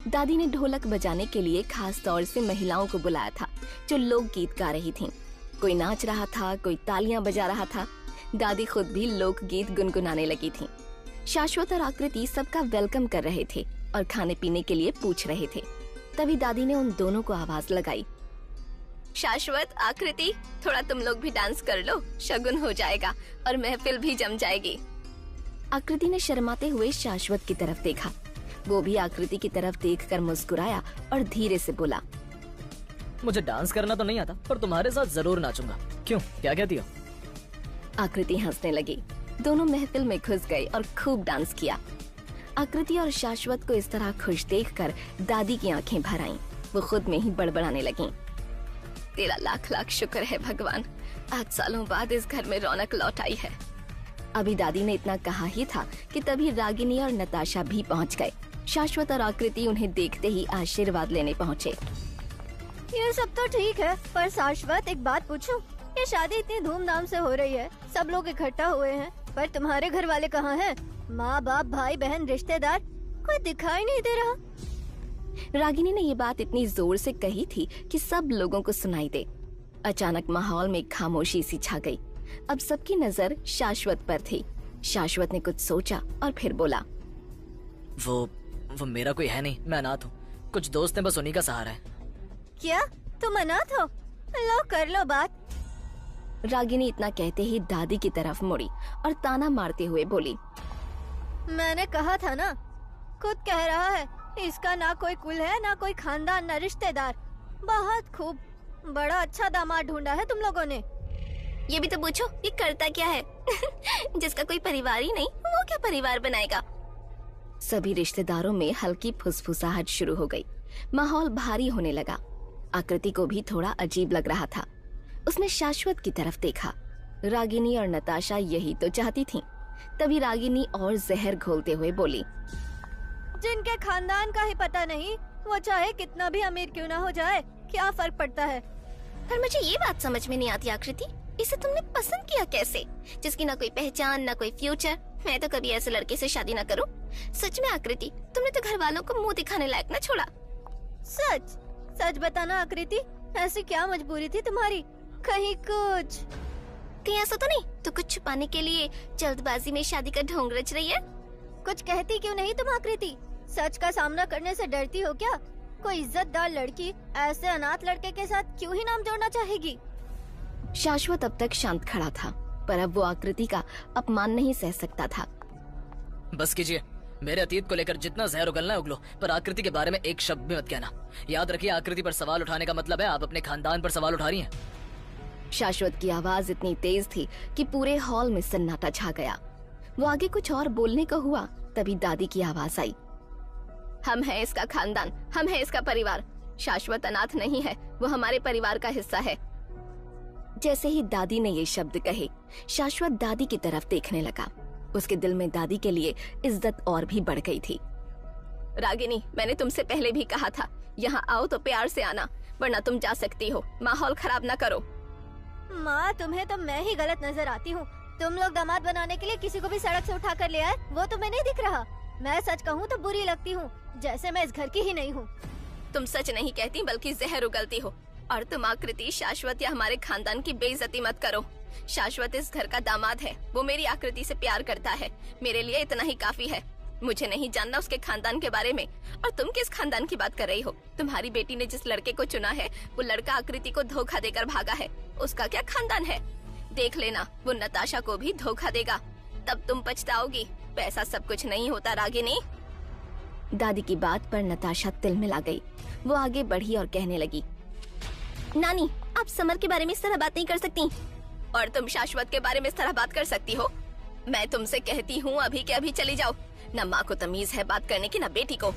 दादी ने ढोलक बजाने के लिए खास तौर से महिलाओं को बुलाया था जो लोकगीत गा रही थीं। कोई नाच रहा था, कोई तालियां बजा रहा था। दादी खुद भी लोकगीत गुनगुनाने लगी थीं। शाश्वत और आकृति सबका वेलकम कर रहे थे और खाने पीने के लिए पूछ रहे थे। तभी दादी ने उन दोनों को आवाज लगाई, शाश्वत, आकृति, थोड़ा तुम लोग भी डांस कर लो, शगुन हो जाएगा और महफिल भी जम जाएगी। आकृति ने शर्माते हुए शाश्वत की तरफ देखा। वो भी आकृति की तरफ देखकर मुस्कुराया और धीरे से बोला, मुझे डांस करना तो नहीं आता, पर तुम्हारे साथ जरूर नाचूंगा। क्यों, क्या कहती हो? आकृति हंसने लगी। दोनों महफिल में घुस गए और खूब डांस किया। आकृति और शाश्वत को इस तरह खुश देखकर दादी की आंखें भर आईं। वो खुद में ही बड़बड़ाने लगीं। तेरा लाख लाख शुक्र है भगवान, आज सालों बाद इस घर में रौनक लौट आई है। अभी दादी ने इतना कहा ही था कि तभी रागिनी और नताशा भी पहुंच गए। शाश्वत और आकृति उन्हें देखते ही आशीर्वाद लेने पहुंचे। ये सब तो ठीक है, पर शाश्वत एक बात पूछूं? ये शादी इतनी धूमधाम से हो रही है, सब लोग इकट्ठा हुए हैं, पर तुम्हारे घर वाले कहाँ हैं? माँ बाप, भाई बहन, रिश्तेदार, कोई दिखाई नहीं दे रहा। रागिनी ने ये बात इतनी जोर से कही थी कि सब लोगों को सुनाई दे। अचानक माहौल में खामोशी सी छा गई। अब सबकी नजर शाश्वत पर थी। शाश्वत ने कुछ सोचा और फिर बोला, वो मेरा कोई है नहीं, मैं अनाथ हूँ। कुछ दोस्त हैं, बस उन्हीं का सहारा है। क्या तुम अनाथ हो? लो कर लो बात। रागिनी इतना कहते ही दादी की तरफ मुड़ी और ताना मारते हुए बोली, मैंने कहा था ना, खुद कह रहा है, इसका ना कोई कुल है, ना कोई खानदान, ना रिश्तेदार। बहुत खूब, बड़ा अच्छा दामाद ढूंढा है तुम लोगों ने। ये भी तो पूछो, ये करता क्या है? जिसका कोई परिवार ही नहीं, वो क्या परिवार बनाएगा? सभी रिश्तेदारों में हल्की फुसफुसाहट शुरू हो गई। माहौल भारी होने लगा। आकृति को भी थोड़ा अजीब लग रहा था। उसने शाश्वत की तरफ देखा। रागिनी और नताशा यही तो चाहती थीं। तभी रागिनी और जहर घोलते हुए बोली, जिनके खानदान का ही पता नहीं, वो चाहे कितना भी अमीर क्यों ना हो जाए, क्या फर्क पड़ता है? पर मुझे ये बात समझ में नहीं आती आकृति, इसे तुमने पसंद किया कैसे? जिसकी ना कोई पहचान, ना कोई फ्यूचर। मैं तो कभी ऐसे लड़के से शादी ना करूं। सच में आकृति, तुमने तो घर वालों को मुंह दिखाने लायक न छोड़ा। सच सच बताना आकृति, ऐसी क्या मजबूरी थी तुम्हारी? कहीं ऐसा तो नहीं तो कुछ छुपाने के लिए जल्दबाजी में शादी का ढोंग रच रही है? कुछ कहती क्यों नहीं तुम आकृति? सच का सामना करने से डरती हो क्या? कोई इज्जतदार लड़की ऐसे अनाथ लड़के के साथ क्यों ही नाम जोड़ना चाहेगी? शाश्वत अब तक शांत खड़ा था, पर अब वो आकृति का अपमान नहीं सह सकता था। बस कीजिए, मेरे अतीत को लेकर जितना जहर उगलना है उगलो, पर आकृति के बारे में एक शब्द भी मत कहना। याद रखिए, आकृति पर सवाल उठाने का मतलब है आप अपने खानदान पर सवाल उठा रही हैं। शाश्वत की आवाज इतनी तेज थी कि पूरे हॉल में सन्नाटा छा गया। वो आगे कुछ और बोलने को हुआ, तभी दादी की आवाज आई, हम हैं इसका खानदान, हम हैं इसका परिवार। शाश्वत अनाथ नहीं है, वो हमारे परिवार का हिस्सा है। जैसे ही दादी ने ये शब्द कहे, शाश्वत दादी की तरफ देखने लगा। उसके दिल में दादी के लिए इज्जत और भी बढ़ गई थी। रागिनी, मैंने तुमसे पहले भी कहा था, यहाँ आओ तो प्यार से आना, वरना तुम जा सकती हो। माहौल खराब ना करो। माँ, तुम्हें तो मैं ही गलत नजर आती हूँ। तुम लोग दामाद बनाने के लिए किसी को भी सड़क से उठा कर ले आए, वो तुम्हें नहीं दिख रहा। मैं सच कहूँ तो बुरी लगती हूँ, जैसे मैं इस घर की ही नहीं हूँ। तुम सच नहीं कहती बल्कि जहर उगलती हो। और तुम आकृति, शाश्वत या हमारे खानदान की बेइज्जती मत करो। शाश्वत इस घर का दामाद है, वो मेरी आकृति से प्यार करता है। मेरे लिए इतना ही काफी है। मुझे नहीं जानना उसके खानदान के बारे में। और तुम किस खानदान की बात कर रही हो? तुम्हारी बेटी ने जिस लड़के को चुना है, वो लड़का आकृति को धोखा देकर भागा है। उसका क्या खानदान है? देख लेना, वो नताशा को भी धोखा देगा, तब तुम पछताओगी। पैसा सब कुछ नहीं होता रागिनी। दादी की बात पर नताशा तिलमिला गई। वो आगे बढ़ी और कहने लगी, नानी, आप समर के बारे में इस तरह बात नहीं कर सकती। और तुम शाश्वत के बारे में इस तरह बात कर सकती हो? मैं तुमसे कहती हूँ अभी के अभी चली जाओ। न माँ को तमीज है बात करने की, न बेटी को।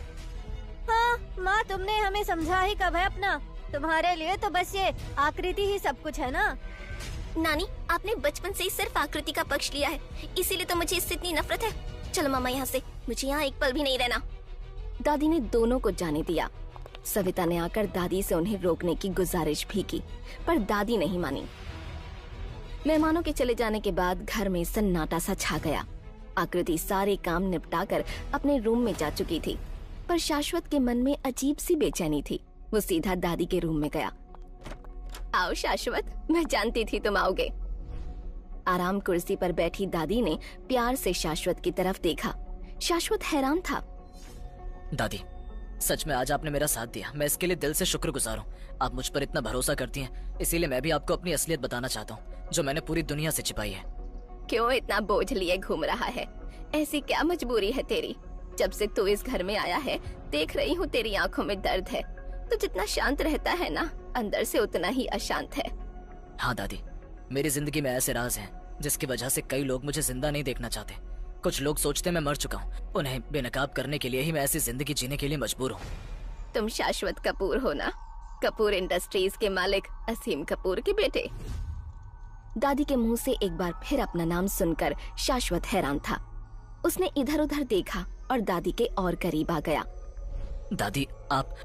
हाँ माँ, तुमने हमें समझा ही कब है अपना? तुम्हारे लिए तो बस ये आकृति ही सब कुछ है ना। नानी, आपने बचपन से ही सिर्फ आकृति का पक्ष लिया है, इसीलिए तो मुझे इससे इतनी नफरत है। चलो मामा यहाँ से, मुझे यहाँ एक पल भी नहीं रहना। दादी ने दोनों को जाने दिया। सविता ने आकर दादी से उन्हें रोकने की गुजारिश भी की, पर दादी नहीं मानी। मेहमानों के चले जाने के बाद घर में सन्नाटा सा छा गया। आकृति सारे काम निपटाकर अपने रूम में जा चुकी थी, पर पर शाश्वत के मन में अजीब सी बेचैनी थी। वो सीधा दादी के रूम में गया। आओ शाश्वत, मैं जानती थी तुम आओगे। आराम कुर्सी पर बैठी दादी ने प्यार से शाश्वत की तरफ देखा। शाश्वत हैरान था। दादी, सच में आज आपने मेरा साथ दिया, मैं इसके लिए दिल से शुक्रगुजार हूँ। आप मुझ पर इतना भरोसा करती हैं, इसीलिए मैं भी आपको अपनी असलियत बताना चाहता हूँ, जो मैंने पूरी दुनिया से छिपाई है। क्यों इतना बोझ लिए घूम रहा है? ऐसी क्या मजबूरी है तेरी? जब से तू इस घर में आया है, देख रही हूँ तेरी आंखों में दर्द है। तू जितना शांत रहता है ना, अंदर से उतना ही अशांत है। हाँ दादी, मेरी जिंदगी में ऐसे राज हैं जिसकी वजह से कई लोग मुझे जिंदा नहीं देखना चाहते। कुछ लोग सोचते मैं मर चुका हूँ। उन्हें बेनकाब करने के लिए ही मैं ऐसी जिंदगी जीने के लिए मजबूर हूँ। तुम शाश्वत कपूर हो ना? कपूर इंडस्ट्रीज के मालिक असीम कपूर के बेटे। दादी के मुंह से एक बार फिर अपना नाम सुनकर शाश्वत हैरान था। उसने इधर उधर देखा और दादी के और करीब आ गया। दादी, आप...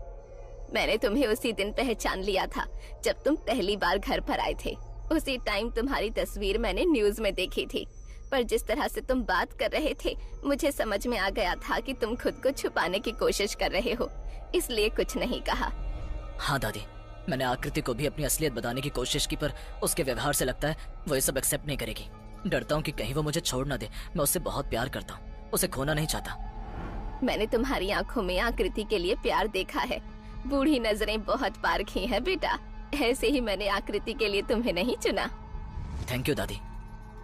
मैंने तुम्हें उसी दिन पहचान लिया था जब तुम पहली बार घर पर आए थे। उसी टाइम तुम्हारी तस्वीर मैंने न्यूज में देखी थी, पर जिस तरह से तुम बात कर रहे थे, मुझे समझ में आ गया था कि तुम खुद को छुपाने की कोशिश कर रहे हो, इसलिए कुछ नहीं कहा। हाँ दादी, मैंने आकृति को भी अपनी असलियत बताने की कोशिश की, पर उसके व्यवहार से लगता है वो ये सब एक्सेप्ट नहीं करेगी। डरता हूँ कि कहीं वो मुझे छोड़ ना दे। मैं उससे बहुत प्यार करता हूँ, उसे खोना नहीं चाहता। मैंने तुम्हारी आंखों में आकृति के लिए प्यार देखा है। बूढ़ी नजरें बहुत पारखी हैं बेटा, ऐसे ही मैंने आकृति के लिए तुम्हें नहीं चुना। थैंक यू दादी।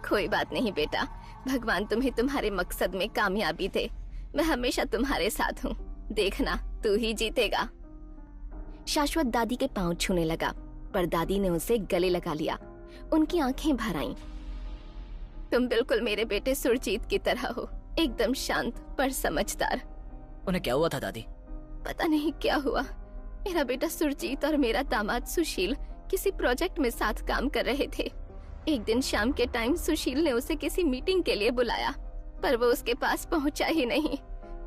कोई बात नहीं बेटा, भगवान तुम्हें तुम्हारे मकसद में कामयाबी दे। मैं हमेशा तुम्हारे साथ हूँ, देखना तू ही जीतेगा। शाश्वत दादी के पांव छूने लगा, पर दादी ने उसे गले लगा लिया। उनकी आंखें भर आईं। तुम बिल्कुल मेरे बेटे सुरजीत की तरह हो, एकदम शांत पर समझदार। उन्हें क्या हुआ था दादी? पता नहीं क्या हुआ। मेरा बेटा सुरजीत और मेरा दामाद सुशील किसी प्रोजेक्ट में साथ काम कर रहे थे। एक दिन शाम के टाइम सुशील ने उसे किसी मीटिंग के लिए बुलाया, पर वो उसके पास पहुंचा ही नहीं।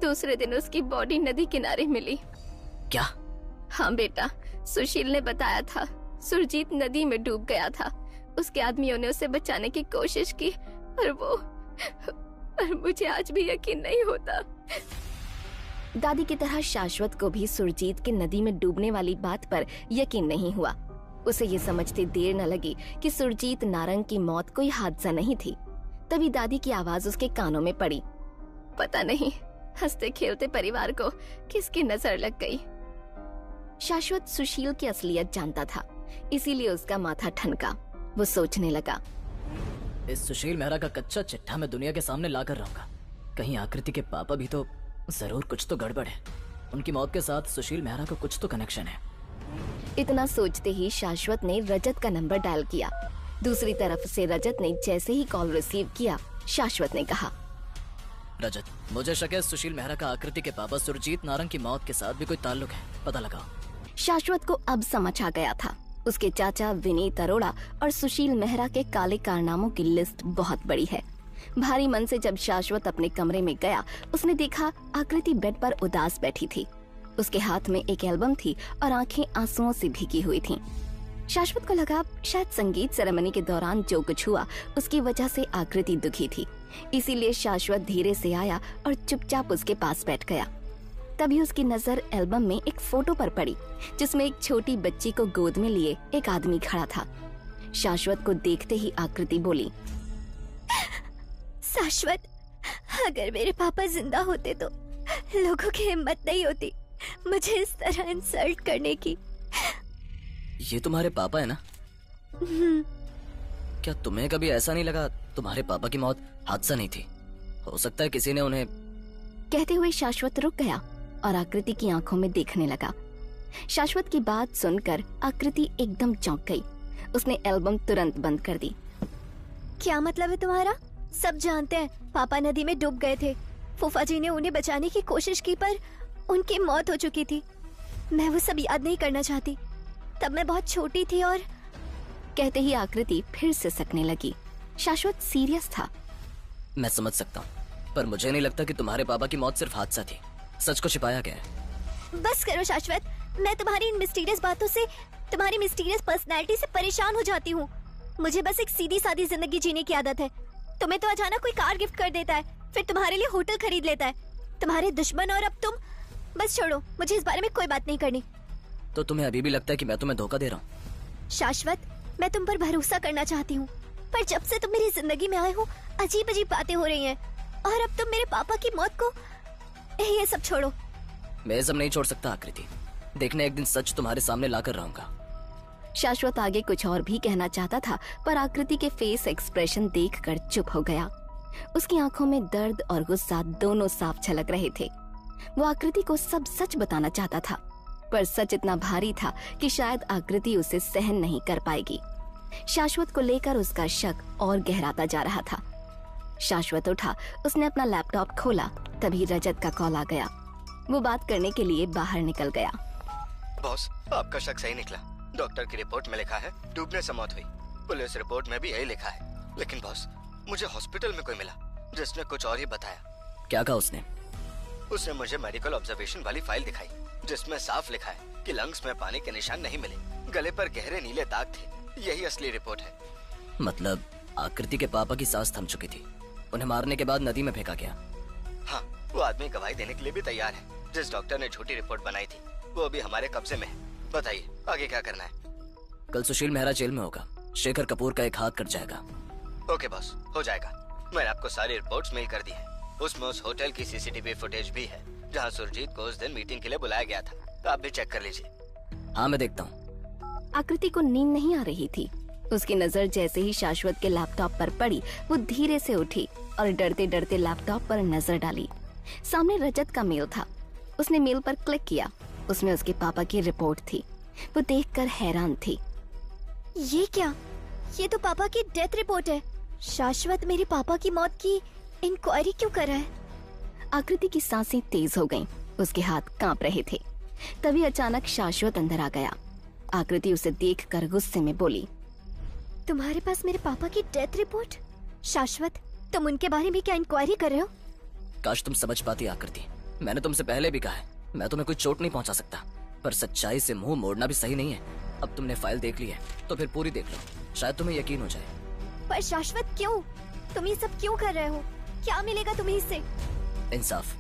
दूसरे दिन उसकी बॉडी नदी किनारे मिली। क्या? हाँ बेटा, सुशील ने बताया था सुरजीत नदी में डूब गया था। उसके आदमियों ने उसे बचाने की कोशिश की, पर मुझे आज भी यकीन नहीं होता। दादी की तरह शाश्वत को भी सुरजीत के नदी में डूबने वाली बात पर यकीन नहीं हुआ। उसे ये समझते देर न लगी कि सुरजीत नारंग की मौत कोई हादसा नहीं थी। तभी दादी की आवाज उसके कानों में पड़ी। पता नहीं हंसते खेलते परिवार को किसकी नजर लग गई। शाश्वत सुशील की असलियत जानता था, इसीलिए उसका माथा ठनका। वो सोचने लगा, इस सुशील मेहरा का कच्चा चिट्ठा मैं दुनिया के सामने लाकर रहूंगा। कहीं आकृति के पापा भी तो... जरूर कुछ तो गड़बड़ है। उनकी मौत के साथ सुशील मेहरा का कुछ तो कनेक्शन है। इतना सोचते ही शाश्वत ने रजत का नंबर डायल किया। दूसरी तरफ से रजत ने जैसे ही कॉल रिसीव किया, शाश्वत ने कहा, रजत, मुझे शक है सुशील मेहरा का आकृति के पापा सुरजीत नारंग की मौत के साथ भी कोई ताल्लुक है, पता लगाओ। शाश्वत को अब समझ आ गया था। उसके चाचा विनीत अरोड़ा और सुशील मेहरा के काले कारनामों की लिस्ट बहुत बड़ी है। भारी मन से जब शाश्वत अपने कमरे में गया, उसने देखा आकृति बेड पर उदास बैठी थी। उसके हाथ में एक एल्बम थी और आंखें आंसुओं से भीगी हुई थीं। शाश्वत को लगा शायद संगीत सेरेमनी के दौरान जो कुछ हुआ उसकी वजह से आकृति दुखी थी। इसीलिए शाश्वत धीरे से आया और चुपचाप उसके पास बैठ गया। तभी उसकी नजर एल्बम में एक फोटो पर पड़ी, जिसमें एक छोटी बच्ची को गोद में लिए एक आदमी खड़ा था। शाश्वत को देखते ही आकृति बोली, शाश्वत, अगर मेरे पापा जिंदा होते तो लोगों की हिम्मत नहीं होती मुझे इस तरह इंसल्ट करने की। ये तुम्हारे पापा है ना? क्या तुम्हें कभी ऐसा नहीं लगा तुम्हारे पापा की मौत हादसा नहीं थी? हो सकता है किसी ने उन्हें... कहते हुए शाश्वत रुक गया और आकृति की आंखों में देखने लगा। शाश्वत की बात सुनकर आकृति एकदम चौंक गई। उसने एल्बम तुरंत बंद कर दी। क्या मतलब है तुम्हारा? सब जानते हैं पापा नदी में डूब गए थे। फूफा जी ने उन्हें बचाने की कोशिश की, पर उनकी मौत हो चुकी थी। मैं वो सब याद नहीं करना चाहती, तब मैं बहुत छोटी थी। और कहते ही आकृति फिर से सकने लगी। शाश्वत सीरियस था। मैं समझ सकता हूँ, पर मुझे नहीं लगता कि तुम्हारे पापा की मौत सिर्फ हादसा थी। सच को छिपाया गया है। बस करो शाश्वत, मैं तुम्हारी इन मिस्टीरियस बातों से, तुम्हारी मिस्टीरियस पर्सनैलिटी से परेशान हो जाती हूँ। मुझे बस एक सीधी सादी जिंदगी जीने की आदत है। तुम्हें तो अचानक कोई कार गिफ्ट कर देता है, फिर तुम्हारे लिए होटल खरीद लेता है। तुम्हारे दुश्मन और अब तुम, बस छोड़ो, मुझे इस बारे में कोई बात नहीं करनी। तो तुम्हें अभी भी लगता है कि मैं तुम्हें धोखा दे रहा हूँ? शाश्वत, मैं तुम पर भरोसा करना चाहती हूँ, पर जब से तुम मेरी जिंदगी में आए हो अजीब अजीब बातें हो रही हैं। और अब तुम मेरे पापा की मौत को, ये सब छोड़ो। मैं ये सब नहीं छोड़ सकता आकृति। देखने एक दिन सच तुम्हारे सामने लाकर रहूंगा। शाश्वत आगे कुछ और भी कहना चाहता था, पर आकृति के फेस एक्सप्रेशन देखकर चुप हो गया। उसकी आंखों में दर्द और गुस्सा दोनों साफ झलक रहे थे। वो आकृति को सब सच बताना चाहता था, पर सच इतना भारी था कि शायद आकृति उसे सहन नहीं कर पाएगी। शाश्वत को लेकर उसका शक और गहराता जा रहा था। शाश्वत उठा, उसने अपना लैपटॉप खोला, तभी रजत का कॉल आ गया। वो बात करने के लिए बाहर निकल गया। बॉस, आपका शक सही निकला। डॉक्टर की रिपोर्ट में लिखा है डूबने से मौत हुई। पुलिस रिपोर्ट में भी यही लिखा है। लेकिन बॉस, मुझे हॉस्पिटल में कोई मिला जिसने कुछ और ही बताया। क्या कहा उसने? उसने मुझे मेडिकल ऑब्जर्वेशन वाली फाइल दिखाई, जिसमें साफ लिखा है कि लंग्स में पानी के निशान नहीं मिले, गले पर गहरे नीले दाग थे। यही असली रिपोर्ट है। मतलब आकृति के पापा की सांस थम चुकी थी, उन्हें मारने के बाद नदी में फेंका गया। हाँ, वो आदमी गवाही देने के लिए भी तैयार है। जिस डॉक्टर ने झूठी रिपोर्ट बनाई थी वो अभी हमारे कब्जे में है। बताइए आगे क्या करना है? कल सुशील मेहरा जेल में होगा। शेखर कपूर का एक हाथ कट जाएगा। ओके बॉस, हो जाएगा। मैंने आपको सारी रिपोर्ट्स मेल कर दी है। उसमें उस होटल की सीसीटीवी फुटेज भी है जहां सुरजीत को उस दिन मीटिंग के लिए बुलाया गया था। तो आप भी चेक कर लीजिए। हाँ, मैं देखता हूँ। आकृति को नींद नहीं आ रही थी। उसकी नजर जैसे ही शाश्वत के लैपटॉप पर पड़ी, वो धीरे से उठी और डरते डरते लैपटॉप पर नजर डाली। सामने रजत का मेल था। उसने मेल पर क्लिक किया। उसमें उसके पापा की रिपोर्ट थी। वो देखकर हैरान थी। ये क्या? ये तो पापा की डेथ रिपोर्ट है। शाश्वत मेरे पापा की मौत की इंक्वायरी क्यों कर रहा है? आकृति की सांसें तेज हो गईं। उसके हाथ कांप रहे थे। तभी अचानक शाश्वत अंदर आ गया। आकृति उसे देखकर गुस्से में बोली, तुम्हारे पास मेरे पापा की डेथ रिपोर्ट? शाश्वत, तुम उनके बारे में क्या इंक्वायरी कर रहे हो? काश तुम समझ पाती आकृति। मैंने तुमसे पहले भी कहा है, मैं तुम्हें कोई चोट नहीं पहुंचा सकता, पर सच्चाई से मुंह मोड़ना भी सही नहीं है। अब तुमने फाइल देख ली है तो फिर पूरी देख लो, शायद तुम्हें यकीन हो जाए। पर शाश्वत, क्यों? तुम ये सब क्यों कर रहे हो? क्या मिलेगा तुम्हें इससे? इंसाफ,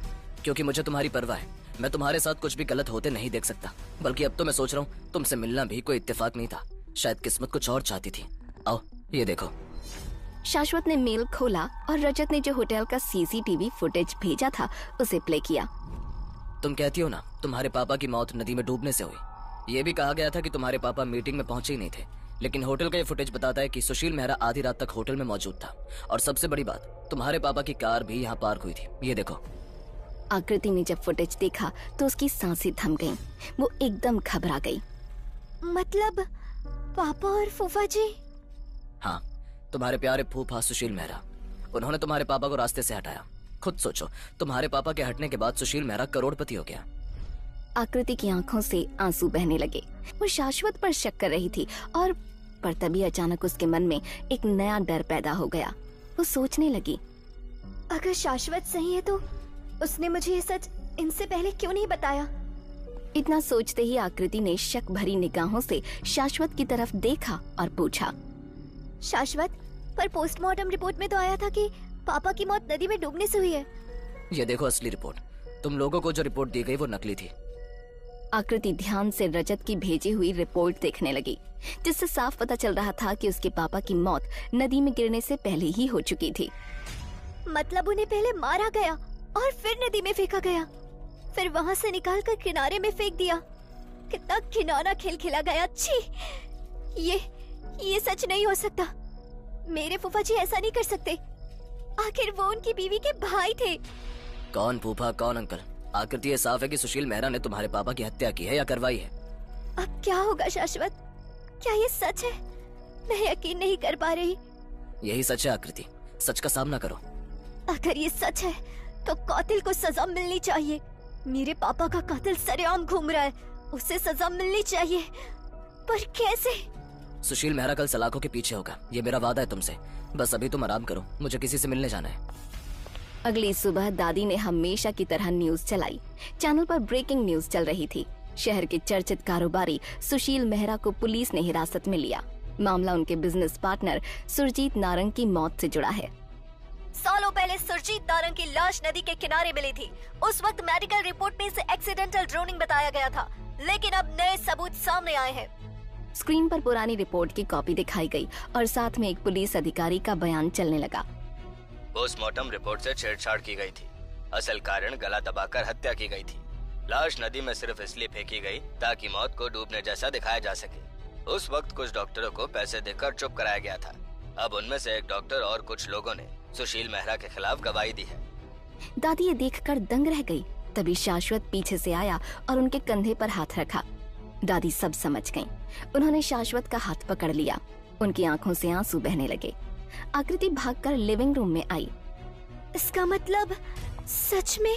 क्योंकि मुझे तुम्हारी परवाह है। मैं तुम्हारे साथ कुछ भी गलत होते नहीं देख सकता। बल्कि अब तो मैं सोच रहा हूँ तुमसे मिलना भी कोई इत्तेफाक नहीं था, शायद किस्मत कुछ और चाहती थी। आओ ये देखो। शाश्वत ने मेल खोला और रजत ने जो होटल का सीसीटीवी फुटेज भेजा था उसे प्ले किया। तुम कहती हो ना तुम्हारे पापा की मौत नदी में डूबने से हुई। ये भी कहा गया था कि तुम्हारे पापा मीटिंग में पहुंचे ही नहीं थे, लेकिन होटल का ये फुटेज बताता है कि सुशील मेहरा आधी रात तक होटल में मौजूद था। और सबसे बड़ी बात, तुम्हारे पापा की कार भी यहाँ पार्क हुई थी। ये देखो। आकृति ने जब फुटेज देखा तो उसकी सांसें थम गईं। वो एकदम घबरा गई। मतलब पापा और फूफा जी? हाँ, तुम्हारे प्यारे फूफा सुशील मेहरा। उन्होंने तुम्हारे पापा को रास्ते से हटाया। खुद सोचो, तुम्हारे पापा के हटने के बाद सुशील मेहरा करोड़पति हो गया। आकृति की आंखों से आंसू बहने लगे। वो शाश्वत पर शक कर रही थी पर तभी अचानक उसके मन में एक नया डर पैदा हो गया। वो सोचने लगी, अगर शाश्वत सही है तो उसने मुझे ये सच इनसे पहले क्यों नहीं बताया? इतना सोचते ही आकृति ने शक भरी निगाहों से शाश्वत की तरफ देखा और पूछा, शाश्वत, पर पोस्टमार्टम रिपोर्ट में तो आया था कि पापा की मौत नदी में डूबने से हुई है। ये देखो असली रिपोर्ट। तुम लोगों को जो रिपोर्ट दी गई वो नकली थी। आकृति ध्यान से रजत की भेजी हुई रिपोर्ट देखने लगी, जिससे साफ पता चल रहा था कि उसके पापा की मौत नदी में गिरने से पहले ही हो चुकी थी। मतलब उन्हें पहले मारा गया और फिर नदी में फेंका गया, फिर वहाँ से निकालकर किनारे में फेंक दिया। कितना घिनौना खेल खेला गया। छी, ये सच नहीं हो सकता। मेरे फूफा जी ऐसा नहीं कर सकते। आखिर वो उनकी बीवी के भाई थे। कौन फूफा कौन अंकल? आकृति ये साफ है कि सुशील मेहरा ने तुम्हारे पापा की हत्या की है या करवाई है। अब क्या होगा शाश्वत? क्या ये सच है? मैं यकीन नहीं कर पा रही। यही सच है आकृति, सच का सामना करो। अगर ये सच है तो कातिल को सजा मिलनी चाहिए। मेरे पापा का कातिल सरेआम घूम रहा है, उसे सजा मिलनी चाहिए। पर कैसे? सुशील मेहरा कल सलाखों के पीछे होगा, ये मेरा वादा है तुमसे। बस अभी तुम आराम करो, मुझे किसी से मिलने जाना है। अगली सुबह दादी ने हमेशा की तरह न्यूज चलाई। चैनल पर ब्रेकिंग न्यूज चल रही थी। शहर के चर्चित कारोबारी सुशील मेहरा को पुलिस ने हिरासत में लिया। मामला उनके बिजनेस पार्टनर सुरजीत नारंग की मौत से जुड़ा है। सालों पहले सुरजीत नारंग की लाश नदी के किनारे मिली थी। उस वक्त मेडिकल रिपोर्ट में इसे एक्सीडेंटल ड्रोनिंग बताया गया था, लेकिन अब नए सबूत सामने आए हैं। स्क्रीन पर पुरानी रिपोर्ट की कॉपी दिखाई गई और साथ में एक पुलिस अधिकारी का बयान चलने लगा। पोस्टमार्टम रिपोर्ट से छेड़छाड़ की गई थी। असल कारण गला दबाकर हत्या की गई थी। लाश नदी में सिर्फ इसलिए फेंकी गई ताकि मौत को डूबने जैसा दिखाया जा सके। उस वक्त कुछ डॉक्टरों को पैसे देकर चुप कराया गया था। अब उनमें से एक डॉक्टर और कुछ लोगों ने सुशील मेहरा के खिलाफ गवाही दी है। दादी ये देखकर दंग रह गई। तभी शाश्वत पीछे से आया और उनके कंधे पर हाथ रखा। दादी सब समझ गईं। उन्होंने शाश्वत का हाथ पकड़ लिया। उनकी आंखों से आंसू बहने लगे। आकृति भागकर लिविंग रूम में आई। इसका मतलब सच में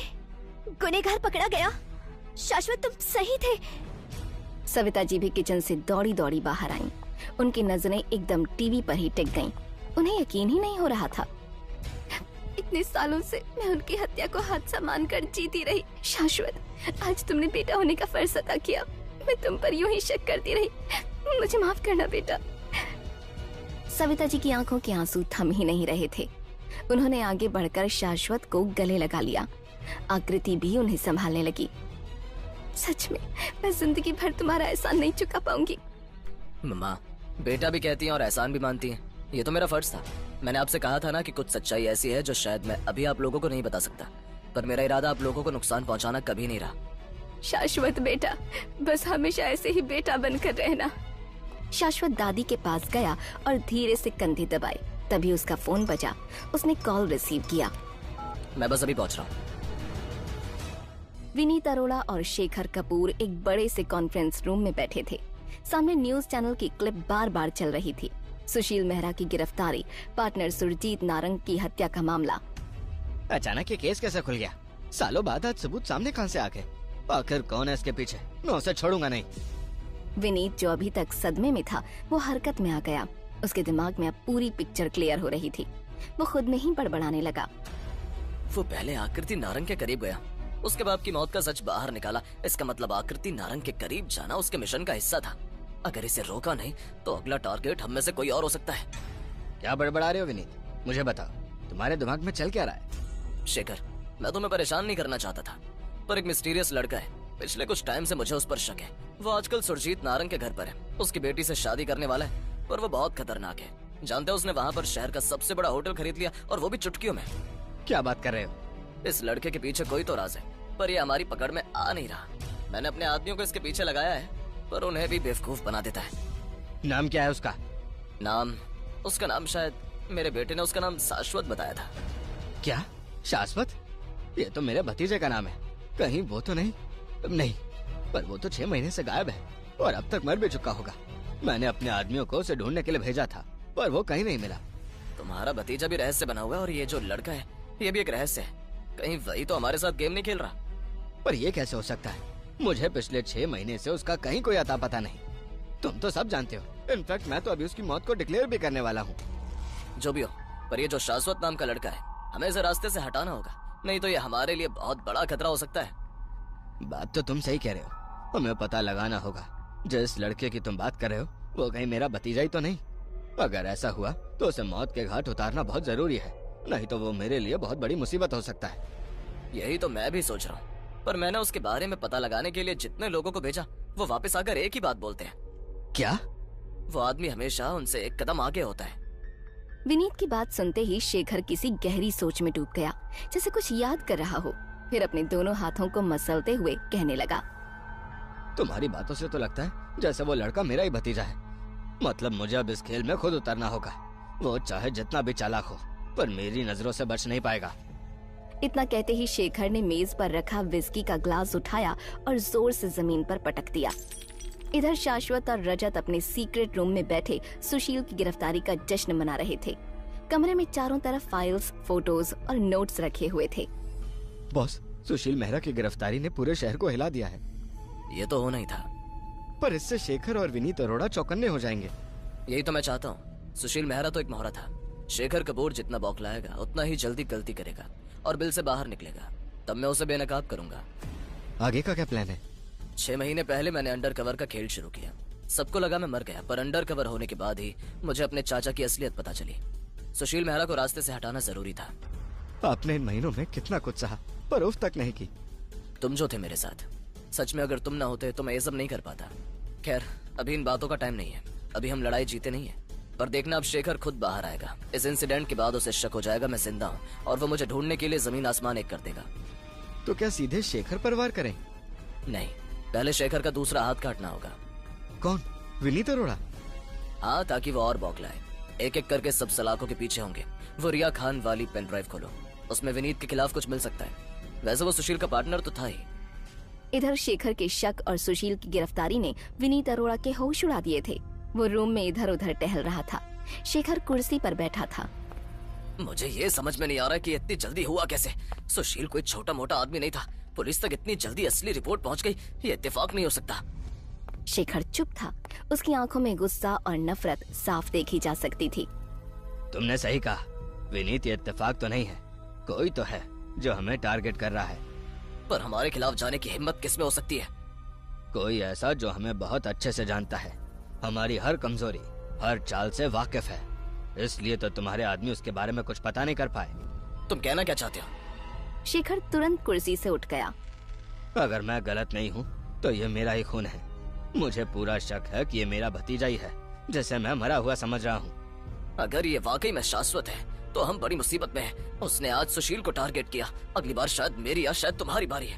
गुनहगार पकड़ा गया? शाश्वत तुम सही थे। सविता जी भी किचन से दौड़ी दौड़ी बाहर आईं। उनकी नजरें एकदम टीवी पर ही टिक गईं। उन्हें यकीन ही नहीं हो रहा था। इतने सालों से मैं उनकी हत्या को हादसा मानकर जीती रही। शाश्वत, आज तुमने बेटा होने का फर्ज अदा किया। मैं तुम पर यूं ही शक करती रही। मुझे माफ करना बेटा। सविता जी की आंखों के आंसू थम ही नहीं रहे थे। उन्होंने आगे बढ़कर शाश्वत को गले लगा लिया। आकृति भी उन्हें संभालने लगी। सच में मैं जिंदगी भर तुम्हारा एहसान नहीं चुका पाऊंगी। मम्मा, बेटा भी कहती हैं और एहसान भी मानती हैं। ये तो मेरा फर्ज था। मैंने आपसे कहा था ना कि कुछ सच्चाई ऐसी है जो शायद मैं अभी आप लोगों को नहीं बता सकता, पर मेरा इरादा आप लोगों को नुकसान पहुंचाना कभी नहीं रहा। शाश्वत बेटा, बस हमेशा ऐसे ही बेटा बनकर रहना। शाश्वत दादी के पास गया और धीरे से कंधे दबाए। तभी उसका फोन बजा। उसने कॉल रिसीव किया। मैं बस अभी पहुंच रहा हूँ। विनीत अरोड़ा और शेखर कपूर एक बड़े से कॉन्फ्रेंस रूम में बैठे थे। सामने न्यूज चैनल की क्लिप बार बार चल रही थी। सुशील मेहरा की गिरफ्तारी, पार्टनर सुरजीत नारंग की हत्या का मामला। अचानक ये केस कैसे खुल गया? सालों बाद आज सबूत सामने कहां से आ गए? आखिर कौन है इसके पीछे? मैं उसे छोड़ूंगा नहीं। विनीत, जो अभी तक सदमे में था, वो हरकत में आ गया। उसके दिमाग में अब पूरी पिक्चर क्लियर हो रही थी। वो खुद में ही बड़बड़ाने लगा। वो पहले आकृति नारंग के करीब गया, उसके बाप की मौत का सच बाहर निकाला। इसका मतलब आकृति नारंग के करीब जाना उसके मिशन का हिस्सा था। अगर इसे रोका नहीं तो अगला टारगेट हम में से कोई और हो सकता है। क्या बड़बड़ा रहे हो विनीत? मुझे बताओ, तुम्हारे दिमाग में चल क्या रहा है? शेखर, मैं तुम्हें परेशान नहीं करना चाहता था, पर एक मिस्टीरियस लड़का है। पिछले कुछ टाइम से मुझे उस पर शक है। वो आजकल सुरजीत नारंग के घर पर है। उसकी बेटी से शादी करने वाला है, पर वो बहुत खतरनाक है। जानते हो, उसने वहाँ पर शहर का सबसे बड़ा होटल खरीद लिया, और वो भी चुटकियों में। क्या बात कर रहे हो? इस लड़के के पीछे कोई तो राज है, पर ये हमारी पकड़ में आ नहीं रहा। मैंने अपने आदमियों को इसके पीछे लगाया है, पर उन्हें भी बेवकूफ बना देता है। नाम क्या है उसका? उसका नाम शायद मेरे बेटे ने उसका नाम शाश्वत बताया था। क्या? शाश्वत? ये तो मेरे भतीजे का नाम है। कहीं वो तो नहीं? नहीं, पर वो तो 6 महीने से गायब है और अब तक मर भी चुका होगा। मैंने अपने आदमियों को उसे ढूंढने के लिए भेजा था, पर वो कहीं नहीं मिला। तुम्हारा भतीजा भी रहस्य बना हुआ है, और ये जो लड़का है ये भी एक रहस्य है। कहीं वही तो हमारे साथ गेम नहीं खेल रहा? पर ये कैसे हो सकता है? मुझे पिछले 6 महीने से उसका कहीं कोई अता पता नहीं। तुम तो सब जानते हो। इनफैक्ट मैं तो अभी उसकी मौत को डिक्लेयर भी करने वाला हूँ। जो भी हो, पर ये जो शाश्वत नाम का लड़का है, हमें इसे रास्ते से हटाना होगा, नहीं तो ये हमारे लिए बहुत बड़ा खतरा हो सकता है। बात तो तुम सही कह रहे हो। हमें पता लगाना होगा जिस लड़के की तुम बात कर रहे हो वो कहीं मेरा भतीजा ही तो नहीं। अगर ऐसा हुआ तो उसे मौत के घाट उतारना बहुत जरूरी है, नहीं तो वो मेरे लिए बहुत बड़ी मुसीबत हो सकता है। यही तो मैं भी सोच रहा हूँ, पर मैंने उसके बारे में पता लगाने के लिए जितने लोगों को भेजा, वो वापस आकर एक ही बात बोलते हैं। क्या? वो आदमी हमेशा उनसे एक कदम आगे होता है। विनीत की बात सुनते ही शेखर किसी गहरी सोच में डूब गया, जैसे कुछ याद कर रहा हो। फिर अपने दोनों हाथों को मसलते हुए कहने लगा, तुम्हारी बातों से तो लगता है जैसे वो लड़का मेरा ही भतीजा है। मतलब मुझे अब इस खेल में खुद उतरना होगा। वो चाहे जितना भी चालाक हो, पर मेरी नजरों से बच नहीं पाएगा। इतना कहते ही शेखर ने मेज पर रखा विस्की का ग्लास उठाया और जोर से जमीन पर पटक दिया। इधर शाश्वत और रजत अपने सीक्रेट रूम में बैठे सुशील की गिरफ्तारी का जश्न मना रहे थे। कमरे में चारों तरफ फाइल्स, फोटोज और नोट्स रखे हुए थे। बॉस, सुशील मेहरा की गिरफ्तारी ने पूरे शहर को हिला दिया है। ये तो होना ही था, पर इससे शेखर और विनीत अरोड़ा चौकन्ने हो जाएंगे। यही तो मैं चाहता हूँ। सुशील मेहरा तो एक मोहरा था। शेखर कपूर जितना बौखलाएगा उतना ही जल्दी गलती करेगा और बिल से बाहर निकलेगा। तब मैं उसे बेनकाब करूंगा। आगे का क्या प्लान है? 6 महीने पहले मैंने अंडर कवर का खेल शुरू किया। सबको लगा मैं मर गया, पर अंडर कवर होने के बाद ही मुझे अपने चाचा की असलियत पता चली। सुशील मेहरा को रास्ते से हटाना जरूरी था। आपने इन महीनों में कितना कुछ सहा, पर उफ तक नहीं की। तुम जो थे मेरे साथ, सच में अगर तुम ना होते तो मैं ये सब नहीं कर पाता। खैर, अभी इन बातों का टाइम नहीं है। अभी हम लड़ाई जीते नहीं है। पर देखना, अब शेखर खुद बाहर आएगा। इस इंसिडेंट के बाद उसे शक हो जाएगा मैं जिंदा हूँ, और वो मुझे ढूंढने के लिए जमीन आसमान एक कर देगा। तो क्या सीधे शेखर पर वार करें? नहीं, पहले शेखर का दूसरा हाथ काटना होगा। कौन? विनीत अरोड़ा? हाँ, ताकि वो और बौखलाए। एक एक करके सब सलाखों के पीछे होंगे। वो रिया खान वाली पेन ड्राइव खोलो, उसमें विनीत के खिलाफ कुछ मिल सकता है। वैसे वो सुशील का पार्टनर तो था ही। इधर शेखर के शक और सुशील की गिरफ्तारी ने विनीत अरोड़ा के होश उड़ा दिए थे। वो रूम में इधर उधर टहल रहा था। शेखर कुर्सी पर बैठा था। मुझे ये समझ में नहीं आ रहा कि इतनी जल्दी हुआ कैसे। सुशील कोई छोटा मोटा आदमी नहीं था। पुलिस तक इतनी जल्दी असली रिपोर्ट पहुंच गई, ये इत्तेफाक नहीं हो सकता। शेखर चुप था। उसकी आंखों में गुस्सा और नफरत साफ देखी जा सकती थी। तुमने सही कहा, विनीत ये इत्तेफाक तो नहीं है, कोई तो है जो हमें टारगेट कर रहा है। पर हमारे खिलाफ जाने की हिम्मत किसमें हो सकती है? कोई ऐसा जो हमें बहुत अच्छे से जानता है, हमारी हर कमजोरी, हर चाल से वाकिफ है। इसलिए तो तुम्हारे आदमी उसके बारे में कुछ पता नहीं कर पाए। तुम कहना क्या चाहते हो? शेखर तुरंत कुर्सी से उठ गया। अगर मैं गलत नहीं हूँ तो ये मेरा ही खून है। मुझे पूरा शक है कि ये मेरा भतीजा ही है, जिसे मैं मरा हुआ समझ रहा हूँ। अगर ये वाकई में शाश्वत है तो हम बड़ी मुसीबत में हैं। उसने आज सुशील को टारगेट किया, अगली बार शायद मेरी या शायद तुम्हारी बारी है।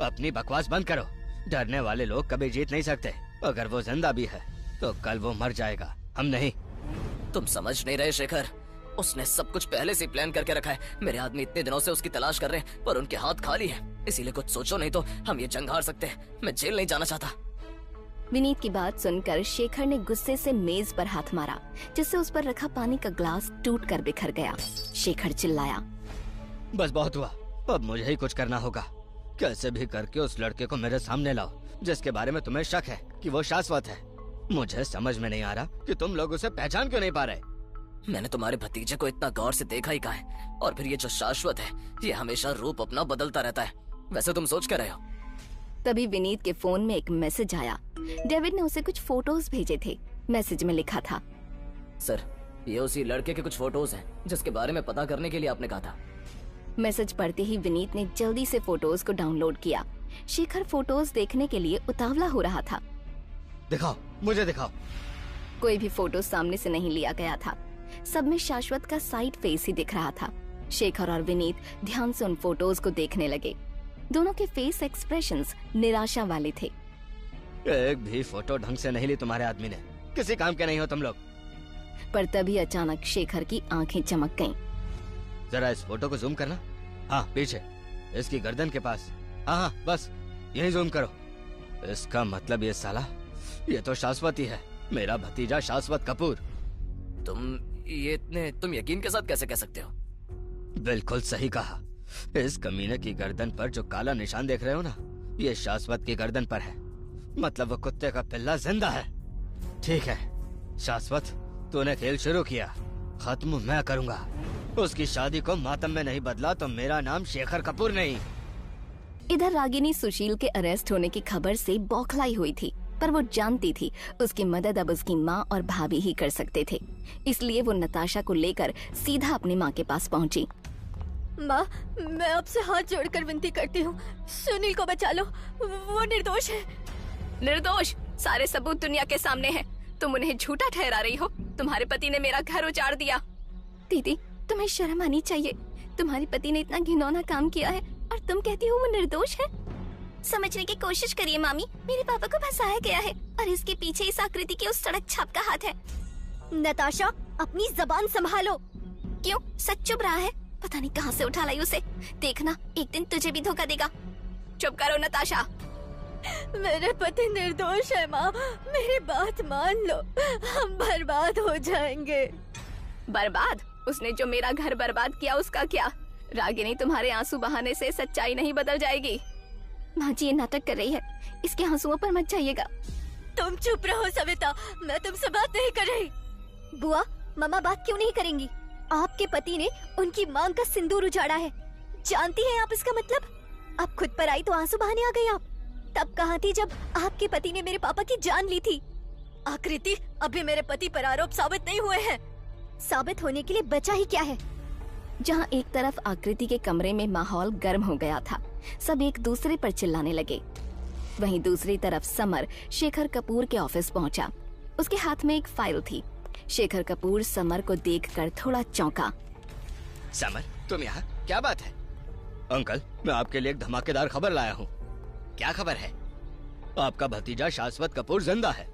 अपनी बकवास बंद करो। डरने वाले लोग कभी जीत नहीं सकते। अगर वो जिंदा भी है तो कल वो मर जाएगा, हम नहीं। तुम समझ नहीं रहे शेखर, उसने सब कुछ पहले से प्लान करके रखा है। मेरे आदमी इतने दिनों से उसकी तलाश कर रहे हैं, पर उनके हाथ खाली है। इसीलिए कुछ सोचो, नहीं तो हम ये जंग हार सकते हैं। मैं जेल नहीं जाना चाहता। विनीत की बात सुनकर शेखर ने गुस्से से मेज पर हाथ मारा, जिससे उस पर रखा पानी का ग्लास टूट कर बिखर गया। शेखर चिल्लाया, बस बहुत हुआ, अब मुझे ही कुछ करना होगा। कैसे भी करके उस लड़के को मेरे सामने लाओ जिसके बारे में तुम्हें शक है कि वो शाश्वत है। मुझे समझ में नहीं आ रहा कि तुम लोग उसे पहचान क्यों नहीं पा रहे। मैंने तुम्हारे भतीजे को इतना गौर से देखा ही कहाँ है। और फिर ये जो शाश्वत है, ये हमेशा रूप अपना बदलता रहता है। वैसे तुम सोच कर रहे हो? तभी विनीत के फोन में एक मैसेज आया। डेविड ने उसे कुछ फोटोज भेजे थे। मैसेज में लिखा था, सर, ये उसी लड़के के कुछ फोटोज हैं जिसके बारे में पता करने के लिए आपने कहा था। मैसेज पढ़ते ही विनीत ने जल्दी से फोटोज को डाउनलोड किया। शेखर फोटोज देखने के लिए उतावला हो रहा था। दिखाओ, मुझे दिखाओ। कोई भी फोटो सामने से नहीं लिया गया था। सब में शाश्वत का साइड फेस ही दिख रहा था। शेखर और विनीत ध्यान से उन फोटोज को देखने लगे। दोनों के फेस एक्सप्रेशंस निराशा वाले थे। एक भी फोटो ढंग से नहीं ली तुम्हारे आदमी ने। किसी काम के नहीं हो तुम लोग। पर तभी अचानक शेखर की आंखें चमक गईं। जरा इस फोटो को जूम करना। हाँ, पीछे इसकी गर्दन के पास। हाँ, बस यही जूम करो। इसका मतलब ये साला, ये तो शाश्वत ही है, मेरा भतीजा शाश्वत कपूर। तुम यकीन के साथ कैसे कह सकते हो? बिल्कुल सही कहा। इस कमीने की गर्दन पर जो काला निशान देख रहे हो ना, ये शाश्वत की गर्दन पर है। मतलब वो कुत्ते का पिल्ला जिंदा है। ठीक है शाश्वत, तूने खेल शुरू किया, खत्म मैं करूंगा। उसकी शादी को मातम में नहीं बदला तो मेरा नाम शेखर कपूर नहीं। इधर रागिनी सुशील के अरेस्ट होने की खबर से बौखलाई हुई थी, पर वो जानती थी उसकी मदद अब उसकी माँ और भाभी ही कर सकते थे। इसलिए वो नताशा को लेकर सीधा अपनी माँ के पास पहुँची। माँ, मैं आपसे हाथ जोड़कर विनती करती हूँ, सुनील को बचा लो, वो निर्दोष है। निर्दोष? सारे सबूत दुनिया के सामने हैं। तुम उन्हें झूठा ठहरा रही हो। तुम्हारे पति ने मेरा घर उजाड़ दिया। दीदी, तुम्हें शर्म आनी चाहिए। तुम्हारे पति ने इतना घिनौना काम किया है और तुम कहती हो वो निर्दोष है। समझने की कोशिश करिए मामी, मेरे पापा को फंसाया गया है और इसके पीछे इस आकृति के उस सड़क छाप का हाथ है। नताशा, अपनी जबान संभालो। क्यों, सच चुप रहा है? पता नहीं कहाँ से उठा लाई उसे। देखना, एक दिन तुझे भी धोखा देगा। चुप करो नताशा। मेरे पति निर्दोष है माँ, मेरी बात मान लो, हम बर्बाद हो जाएंगे। बर्बाद? उसने जो मेरा घर बर्बाद किया उसका क्या? रागिनी, तुम्हारे आंसू बहाने से सच्चाई नहीं बदल जाएगी। माँ जी ये नाटक कर रही है, इसके आंसुओं पर मत जाइएगा। तुम चुप रहो सविता, मैं तुमसे बात नहीं कर रही। बुआ, मम्मा बात क्यों नहीं करेंगी? आपके पति ने उनकी मांग का सिंदूर उजाड़ा है, जानती हैं आप इसका मतलब? अब खुद पर आई तो आंसू बहाने आ गई आप। तब कहाँ थी जब आपके पति ने मेरे पापा की जान ली थी? आकृति, अभी मेरे पति पर आरोप साबित नहीं हुए हैं। साबित होने के लिए बचा ही क्या है? जहाँ एक तरफ आकृति के कमरे में माहौल गर्म हो गया था, सब एक दूसरे पर चिल्लाने लगे, वहीं दूसरी तरफ समर शेखर कपूर के ऑफिस पहुंचा। उसके हाथ में एक फाइल थी। शेखर कपूर समर को देखकर थोड़ा चौंका। समर, तुम यहाँ? क्या बात है? अंकल, मैं आपके लिए एक धमाकेदार खबर लाया हूँ। क्या खबर है? आपका भतीजा शाश्वत कपूर जिंदा है।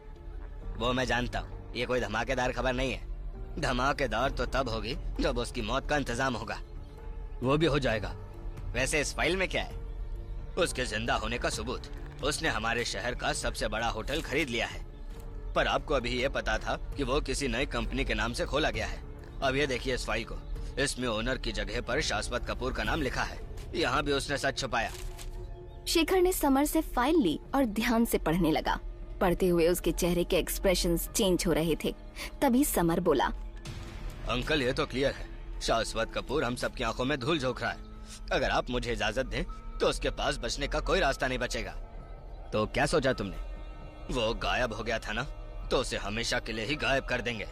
वो मैं जानता हूँ, ये कोई धमाकेदार खबर नहीं है। धमाकेदार तो तब होगी जब उसकी मौत का इंतजाम होगा। वो भी हो जाएगा। वैसे इस फाइल में क्या है? उसके जिंदा होने का सबूत। उसने हमारे शहर का सबसे बड़ा होटल खरीद लिया है, पर आपको अभी ये पता था कि वो किसी नई कंपनी के नाम से खोला गया है। अब ये देखिए इस फाइल को। इसमें ओनर की जगह पर शाश्वत कपूर का नाम लिखा है। यहाँ भी उसने सच छुपाया। शेखर ने समर से फाइल ली और ध्यान से पढ़ने लगा। पढ़ते हुए उसके चेहरे के एक्सप्रेशंस चेंज हो रहे थे। तभी समर बोला, अंकल, ये तो क्लियर है, शाश्वत कपूर हम सबकी आंखों में धूल झोंक रहा है। अगर आप मुझे इजाजत दें तो उसके पास बचने का कोई रास्ता नहीं बचेगा। तो क्या सोचा तुमने? वो गायब हो गया था ना, तो उसे हमेशा के लिए ही गायब कर देंगे।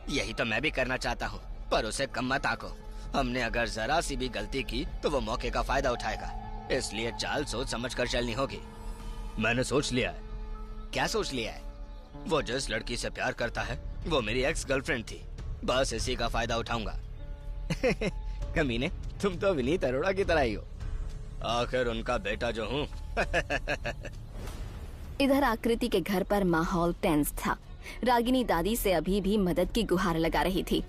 यही तो मैं भी करना चाहता हूँ, पर उसे कम मत आंको। हमने अगर जरा सी भी गलती की तो वो मौके का फायदा उठाएगा, इसलिए चाल सोच समझ कर चलनी होगी। मैंने सोच लिया है। क्या सोच लिया है? वो जिस लड़की से प्यार करता है वो मेरी एक्स गर्लफ्रेंड थी। बस इसी का फायदा उठाऊंगा। कमीने, तुम तो विनीत अरोड़ा की तरह ही हो। आखिर उनका बेटा जो हूँ। इधर आकृति के घर पर माहौल टेंस था। रागिनी दादी से अभी भी मदद की गुहार लगा रही थी।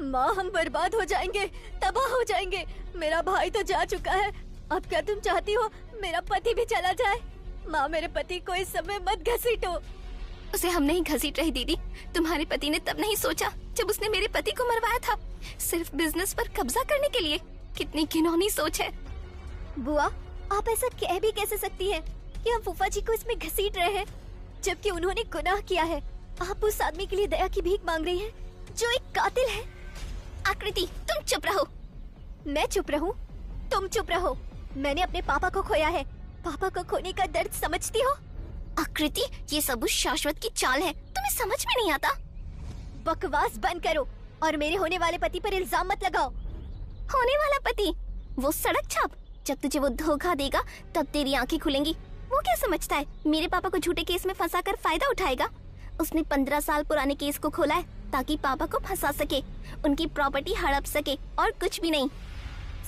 माँ, हम बर्बाद हो जाएंगे, तबाह हो जाएंगे। मेरा भाई तो जा चुका है, अब क्या तुम चाहती हो मेरा पति भी चला जाए? माँ, मेरे पति को इस समय मत घसीटो। उसे हम नहीं घसीट रही दीदी। तुम्हारे पति ने तब नहीं सोचा जब उसने मेरे पति को मरवाया था, सिर्फ बिजनेस पर कब्जा करने के लिए। कितनी घिनौनी सोच है। बुआ, आप ऐसा कह भी कैसे सकती हैं कि हम फूफा जी को इसमें घसीट रहे हैं, जबकि उन्होंने गुनाह किया है। आप उस आदमी के लिए दया की भीख मांग रही हैं, जो एक कातिल है। आकृति, तुम चुप रहो। मैं चुप रहूं? तुम चुप रहो। मैंने अपने पापा को खोया है। पापा को खोने का दर्द समझती हो? आकृति, ये सब उस शाश्वत की चाल है, तुम्हें समझ में नहीं आता। बकवास बंद करो और मेरे होने वाले पति पर इल्जाम मत लगाओ। होने वाला पति? वो सड़क छाप। जब तुझे वो धोखा देगा तब तेरी आंखें खुलेंगी। वो क्या समझता है मेरे पापा को झूठे केस में फंसाकर फायदा उठाएगा? उसने 15 साल पुराने केस को खोला है ताकि पापा को फंसा सके, उनकी प्रॉपर्टी हड़प सके, और कुछ भी नहीं।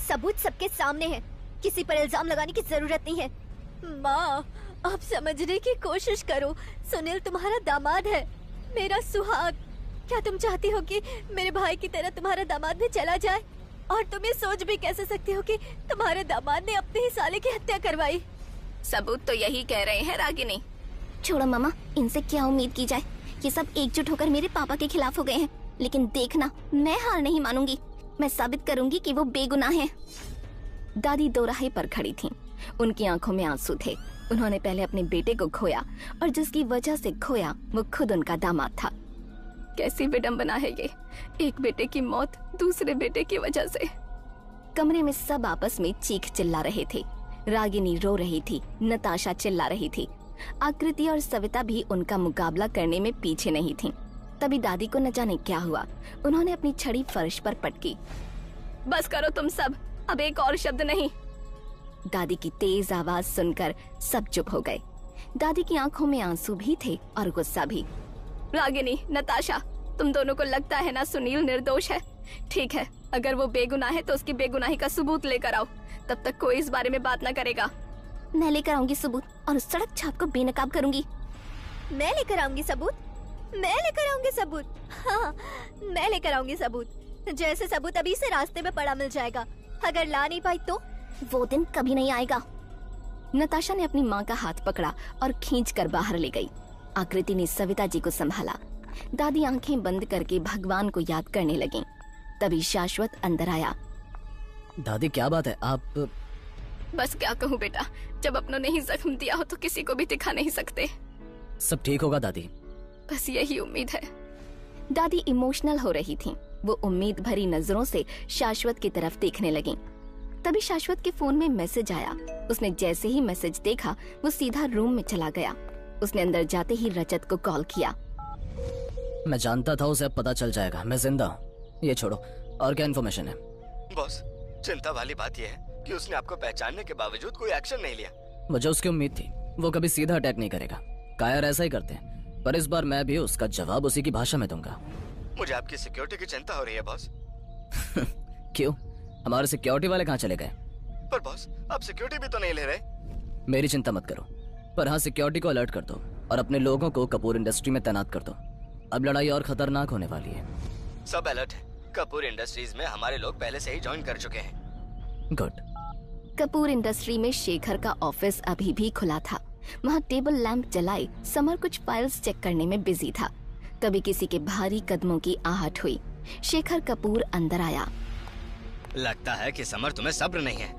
सबूत सबके सामने है, किसी पर इल्जाम लगाने की जरूरत नहीं है। माँ, आप समझने की कोशिश करो। सुनील तुम्हारा दामाद है, मेरा सुहाग। क्या तुम चाहती हो कि मेरे भाई की तरह तुम्हारा दामाद भी चला जाए? और तुम ये सोच भी कैसे सकती हो कि तुम्हारे दामाद ने अपने ही साले की हत्या करवाई? सबूत तो यही कह रहे हैं रागिनी। छोड़ो मामा, इनसे क्या उम्मीद की जाए। ये सब एकजुट होकर मेरे पापा के खिलाफ हो गए हैं, लेकिन देखना, मैं हार नहीं मानूंगी। मैं साबित करूंगी कि वो बेगुनाह हैं। दादी दोराहे पर खड़ी थीं। उनकी आंखों में आंसू थे। उन्होंने पहले अपने बेटे को खोया, और जिसकी वजह से खोया वो खुद उनका दामाद था। कैसी विडंबना है ये, एक बेटे की मौत दूसरे बेटे की वजह से। कमरे में सब आपस में चीख चिल्ला रहे थे। रागिनी रो रही थी, नताशा चिल्ला रही थी। आकृति और सविता भी उनका मुकाबला करने में पीछे नहीं थीं। तभी दादी को न जाने क्या हुआ, उन्होंने अपनी छड़ी फर्श पर पटकी। बस करो तुम सब, अब एक और शब्द नहीं। दादी की तेज आवाज सुनकर सब चुप हो गए। दादी की आंखों में आंसू भी थे और गुस्सा भी। रागिनी, नताशा, तुम दोनों को लगता है ना सुनील निर्दोष है? ठीक है, अगर वो बेगुनाह है तो उसकी बेगुनाही का सबूत लेकर आओ, तब तक कोई इस बारे में बात न करेगा। मैं लेकर आऊंगी सबूत और उस सड़क छाप को बेनकाब करूंगी। मैं लेकर आऊंगी सबूत? मैं लेकर आऊंगी सबूत? हाँ, मैं लेकर आऊंगी सबूत। जैसे सबूत अभी से रास्ते में पड़ा मिल जाएगा। अगर ला नहीं पाई तो वो दिन कभी नहीं आएगा। नताशा ने अपनी माँ का हाथ पकड़ा और खींचकर बाहर ले गई। आकृति ने सविता जी को संभाला। दादी आंखें बंद करके भगवान को याद करने लगी। तभी शाश्वत अंदर आया। दादी, क्या बात है? आप... बस क्या कहूँ बेटा, जब अपनों ने ही जख्म दिया हो तो किसी को भी दिखा नहीं सकते। सब ठीक होगा दादी। बस यही उम्मीद है। दादी इमोशनल हो रही थीं। वो उम्मीद भरी नजरों से शाश्वत की तरफ देखने लगी। तभी शाश्वत के फोन में मैसेज आया। उसने जैसे ही मैसेज देखा वो सीधा रूम में चला गया। उसने अंदर जाते ही रजत को कॉल किया। मैं जानता था उसे अब पता चल जाएगा मैं जिंदा हूँ। ये छोड़ो, और क्या इन्फॉर्मेशन है? बॉस, चिंता वाली बात यह है कि उसने आपको पहचानने के बावजूद कोई एक्शन नहीं लिया। मुझे उसकी उम्मीद थी, वो कभी सीधा अटैक नहीं करेगा। कायर ऐसा ही करते हैं, पर इस बार मैं भी उसका जवाब उसी की भाषा में दूंगा। मुझे आपकी सिक्योरिटी की चिंता हो रही है बॉस। क्यों? हमारे सिक्योरिटी वाले कहाँ चले गए? पर बॉस, आप सिक्योरिटी भी तो नहीं ले रहे। मेरी चिंता मत करो, पर हाँ सिक्योरिटी को अलर्ट कर दो और अपने लोगों को कपूर इंडस्ट्री में तैनात कर दो। अब लड़ाई और खतरनाक होने वाली है। सब अलर्ट है। कपूर इंडस्ट्रीज में हमारे लोग पहले से ही ज्वाइन कर चुके हैं। गुड। कपूर इंडस्ट्री में शेखर का ऑफिस अभी भी खुला था। वहाँ टेबल लैंप जलाए समर कुछ फाइल्स चेक करने में बिजी था। तभी किसी के भारी कदमों की आहट हुई। शेखर कपूर अंदर आया। लगता है कि समर तुम्हें सब्र नहीं है।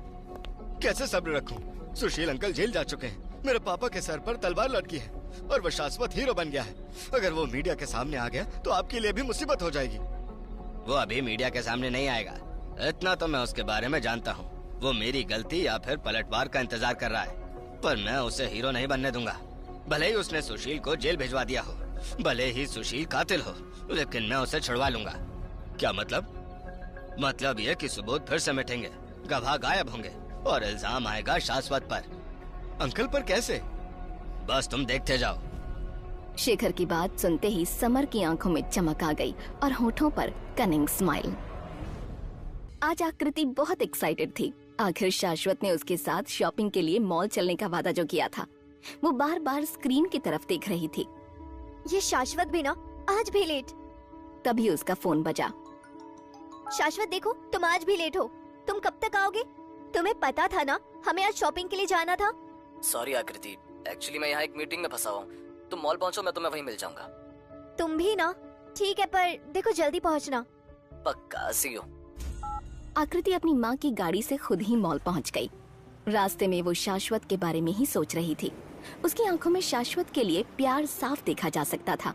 कैसे सब्र रखूं? सुशील अंकल जेल जा चुके हैं, मेरे पापा के सर पर तलवार लटकी है और वो शाश्वत हीरो बन गया है। अगर वो मीडिया के सामने आ गया तो आपके लिए भी मुसीबत हो जाएगी। वो अभी मीडिया के सामने नहीं आएगा, इतना तो मैं उसके बारे में जानता हूँ। वो मेरी गलती या फिर पलटवार का इंतजार कर रहा है, पर मैं उसे हीरो नहीं बनने दूंगा। भले ही उसने सुशील को जेल भिजवा दिया हो, भले ही सुशील कातिल हो, लेकिन मैं उसे छुड़वा लूंगा। क्या मतलब? मतलब ये कि सबूत फिर से मिटेंगे, गवाह गायब होंगे और इल्जाम आएगा शाश्वत पर। अंकल पर कैसे? बस तुम देखते जाओ। शेखर की बात सुनते ही समर की आंखों में चमक आ गई और होठों पर कनिंग स्माइल। आज आकृति बहुत एक्साइटेड थी। आखिर शाश्वत ने उसके साथ शॉपिंग के लिए मॉल चलने का वादा जो किया था। वो बार बार स्क्रीन की तरफ देख रही थी। ये शाश्वत भी ना आज भी लेट। तभी उसका फोन बजा। शाश्वत देखो, तुम आज भी लेट हो। तुम कब तक आओगे? तुम्हें पता था ना हमें आज शॉपिंग के लिए जाना था। सॉरी आकृति, एक्चुअली मैं यहाँ एक मीटिंग में फंसा हूँ। तुम मॉल पहुँचो, मैं तुम्हें वहीं मिल जाऊंगा। तुम भी ना? ठीक है, पर देखो जल्दी पहुँचना। पक्का, सी यू। आकृति अपनी माँ की गाड़ी से खुद ही मॉल पहुँच गई। रास्ते में वो शाश्वत के बारे में ही सोच रही थी। उसकी आंखों में शाश्वत के लिए प्यार साफ देखा जा सकता था।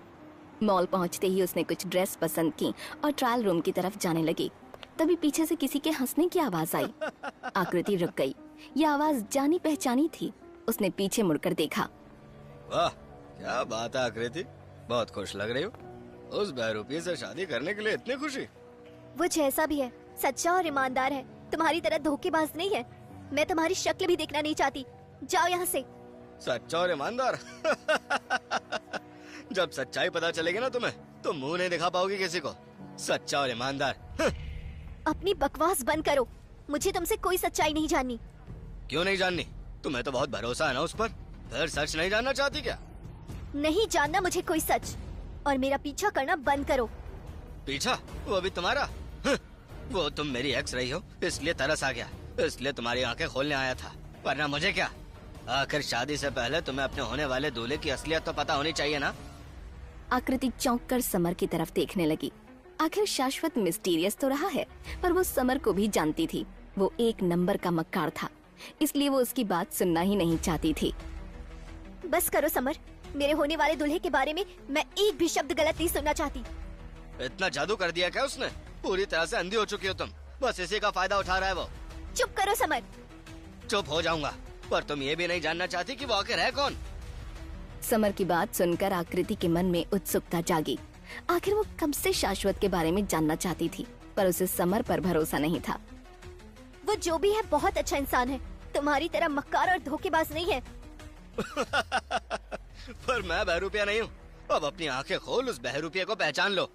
मॉल पहुँचते ही उसने कुछ ड्रेस पसंद की और ट्रायल रूम की तरफ जाने लगी। तभी पीछे से किसी के हंसने की आवाज आई। आकृति रुक गई। यह आवाज जानी पहचानी थी। उसने पीछे मुड़कर देखा। वाह, क्या बात है आकृति, बहुत खुश लग रही हो। उस बहरूपी से शादी करने के लिए इतनी खुशी? वो जैसा भी है, सच्चा और ईमानदार है। तुम्हारी तरह धोखेबाज नहीं है। मैं तुम्हारी शक्ल भी देखना नहीं चाहती। जाओ यहाँ से। सच्चा और ईमानदार? जब सच्चाई पता चलेगी ना तुम्हें, तो मुंह नहीं दिखा पाओगी किसी को। सच्चा और ईमानदार। अपनी बकवास बंद करो। मुझे तुमसे कोई सच्चाई नहीं जाननी। क्यों नहीं जाननी? तुम्हें तो बहुत भरोसा है ना उस पर। फिर सच नहीं जानना चाहती क्या? नहीं जानना मुझे कोई सच। और मेरा पीछा करना बंद करो। पीछा? वो भी तुम्हारा? वो तुम मेरी एक्स रही हो, इसलिए तरस आ गया, इसलिए तुम्हारी आंखें खोलने आया था। वरना मुझे क्या? आखिर शादी से पहले तुम्हें अपने होने वाले दूल्हे की असलियत तो पता होनी चाहिए ना। आकृति चौंक कर समर की तरफ देखने लगी। आखिर शाश्वत मिस्टीरियस तो रहा है, पर वो समर को भी जानती थी। वो एक नंबर का मक्कार था, इसलिए वो उसकी बात सुनना ही नहीं चाहती थी। बस करो समर। मेरे होने वाले दूल्हे के बारे में मैं एक भी शब्द गलत नहीं सुनना चाहती। इतना जादू कर दिया क्या उसने? पूरी तरह से अंधी हो चुकी हो तुम। बस इसी का फायदा उठा रहा है वो। चुप करो समर। चुप हो जाऊंगा, पर तुम ये भी नहीं जानना चाहती कि वो आखिर है कौन? समर की बात सुनकर आकृति के मन में उत्सुकता जागी। आखिर वो कब से शाश्वत के बारे में जानना चाहती थी, पर उसे समर पर भरोसा नहीं था। वो जो भी है बहुत अच्छा इंसान है। तुम्हारी तरह मक्कार और धोखेबाज नहीं है। पर मैं बहरूपिया नहीं हूँ। अब अपनी आंखें खोल, उस बहरूपिया को पहचान लो।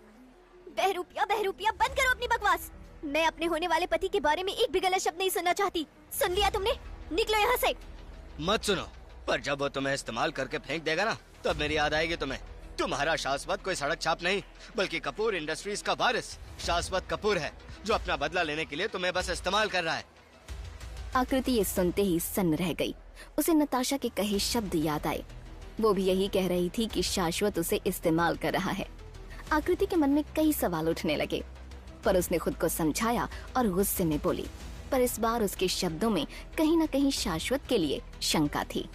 बहरूपिया बहरूपिया, बंद करो अपनी बकवास। मैं अपने होने वाले पति के बारे में एक भी गलत शब्द नहीं सुनना चाहती। सुन लिया तुमने? निकलो यहाँ से। मत सुनो, पर जब वो तुम्हें इस्तेमाल करके फेंक देगा ना, तब मेरी याद आएगी तुम्हें। तुम्हारा शाश्वत कोई सड़क छाप नहीं, बल्कि कपूर इंडस्ट्रीज का वारिस शाश्वत कपूर है, जो अपना बदला लेने के लिए तुम्हें बस इस्तेमाल कर रहा है। आकृति ये सुनते ही सन्न रह गई। उसे नताशा के कहे शब्द याद आए। वो भी यही कह रही थी कि शाश्वत उसे इस्तेमाल कर रहा है। आकृति के मन में कई सवाल उठने लगे, पर उसने खुद को समझाया और गुस्से में बोली। पर इस बार उसके शब्दों में कहीं न कहीं शाश्वत के लिए शंका थी।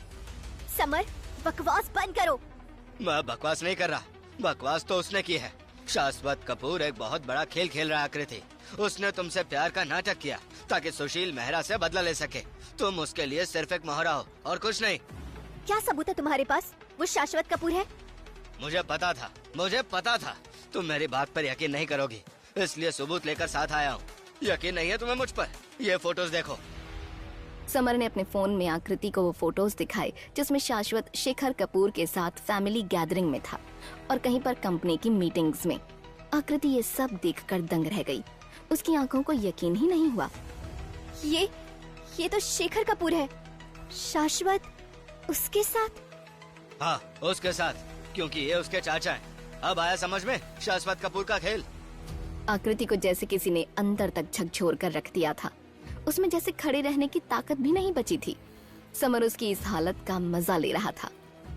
समर, बकवास बंद करो। मैं बकवास नहीं कर रहा, बकवास तो उसने की है। शाश्वत कपूर एक बहुत बड़ा खेल खेल रहा है आकृति। उसने तुमसे प्यार का नाटक किया ताकि सुशील मेहरा से बदला ले सके। तुम उसके लिए सिर्फ एक मोहरा हो और कुछ नहीं। क्या सबूत है तुम्हारे पास? वो शाश्वत कपूर है? मुझे पता था तुम मेरी बात पर यकीन नहीं करोगी, इसलिए सबूत लेकर साथ आया हूँ। यकीन नहीं है तुम्हें मुझ पर? ये फोटोज देखो। समर ने अपने फोन में आकृति को वो फोटोज दिखाए जिसमें शाश्वत शेखर कपूर के साथ फैमिली गैदरिंग में था और कहीं पर कंपनी की मीटिंग्स में। आकृति ये सब देखकर दंग रह गई। उसकी आंखों को यकीन ही नहीं हुआ। ये तो शेखर कपूर है। शाश्वत उसके साथ? हाँ, उसके साथ, क्योंकि ये उसके चाचा हैं। अब आया समझ में शाश्वत कपूर का खेल? आकृति को जैसे किसी ने अंदर तक झकझोर कर रख दिया था। उसमें जैसे खड़े रहने की ताकत भी नहीं बची थी। समर उसकी इस हालत का मजा ले रहा था।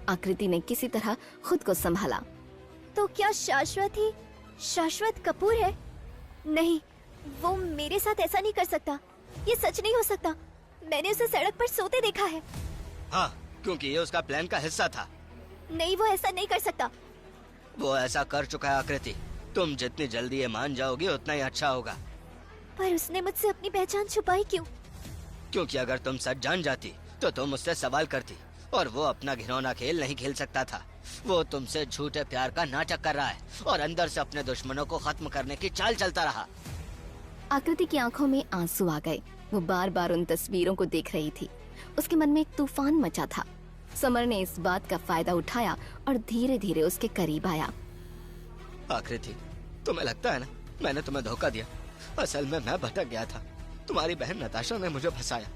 आकृति ने किसी तरह खुद को संभाला। तो क्या शाश्वत ही शाश्वत कपूर है? नहीं, वो मेरे साथ ऐसा नहीं कर सकता। ये सच नहीं हो सकता। मैंने उसे सड़क पर सोते देखा है। हाँ, क्योंकि ये उसका प्लान का हिस्सा था। नहीं, वो ऐसा नहीं कर सकता। वो ऐसा कर चुका है आकृति। तुम जितनी जल्दी ये मान जाओगी उतना ही अच्छा होगा। पर उसने मुझसे अपनी पहचान छुपाई क्यों? क्योंकि अगर तुम सच जान जाती तो तुम उससे सवाल करती, और वो अपना घिनौना खेल नहीं खेल सकता था। वो तुमसे झूठे प्यार का नाटक कर रहा है और अंदर से अपने दुश्मनों को खत्म करने की चाल चलता रहा। आकृति की आंखों में आंसू आ गए। वो बार बार उन तस्वीरों को देख रही थी। उसके मन में एक तूफान मचा था। समर ने इस बात का फायदा उठाया और धीरे धीरे उसके करीब आया। आकृति, तुम्हें लगता है ना मैंने तुम्हें धोखा दिया? असल में मैं भटक गया था। तुम्हारी बहन नताशा ने मुझे फंसाया।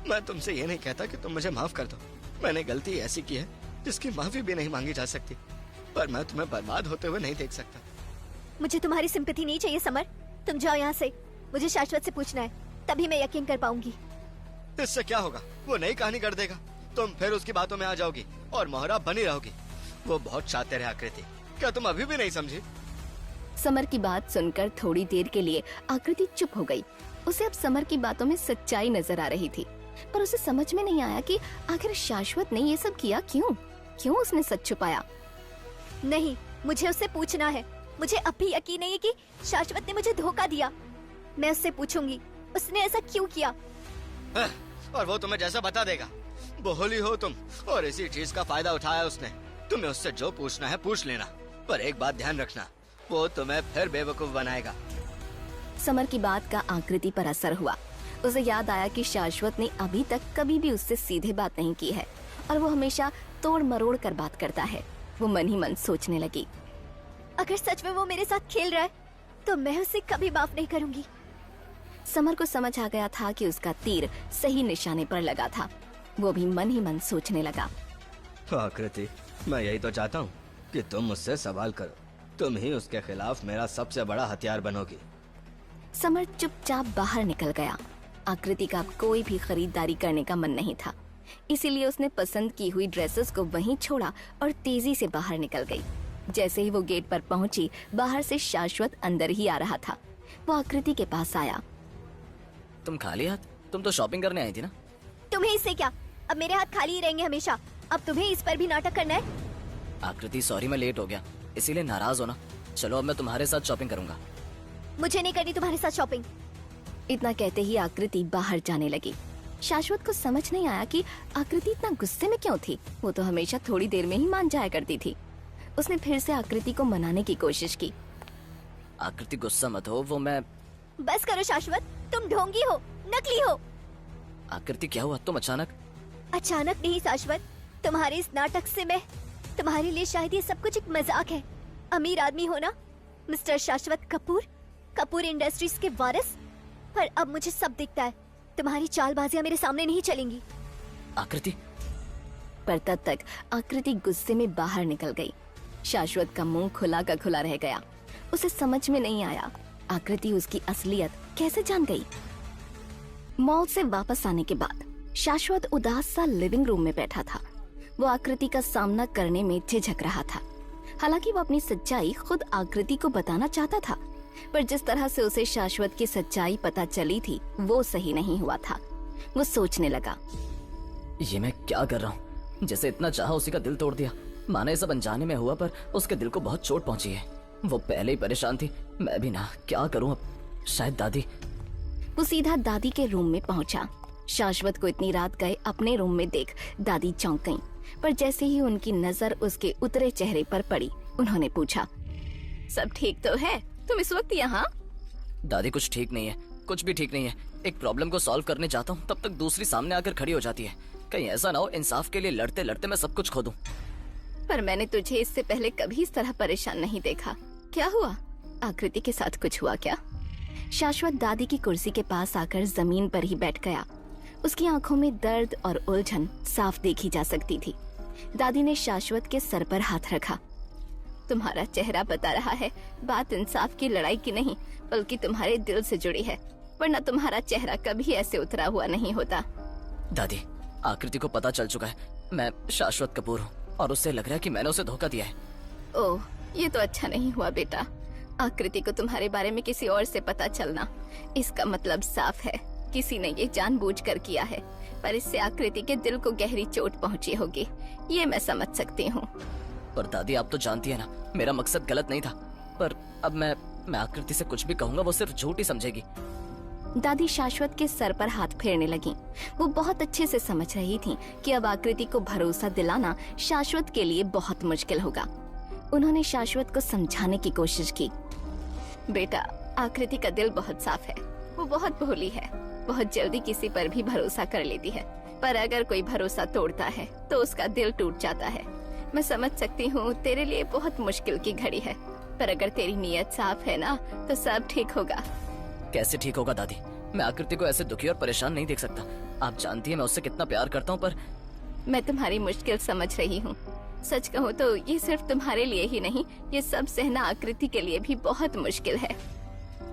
मैं तुमसे ये नहीं कहता कि तुम मुझे माफ कर दो। मैंने गलती ऐसी की है जिसकी माफी भी नहीं मांगी जा सकती, पर मैं तुम्हें बर्बाद होते हुए नहीं देख सकता। मुझे तुम्हारी सिंपैथी नहीं चाहिए समर। तुम जाओ यहाँ से। मुझे शाश्वत से पूछना है, तभी मैं यकीन कर पाऊंगी। इससे क्या होगा? वो नई कहानी कर देगा। तुम फिर उसकी बातों में आ जाओगी और मोहरा बनी रहोगी। वो बहुत शातिर है आकृति। क्या तुम अभी भी नहीं समझी? समर की बात सुनकर थोड़ी देर के लिए आकृति चुप हो गई। उसे अब समर की बातों में सच्चाई नजर आ रही थी, पर उसे समझ में नहीं आया कि आखिर शाश्वत ने ये सब किया क्यों उसने सच छुपाया। नहीं, मुझे उससे पूछना है। मुझे अब भी यकीन नहीं है कि शाश्वत ने मुझे धोखा दिया। मैं उससे पूछूंगी उसने ऐसा क्यों किया। और वो तुम्हें जैसा बता देगा। बोली हो तुम, और इसी चीज का फायदा उठाया उसने। तुम्हें उससे जो पूछना है पूछ लेना, पर एक बात ध्यान रखना, वो तुम्हें फिर बेवकूफ बनाएगा। समर की बात का आकृति पर असर हुआ। उसे याद आया कि शाश्वत ने अभी तक कभी भी उससे सीधे बात नहीं की है और वो हमेशा तोड़ मरोड़ कर बात करता है। वो मन ही मन सोचने लगी, अगर सच में वो मेरे साथ खेल रहा है तो मैं उसे कभी माफ नहीं करूंगी। समर को समझ आ गया था कि उसका तीर सही निशाने पर लगा था। वो भी मन ही मन सोचने लगा, आकृति, मैं यही तो चाहता हूँ कि तुम मुझसे सवाल करो। तुम ही उसके खिलाफ मेरा सबसे बड़ा हथियार बनोगी। समर चुपचाप बाहर निकल गया। आकृति का अब कोई भी खरीदारी करने का मन नहीं था, इसीलिए उसने पसंद की हुई ड्रेसेस को वहीं छोड़ा और तेजी से बाहर निकल गई। जैसे ही वो गेट पर पहुंची, बाहर से शाश्वत अंदर ही आ रहा था। वो आकृति के पास आया। तुम खाली हाथ? तुम तो शॉपिंग करने आई थी ना? तुम्हें इससे क्या? अब मेरे हाथ खाली ही रहेंगे हमेशा। अब तुम्हें इस पर भी नाटक करना है? आकृति, सॉरी मैं लेट हो गया, इसीलिए नाराज हो ना। चलो अब मैं तुम्हारे साथ शॉपिंग करूंगा। मुझे नहीं करनी तुम्हारे साथ शॉपिंग। इतना कहते ही आकृति बाहर जाने लगी। शाश्वत को समझ नहीं आया कि आकृति इतना गुस्से में क्यों थी। वो तो हमेशा थोड़ी देर में ही मान जाया करती थी। उसने फिर से आकृति को मनाने की कोशिश की। आकृति गुस्सा मत हो, वो मैं। बस करो शाश्वत, तुम ढोंगी हो, नकली हो। आकृति क्या हुआ? तुम अचानक नहीं शाश्वत, तुम्हारे इस नाटक से मैं, तुम्हारे लिए शायद ये सब कुछ एक मजाक है। अमीर आदमी हो ना, मिस्टर शाश्वत कपूर, कपूर इंडस्ट्रीज के वारिस। पर अब मुझे सब दिखता है। तुम्हारी चालबाजियां मेरे सामने नहीं चलेंगी। आकृति। पर तब तक आकृति गुस्से में बाहर निकल गई। शाश्वत का मुंह खुला का खुला रह गया। उसे समझ में नहीं आया आकृति उसकी असलियत कैसे जान गई। मॉल से वापस आने के बाद शाश्वत उदास सा लिविंग रूम में बैठा था। वो आकृति का सामना करने में झिझक रहा था। हालांकि वो अपनी सच्चाई खुद आकृति को बताना चाहता था, पर जिस तरह से उसे शाश्वत की सच्चाई पता चली थी वो सही नहीं हुआ था। वो सोचने लगा, ये मैं क्या कर रहा हूँ? जैसे इतना चाहा उसी का दिल तोड़ दिया। माने सब अनजाने में हुआ, पर उसके दिल को बहुत चोट पहुंची है। वो पहले ही परेशान थी, मैं भी ना। क्या करूँ अब? शायद दादी। वो सीधा दादी के रूम में पहुंचा। शाश्वत को इतनी रात गए अपने रूम में देख दादी चौंक गईं। पर जैसे ही उनकी नजर उसके उतरे चेहरे पर पड़ी, उन्होंने पूछा, सब ठीक तो है? तुम इस वक्त यहाँ? दादी कुछ ठीक नहीं है, कुछ भी ठीक नहीं है। एक प्रॉब्लम को सॉल्व करने जाता हूँ, तब तक दूसरी सामने आकर खड़ी हो जाती है। कहीं ऐसा ना हो इंसाफ के लिए लड़ते लड़ते मैं सब कुछ खो दूं। पर मैंने तुझे इससे पहले कभी इस तरह परेशान नहीं देखा। क्या हुआ? आकृति के साथ कुछ हुआ क्या? शाश्वत दादी की कुर्सी के पास आकर जमीन पर ही बैठ गया। उसकी आंखों में दर्द और उलझन साफ देखी जा सकती थी। दादी ने शाश्वत के सर पर हाथ रखा। तुम्हारा चेहरा बता रहा है बात इंसाफ की लड़ाई की नहीं, बल्कि तुम्हारे दिल से जुड़ी है, वरना तुम्हारा चेहरा कभी ऐसे उतरा हुआ नहीं होता। दादी, आकृति को पता चल चुका है मैं शाश्वत कपूर हूँ, और उससे लग रहा है कि मैंने उसे धोखा दिया है। ओह, ये तो अच्छा नहीं हुआ बेटा। आकृति को तुम्हारे बारे में किसी और से पता चलना, इसका मतलब साफ है किसी ने ये जानबूझकर किया है। पर इससे आकृति के दिल को गहरी चोट पहुंची होगी, ये मैं समझ सकती हूँ। पर दादी, आप तो जानती है ना, मेरा मकसद गलत नहीं था। पर अब मैं आकृति से कुछ भी कहूँगा वो सिर्फ झूठ ही समझेगी। दादी शाश्वत के सर पर हाथ फेरने लगी। वो बहुत अच्छे से समझ रही थी कि अब आकृति को भरोसा दिलाना शाश्वत के लिए बहुत मुश्किल होगा। उन्होंने शाश्वत को समझाने की कोशिश की। बेटा, आकृति का दिल बहुत साफ है, वो बहुत भोली है, बहुत जल्दी किसी पर भी भरोसा कर लेती है। पर अगर कोई भरोसा तोड़ता है तो उसका दिल टूट जाता है। मैं समझ सकती हूँ तेरे लिए बहुत मुश्किल की घड़ी है, पर अगर तेरी नीयत साफ है ना तो सब ठीक होगा। कैसे ठीक होगा दादी? मैं आकृति को ऐसे दुखी और परेशान नहीं देख सकता। आप जानती है मैं उससे कितना प्यार करता हूँ। पर मैं तुम्हारी मुश्किल समझ रही हूँ। सच कहूँ तो ये सिर्फ तुम्हारे लिए ही नहीं, ये सब सहना आकृति के लिए भी बहुत मुश्किल है।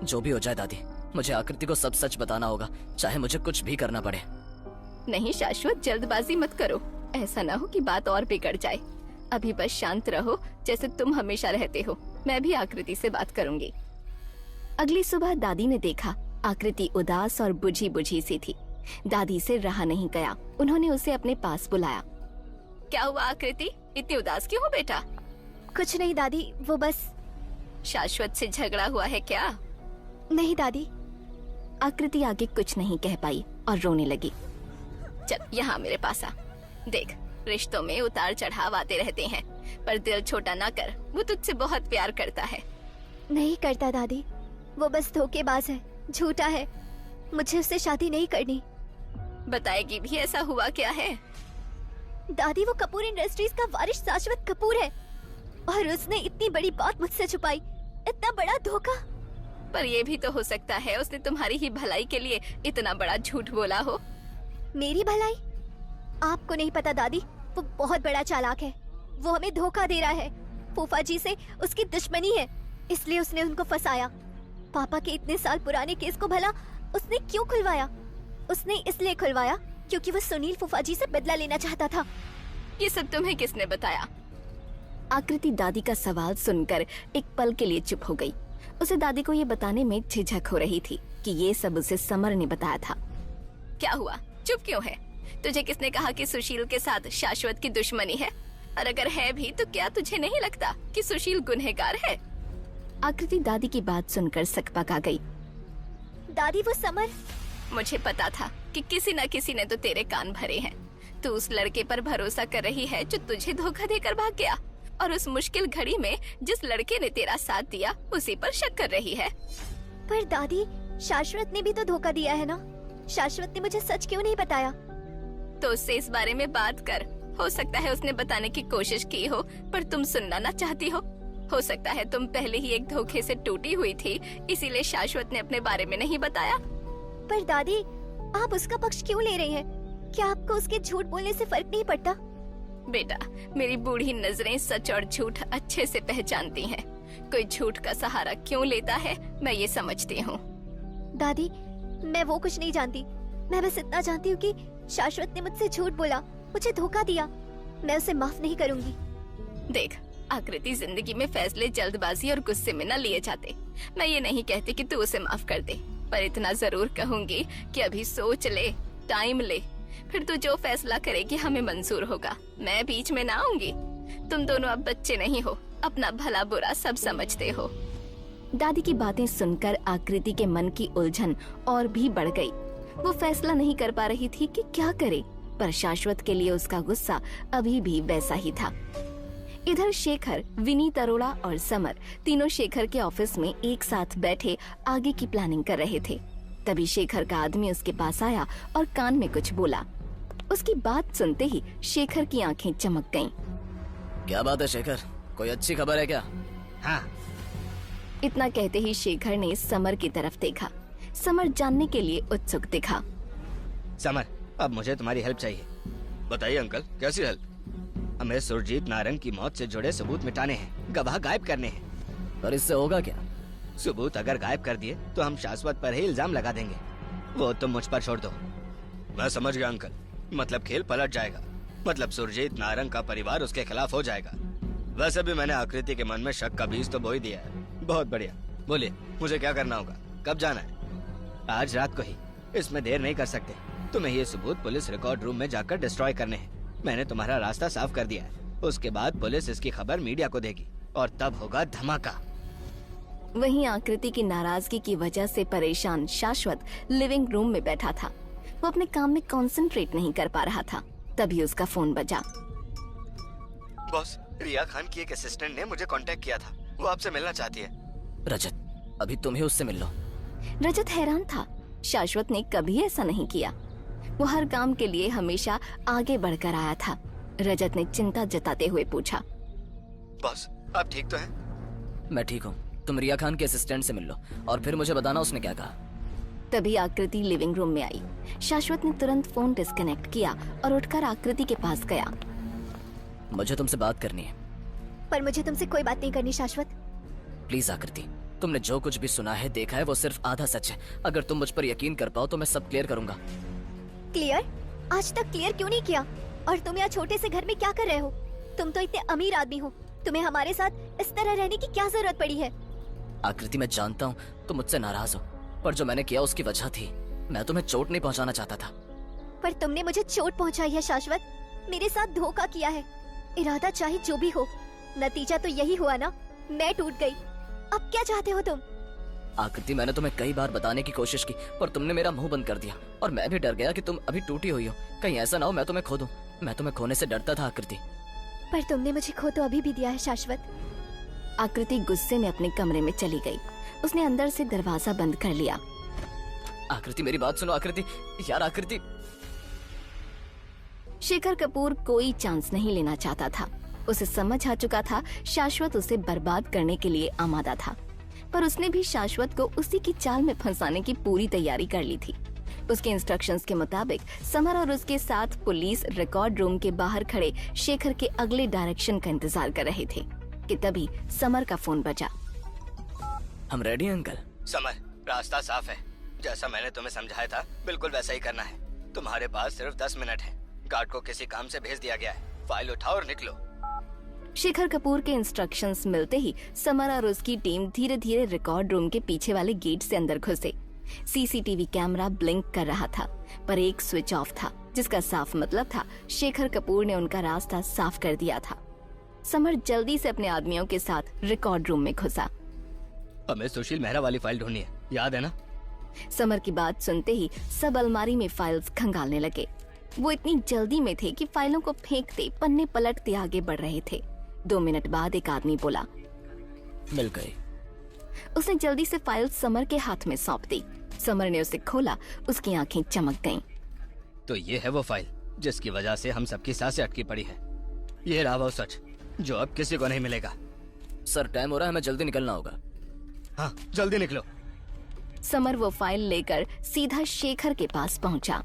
जो भी हो जाए दादी, मुझे आकृति को सब सच बताना होगा, चाहे मुझे कुछ भी करना पड़े। नहीं शाश्वत, जल्दबाजी मत करो। ऐसा ना हो कि बात और बिगड़ जाए। अभी बस शांत रहो जैसे तुम हमेशा रहते हो। मैं भी आकृति से बात करूंगी। अगली सुबह दादी ने देखा आकृति उदास और बुझी बुझी सी थी। दादी से रहा नहीं गया, उन्होंने उसे अपने पास बुलाया। क्या हुआ आकृति, इतनी उदास क्यों हो बेटा? कुछ नहीं दादी, वो बस। शाश्वत से झगड़ा हुआ है क्या? नहीं दादी। आकृति आगे कुछ नहीं कह पाई और रोने लगी। चल यहाँ मेरे पास आ। देख, रिश्तों में उतार चढ़ाव आते रहते हैं, पर दिल छोटा ना कर। वो तुझसे बहुत प्यार करता है। नहीं करता दादी, वो बस धोखेबाज है, झूठा है। मुझे उससे शादी नहीं करनी। बताएगी भी ऐसा हुआ क्या है? दादी, वो कपूर इंडस्ट्रीज का वारिस शाश्वत कपूर है, और उसने इतनी बड़ी बात मुझसे छुपाई। इतना बड़ा धोखा। पर ये भी तो हो सकता है उसने तुम्हारी ही भलाई के लिए इतना बड़ा झूठ बोला हो। मेरी भलाई? आपको नहीं पता दादी, वो बहुत बड़ा चालाक है। वो हमें धोखा दे रहा है। फूफा जी से उसकी दुश्मनी है, इसलिए उसने उनको फंसाया। पापा के इतने साल पुराने केस को भला उसने क्यों खुलवाया? उसने इसलिए खुलवाया क्योंकि वो सुनील फूफा जी से बदला लेना चाहता था। ये सब तुम्हें किसने बताया? आकृति दादी का सवाल सुनकर एक पल के लिए चुप हो गई। उसे दादी को ये बताने में झिझक हो रही थी कि ये सब उसे समर ने बताया था। क्या हुआ, चुप क्यों है? तुझे किसने कहा कि सुशील के साथ शाश्वत की दुश्मनी है? और अगर है भी तो क्या तुझे नहीं लगता कि सुशील गुनहगार है? आकृति दादी की बात सुनकर सकपका गई। दादी, वो समर। मुझे पता था कि किसी न किसी ने तो तेरे कान भरे हैं। तू उस लड़के पर भरोसा कर रही है जो तुझे धोखा देकर भाग गया, और उस मुश्किल घड़ी में जिस लड़के ने तेरा साथ दिया उसी पर शक कर रही है। पर दादी, शाश्वत ने भी तो धोखा दिया है ना। शाश्वत ने मुझे सच क्यों नहीं बताया? तो उससे इस बारे में बात कर। हो सकता है उसने बताने की कोशिश की हो, पर तुम सुनना ना चाहती हो सकता है तुम पहले ही एक धोखे से टूटी हुई थी, इसीलिए शाश्वत ने अपने बारे में नहीं बताया। पर दादी, आप उसका पक्ष क्यों ले रही हैं? क्या आपको उसके झूठ बोलने से फर्क नहीं पड़ता? बेटा, मेरी बूढ़ी नजरें सच और झूठ अच्छे से पहचानती हैं। कोई झूठ का सहारा क्यों लेता है, मैं ये समझती हूँ। दादी, मैं वो कुछ नहीं जानती। मैं बस इतना जानती हूँ कि शाश्वत ने मुझसे झूठ बोला, मुझे धोखा दिया। मैं उसे माफ नहीं करूँगी। देख आकृति, जिंदगी में फैसले जल्दबाजी और गुस्से में न लिए जाते। मैं ये नहीं कहती कि तू उसे माफ कर दे, पर इतना जरूर कहूँगी कि अभी सोच ले, टाइम ले, फिर तू जो फैसला करेगी हमें मंजूर होगा। मैं बीच में ना आऊंगी। तुम दोनों अब बच्चे नहीं हो, अपना भला बुरा सब समझते हो। दादी की बातें सुनकर आकृति के मन की उलझन और भी बढ़ गई। वो फैसला नहीं कर पा रही थी कि क्या करे, पर शाश्वत के लिए उसका गुस्सा अभी भी वैसा ही था। इधर शेखर, विनीत अरोड़ा और समर तीनों शेखर के ऑफिस में एक साथ बैठे आगे की प्लानिंग कर रहे थे। तभी शेखर का आदमी उसके पास आया और कान में कुछ बोला। उसकी बात सुनते ही शेखर की आंखें चमक गईं। क्या बात है शेखर, कोई अच्छी खबर है क्या? हाँ, इतना कहते ही शेखर ने समर की तरफ देखा। समर जानने के लिए उत्सुक दिखा। समर, अब मुझे तुम्हारी हेल्प चाहिए। बताइए अंकल, कैसी हेल्प? हमें सुरजीत नारंग की मौत से जुड़े सबूत मिटाने हैं, गवाह गायब करने हैं। और इससे होगा क्या? सबूत अगर गायब कर दिए तो हम शाश्वत पर ही इल्जाम लगा देंगे। वो तुम मुझ पर छोड़ दो। मैं समझ गया अंकल, मतलब खेल पलट जाएगा। मतलब सुरजीत नारंग का परिवार उसके खिलाफ हो जाएगा। वैसे भी मैंने आकृति के मन में शक का बीज तो बो ही दिया है। बहुत बढ़िया, बोलिए मुझे क्या करना होगा, कब जाना है? आज रात को ही, इसमें देर नहीं कर सकते। तुम्हें ये सबूत पुलिस रिकॉर्ड रूम में जाकर डिस्ट्रॉय करने हैं। मैंने तुम्हारा रास्ता साफ कर दिया है। उसके बाद पुलिस इसकी खबर मीडिया को देगी और तब होगा धमाका। वहीं आकृति की नाराजगी की वजह से परेशान शाश्वत लिविंग रूम में बैठा था। वो अपने काम में कंसंट्रेट नहीं कर पा रहा था। तभी उसका फोन बजा। बॉस, रिया खान की एक असिस्टेंट ने मुझे कांटेक्ट किया था। वो आपसे मिलना चाहती है। रजत, अभी तुम ही उससे मिल लो। रजत हैरान था। शाश्वत ने कभी ऐसा नहीं किया। वो हर काम के लिए हमेशा आगे बढ़कर आया था। रजत ने चिंता जताते हुए पूछा, बॉस, आप ठीक तो हैं? मैं ठीक हूँ, तुम रिया खान के असिस्टेंट से मिल लो और फिर मुझे बताना उसने क्या कहा। तभी आकृति लिविंग रूम में आई। शाश्वत ने तुरंत फोन डिस्कनेक्ट किया और उठकर आकृति के पास गया। मुझे तुमसे बात करनी है। पर मुझे तुमसे कोई बात नहीं करनी शाश्वत। प्लीज आकृति, तुमने जो कुछ भी सुना है, देखा है, वो सिर्फ आधा सच है। अगर तुम मुझ पर यकीन कर पाओ तो मैं सब क्लियर करूंगा। क्लियर? आज तक क्लियर क्यों नहीं किया? और तुम यहाँ छोटे से घर में क्या कर रहे हो? तुम तो इतने अमीर आदमी हो, तुम्हें हमारे साथ इस तरह रहने की क्या जरूरत पड़ी है? आकृति, मैं जानता हूँ तुम मुझसे नाराज हो, पर जो मैंने किया उसकी वजह थी। मैं तुम्हें चोट नहीं पहुँचाना चाहता था। पर तुमने मुझे चोट पहुँचाई है शाश्वत। मेरे साथ धोखा किया है। इरादा चाहे जो भी हो, नतीजा तो यही हुआ ना, मैं टूट गई। अब क्या चाहते हो तुम? आकृति, मैंने तुम्हें कई बार बताने की कोशिश की पर तुमने मेरा मुंह बंद कर दिया। और मैं भी डर गया कि तुम अभी टूटी हुई हो, कहीं ऐसा ना हो मैं तुम्हें खो दूं। मैं तुम्हें खोने से डरता था आकृति। पर तुमने मुझे खो तो अभी भी दिया है शाश्वत। आकृति गुस्से में अपने कमरे में चली गई। उसने अंदर से दरवाजा बंद कर लिया। आकृति, मेरी बात सुनो आकृति। यार आकृति। शेखर कपूर कोई चांस नहीं लेना चाहता था। उसे समझ आ चुका था शाश्वत उसे बर्बाद करने के लिए आमादा था, पर उसने भी शाश्वत को उसी की चाल में फंसाने की पूरी तैयारी कर ली थी। उसके इंस्ट्रक्शंस के मुताबिक समर और उसके साथ पुलिस रिकॉर्ड रूम के बाहर खड़े शेखर के अगले डायरेक्शन का इंतजार कर रहे थे कि तभी समर का फोन बजा। हम रेडी हैं अंकल? समर, रास्ता साफ है। जैसा मैंने तुम्हें समझाया था बिल्कुल वैसा ही करना है। तुम्हारे पास सिर्फ 10 मिनट है। गार्ड को किसी काम से भेज दिया गया है। फाइल उठाओ और निकलो। शेखर कपूर के इंस्ट्रक्शंस मिलते ही समर और उसकी टीम धीरे धीरे रिकॉर्ड रूम के पीछे वाले गेट से अंदर घुसे। सीसीटीवी कैमरा ब्लिंक कर रहा था, पर एक स्विच ऑफ था, जिसका साफ मतलब था शेखर कपूर ने उनका रास्ता साफ कर दिया था। समर जल्दी से अपने आदमियों के साथ रिकॉर्ड रूम में घुसा। हमें सुशील मेहरा वाली फाइल ढूंढनी है, याद है ना? समर की बात सुनते ही सब अलमारी में फाइल्स खंगालने लगे। वो इतनी जल्दी में थे कि फाइलों को फेंकते पन्ने पलटते आगे बढ़ रहे थे। 2 मिनट बाद एक आदमी बोला, मिल गई। उसने जल्दी से फाइल समर के हाथ में सौंप दी। समर ने उसे खोला, उसकी आंखें चमक गईं। तो ये है वो फाइल जिसकी वजह से हम सबकी सांसें अटकी पड़ी है। ये रहा वो सच जो अब किसी को नहीं मिलेगा। सर, टाइम हो रहा है, हमें जल्दी निकलना होगा। हाँ, जल्दी निकलो। समर वो फाइल लेकर सीधा शेखर के पास पहुंचा।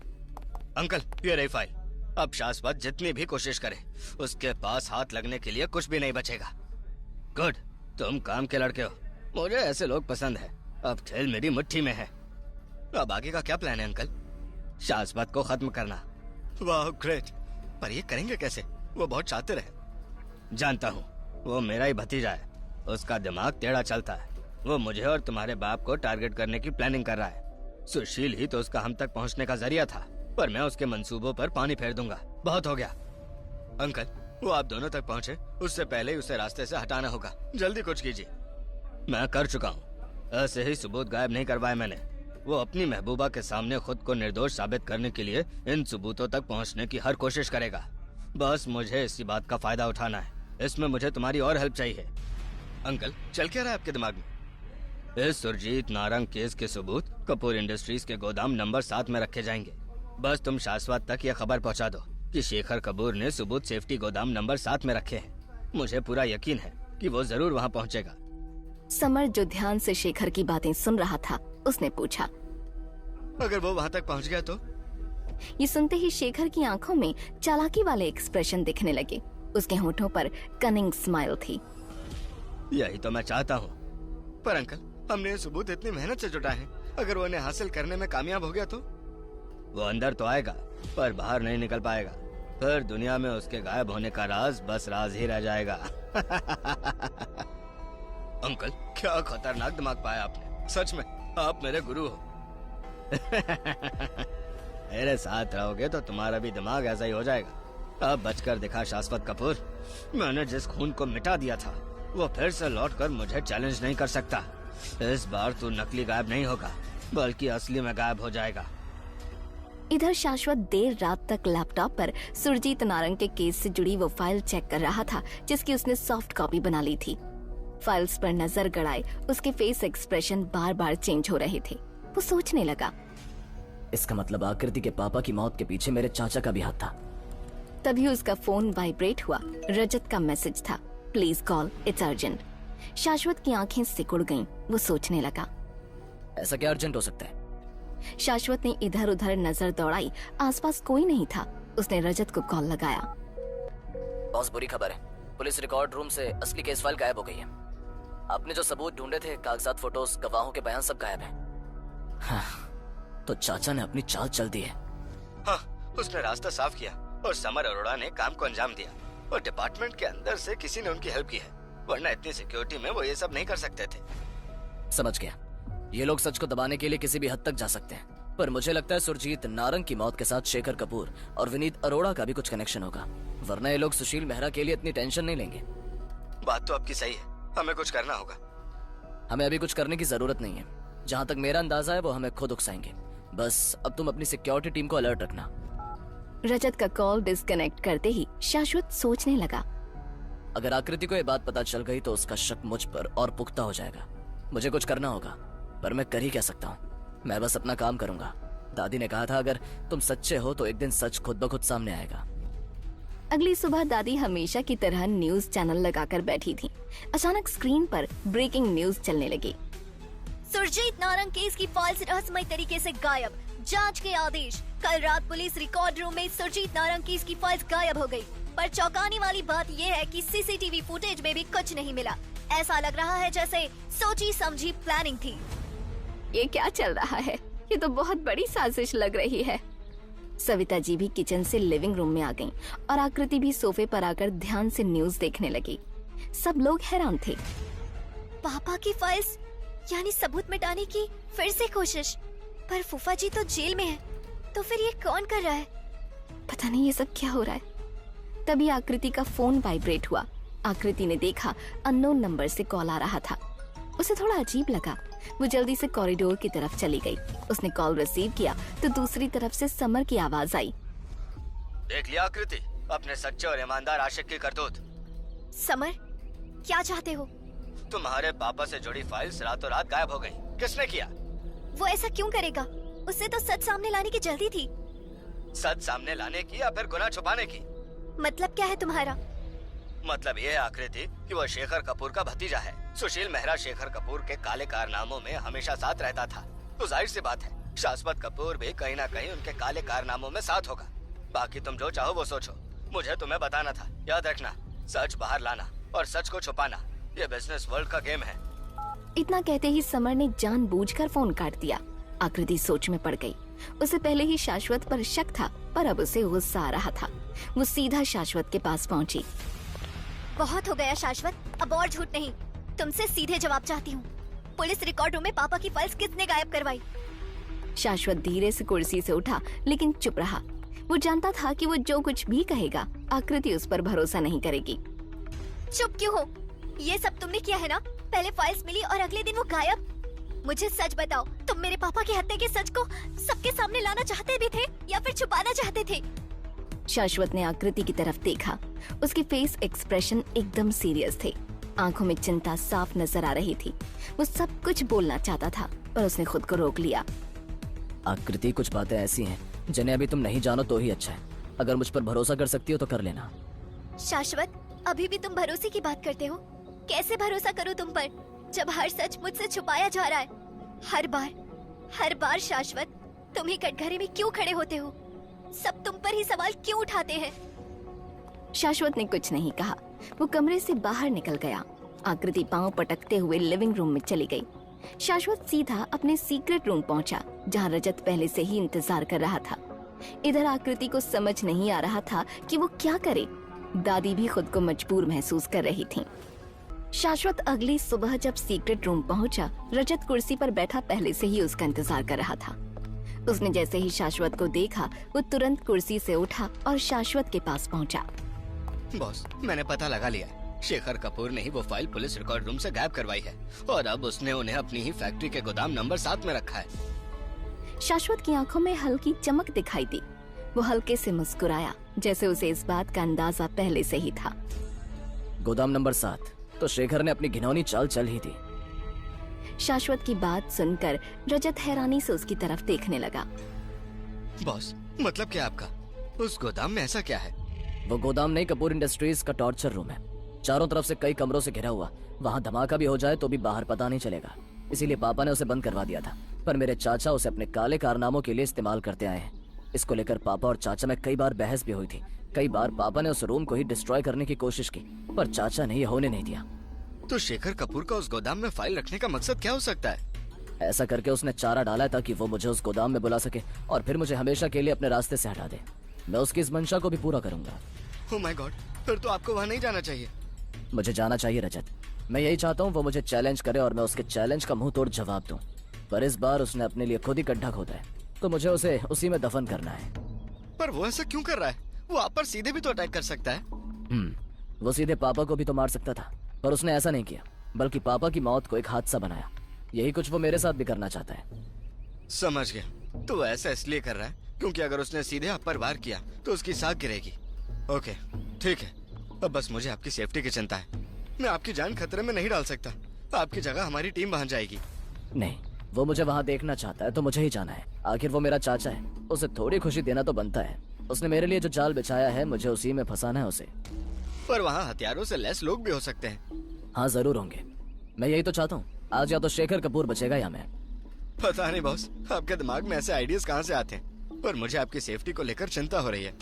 अंकल, ये रही फाइल। अब शाश्वत जितनी भी कोशिश करे उसके पास हाथ लगने के लिए कुछ भी नहीं बचेगा। गुड, तुम काम के लड़के हो। मुझे ऐसे लोग पसंद है। अब खेल मेरी मुट्ठी में है। अब आगे का क्या प्लान है अंकल? शाश्वत को खत्म करना। वाह, ग्रेट। पर ये करेंगे कैसे? वो बहुत शातिर है। जानता हूँ, वो मेरा ही भतीजा है। उसका दिमाग टेढ़ा चलता है। वो मुझे और तुम्हारे बाप को टारगेट करने की प्लानिंग कर रहा है। सुशील ही तो उसका हम तक पहुँचने का जरिया था, पर मैं उसके मंसूबों पर पानी फेर दूंगा। बहुत हो गया। अंकल, वो आप दोनों तक पहुँचे उससे पहले ही उसे रास्ते से हटाना होगा। जल्दी कुछ कीजिए। मैं कर चुका हूँ। ऐसे ही सबूत गायब नहीं करवाए मैंने। वो अपनी महबूबा के सामने खुद को निर्दोष साबित करने के लिए इन सबूतों तक पहुँचने की हर कोशिश करेगा। बस मुझे इसी बात का फायदा उठाना है। इसमें मुझे तुम्हारी और हेल्प चाहिए। अंकल, चल क्या रहा है आपके दिमाग में? इस सुरजीत नारंग केस के सबूत कपूर इंडस्ट्रीज के गोदाम नंबर 7 में रखे जाएंगे। बस तुम शाश्वत तक यह खबर पहुंचा दो कि शेखर कपूर ने सबूत सेफ्टी गोदाम नंबर 7 में रखे हैं। मुझे पूरा यकीन है कि वो जरूर वहां पहुंचेगा। समर जो ध्यान से शेखर की बातें सुन रहा था, उसने पूछा। अगर वो वहां तक पहुंच गया तो? ये सुनते ही शेखर की आंखों में चालाकी वाले एक्सप्रेशन दिखने लगे। उसके होठों पर कनिंग स्माइल थी। यही तो मैं चाहता हूँ। पर अंकल, हमने ये सबूत इतनी मेहनत से जुटाए हैं, अगर वो इन्हें हासिल करने में कामयाब हो गया तो? वो अंदर तो आएगा पर बाहर नहीं निकल पाएगा। फिर दुनिया में उसके गायब होने का राज बस राज ही रह जाएगा। अंकल, क्या खतरनाक दिमाग पाया आपने। सच में आप मेरे गुरु हो। मेरे साथ रहोगे तो तुम्हारा भी दिमाग ऐसा ही हो जाएगा। अब बचकर दिखा शाश्वत कपूर। मैंने जिस खून को मिटा दिया था वो फिर से लौटकर मुझे चैलेंज नहीं कर सकता। इस बार तू नकली गायब नहीं होगा बल्कि असली में गायब हो जाएगा। इधर शाश्वत देर रात तक लैपटॉप पर सुरजीत नारंग के केस से जुड़ी वो फाइल चेक कर रहा था जिसकी उसने सॉफ्ट कॉपी बना ली थी। फाइल्स पर नजर गड़ाए उसके फेस एक्सप्रेशन बार बार चेंज हो रहे थे। वो सोचने लगा, इसका मतलब आकृति के पापा की मौत के पीछे मेरे चाचा का भी हाथ था। तभी उसका फोन वाइब्रेट हुआ। रजत का मैसेज था, प्लीज कॉल, इट्स अर्जेंट। शाश्वत की आंखें सिकुड़ गईं। वो सोचने लगा, ऐसा क्या अर्जेंट हो सकता है? शाश्वत ने इधर उधर नजर दौड़ाई। आसपास कोई नहीं था। उसने रजत को कॉल लगाया। बहुत बुरी खबर है, पुलिस रिकॉर्ड रूम से असली केस फाइल गायब हो गई है। आपने जो सबूत ढूंढे थे, कागजात, फोटोज, गवाहों के बयान सब गायब हैं। हाँ, तो चाचा ने अपनी चाल चल दी है। हाँ, उसने रास्ता साफ किया और समर अरोड़ा ने काम को अंजाम दिया और डिपार्टमेंट के अंदर से किसी ने उनकी हेल्प की है, वरना इतनी सिक्योरिटी में वो ये सब नहीं कर सकते थे। समझ गया, ये लोग सच को दबाने के लिए किसी भी हद तक जा सकते हैं, पर मुझे लगता है सुरजीत नारंग की मौत के साथ शेखर कपूर और विनीत अरोड़ा का भी कुछ कनेक्शन होगा, वरना ये लोग सुशील मेहरा के लिए इतनी टेंशन नहीं लेंगे। बात तो आपकी सही है, हमें कुछ करना होगा। हमें अभी कुछ करने की जरूरत नहीं है। जहाँ तक मेरा अंदाजा है वो हमें खुद उकसाएंगे। बस अब तुम अपनी सिक्योरिटी टीम को अलर्ट रखना। रजत का कॉल डिस्कनेक्ट करते ही शाश्वत सोचने लगा, अगर आकृति को ये बात पता चल गई तो उसका शक मुझ पर और पुख्ता हो जाएगा। मुझे कुछ करना होगा, पर मैं कर ही क्या सकता हूँ। मैं बस अपना काम करूंगा। दादी ने कहा था अगर तुम सच्चे हो तो एक दिन सच खुद ब खुद सामने आएगा। अगली सुबह दादी हमेशा की तरह न्यूज चैनल लगाकर बैठी थी। अचानक स्क्रीन पर ब्रेकिंग न्यूज चलने लगी। सुरजीत नारंग केस की फाइल्स रहस्यमय तरीके से गायब, जांच के आदेश। कल रात पुलिस रिकॉर्ड रूम में सुरजीत नारंग केस की फाइल्स गायब हो गई, पर चौंकाने वाली बात यह है कि सीसीटीवी फुटेज में भी कुछ नहीं मिला। ऐसा लग रहा है जैसे सोची समझी प्लानिंग थी। ये क्या चल रहा है? ये तो बहुत बड़ी साजिश लग रही है। सविता जी भी किचन से लिविंग रूम में आ गईं और आकृति भी सोफे पर आकर ध्यान से न्यूज देखने लगी। सब लोग हैरान थे। पापा की फाइल्स यानी सबूत मिटाने की फिर से कोशिश, पर फूफा जी तो जेल में है, तो फिर ये कौन कर रहा है? पता नहीं ये सब क्या हो रहा है। तभी आकृति का फोन वाइब्रेट हुआ। आकृति ने देखा अननोन नंबर से कॉल आ रहा था। उसे थोड़ा अजीब लगा। वो जल्दी से कॉरिडोर की तरफ चली गई। उसने कॉल रिसीव किया तो दूसरी तरफ से समर की आवाज आई। देख लिया आकृति, अपने सच्चे और ईमानदार आशिक की करतूत। समर, क्या चाहते हो? तुम्हारे पापा से जुड़ी फाइल्स रातों रात गायब हो गई। किसने किया? वो ऐसा क्यों करेगा? उससे तो सच सामने लाने की जल्दी थी। सच सामने लाने की या फिर गुनाह छुपाने की? मतलब क्या है तुम्हारा? मतलब ये है आकृति कि वो शेखर कपूर का भतीजा है। सुशील मेहरा शेखर कपूर के काले कारनामों में हमेशा साथ रहता था, तो जाहिर सी बात है शाश्वत कपूर भी कहीं ना कहीं उनके काले कारनामों में साथ होगा। बाकी तुम जो चाहो वो सोचो, मुझे तुम्हें बताना था। याद रखना, सच बाहर लाना और सच को छुपाना ये बिजनेस वर्ल्ड का गेम है। इतना कहते ही समर ने जानबूझकर फोन काट दिया। आकृति सोच में पड़ गई। उसे पहले ही शाश्वत पर शक था, पर अब उसे गुस्सा आ रहा था। वो सीधा शाश्वत के पास पहुंची। बहुत हो गया शाश्वत, अब और झूठ नहीं। तुमसे सीधे जवाब चाहती हूँ। पुलिस रिकॉर्ड रूम में पापा की फाइल्स किसने गायब करवाई? शाश्वत धीरे से कुर्सी से उठा, लेकिन चुप रहा। वो जानता था कि वो जो कुछ भी कहेगा आकृति उस पर भरोसा नहीं करेगी। चुप क्यों हो? ये सब तुमने किया है ना? पहले फाइल्स मिली और अगले दिन वो गायब। मुझे सच बताओ, तुम मेरे पापा की हत्या के सच को सबके सामने लाना चाहते भी थे या फिर छुपाना चाहते थे? शाश्वत ने आकृति की तरफ देखा। उसके फेस एक्सप्रेशन एकदम सीरियस थे। आंखों में चिंता साफ नजर आ रही थी। वो सब कुछ बोलना चाहता था पर उसने खुद को रोक लिया। आकृति, कुछ बातें ऐसी हैं जिन्हें अभी तुम नहीं जानो तो ही अच्छा है। अगर मुझ पर भरोसा कर सकती हो तो कर लेना। शाश्वत, अभी भी तुम भरोसे की बात करते हो? कैसे भरोसा करूं तुम पर जब हर सच मुझसे छुपाया जा रहा है? हर बार शाश्वत, तुम ही कटघरे में क्यों खड़े होते हो? सब तुम पर ही सवाल क्यों उठाते हैं? शाश्वत ने कुछ नहीं कहा। वो कमरे से बाहर निकल गया। आकृति पांव पटकते हुए लिविंग रूम में चली गई। शाश्वत सीधा अपने सीक्रेट रूम पहुंचा, जहां रजत पहले से ही इंतजार कर रहा था। इधर आकृति को समझ नहीं आ रहा था कि वो क्या करे। दादी भी खुद को मजबूर महसूस कर रही थी। शाश्वत अगली सुबह जब सीक्रेट रूम पहुंचा, रजत कुर्सी पर बैठा पहले से ही उसका इंतजार कर रहा था। उसने जैसे ही शाश्वत को देखा, वो तुरंत कुर्सी से उठा और शाश्वत के पास पहुंचा। बॉस, मैंने पता लगा लिया है। शेखर कपूर ने ही वो फाइल पुलिस रिकॉर्ड रूम से गायब करवाई है और अब उसने उन्हें अपनी ही फैक्ट्री के गोदाम नंबर 7 में रखा है। शाश्वत की आंखों में हल्की चमक दिखाई दी। वो हल्के से मुस्कुराया, जैसे उसे इस बात का अंदाजा पहले से ही था। गोदाम नंबर 7 तो शेखर ने अपनी घिनौनी चाल चल ही थी। शाश्वत की बात सुनकर रजत हैरानी से उसकी तरफ देखने लगा। बॉस, मतलब क्या आपका? उस गोदाम में ऐसा क्या है? वो गोदाम नहीं, कपूर इंडस्ट्रीज का टॉर्चर रूम है। चारों तरफ से कई कमरों से घिरा हुआ। वहाँ धमाका भी हो जाए तो भी बाहर पता नहीं चलेगा। इसीलिए पापा ने उसे बंद करवा दिया था, पर मेरे चाचा उसे अपने काले कारनामों के लिए इस्तेमाल करते आए हैं। इसको लेकर पापा और चाचा में कई बार बहस भी हुई थी। कई बार पापा ने उस रूम को ही डिस्ट्रॉय करने की कोशिश की, पर चाचा ने ये होने नहीं दिया। तो शेखर कपूर का उस गोदाम में फाइल रखने का मकसद क्या हो सकता है? ऐसा करके उसने चारा डाला है ताकि वो मुझे उस गोदाम में बुला सके और फिर मुझे हमेशा के लिए अपने रास्ते से हटा दे। मैं उसकी इस मंशा को भी पूरा करूंगा। ओह माय गॉड, फिर तो आपको वहाँ नहीं जाना चाहिए। मुझे जाना चाहिए रजत। मैं यही चाहता हूँ वो मुझे चैलेंज करे और मैं उसके चैलेंज का मुंह तोड़ जवाब दूं। पर इस बार उसने अपने लिए खुद ही गड्ढा खोदा है, तो मुझे उसे उसी में दफन करना है। पर वो ऐसा क्यों कर रहा है? वो आप पर सीधे भी तो अटैक कर सकता है। वो सीधे पापा को भी तो मार सकता था, पर उसने ऐसा नहीं किया, बल्कि पापा की मौत को एक हादसा बनाया। यही कुछ वो मेरे साथ भी करना चाहता है। समझ गया। तो वो ऐसा इसलिए कर रहा है क्योंकि अगर उसने सीधे आप पर वार किया तो उसकी साख गिरेगी। ओके, ठीक है। अब बस मुझे आपकी सेफ्टी की चिंता है। मैं आपकी जान खतरे में नहीं डाल सकता। आपकी जगह हमारी टीम वहाँ जाएगी। नहीं, वो मुझे वहाँ देखना चाहता है तो मुझे ही जाना है। आखिर वो मेरा चाचा है, उसे थोड़ी खुशी देना तो बनता है। उसने मेरे लिए जो जाल बिछाया है, मुझे उसी में फंसाना है उसे। पर वहाँ हथियारों से लैस लोग भी हो सकते हैं। हाँ, जरूर होंगे। मैं यही तो चाहता हूँ। आज या तो शेखर कपूर बचेगा या मैं। पता नहीं बॉस, आपके दिमाग में ऐसे आइडियाज कहाँ से आते हैं, पर मुझे आपकी सेफ्टी को लेकर चिंता हो रही है।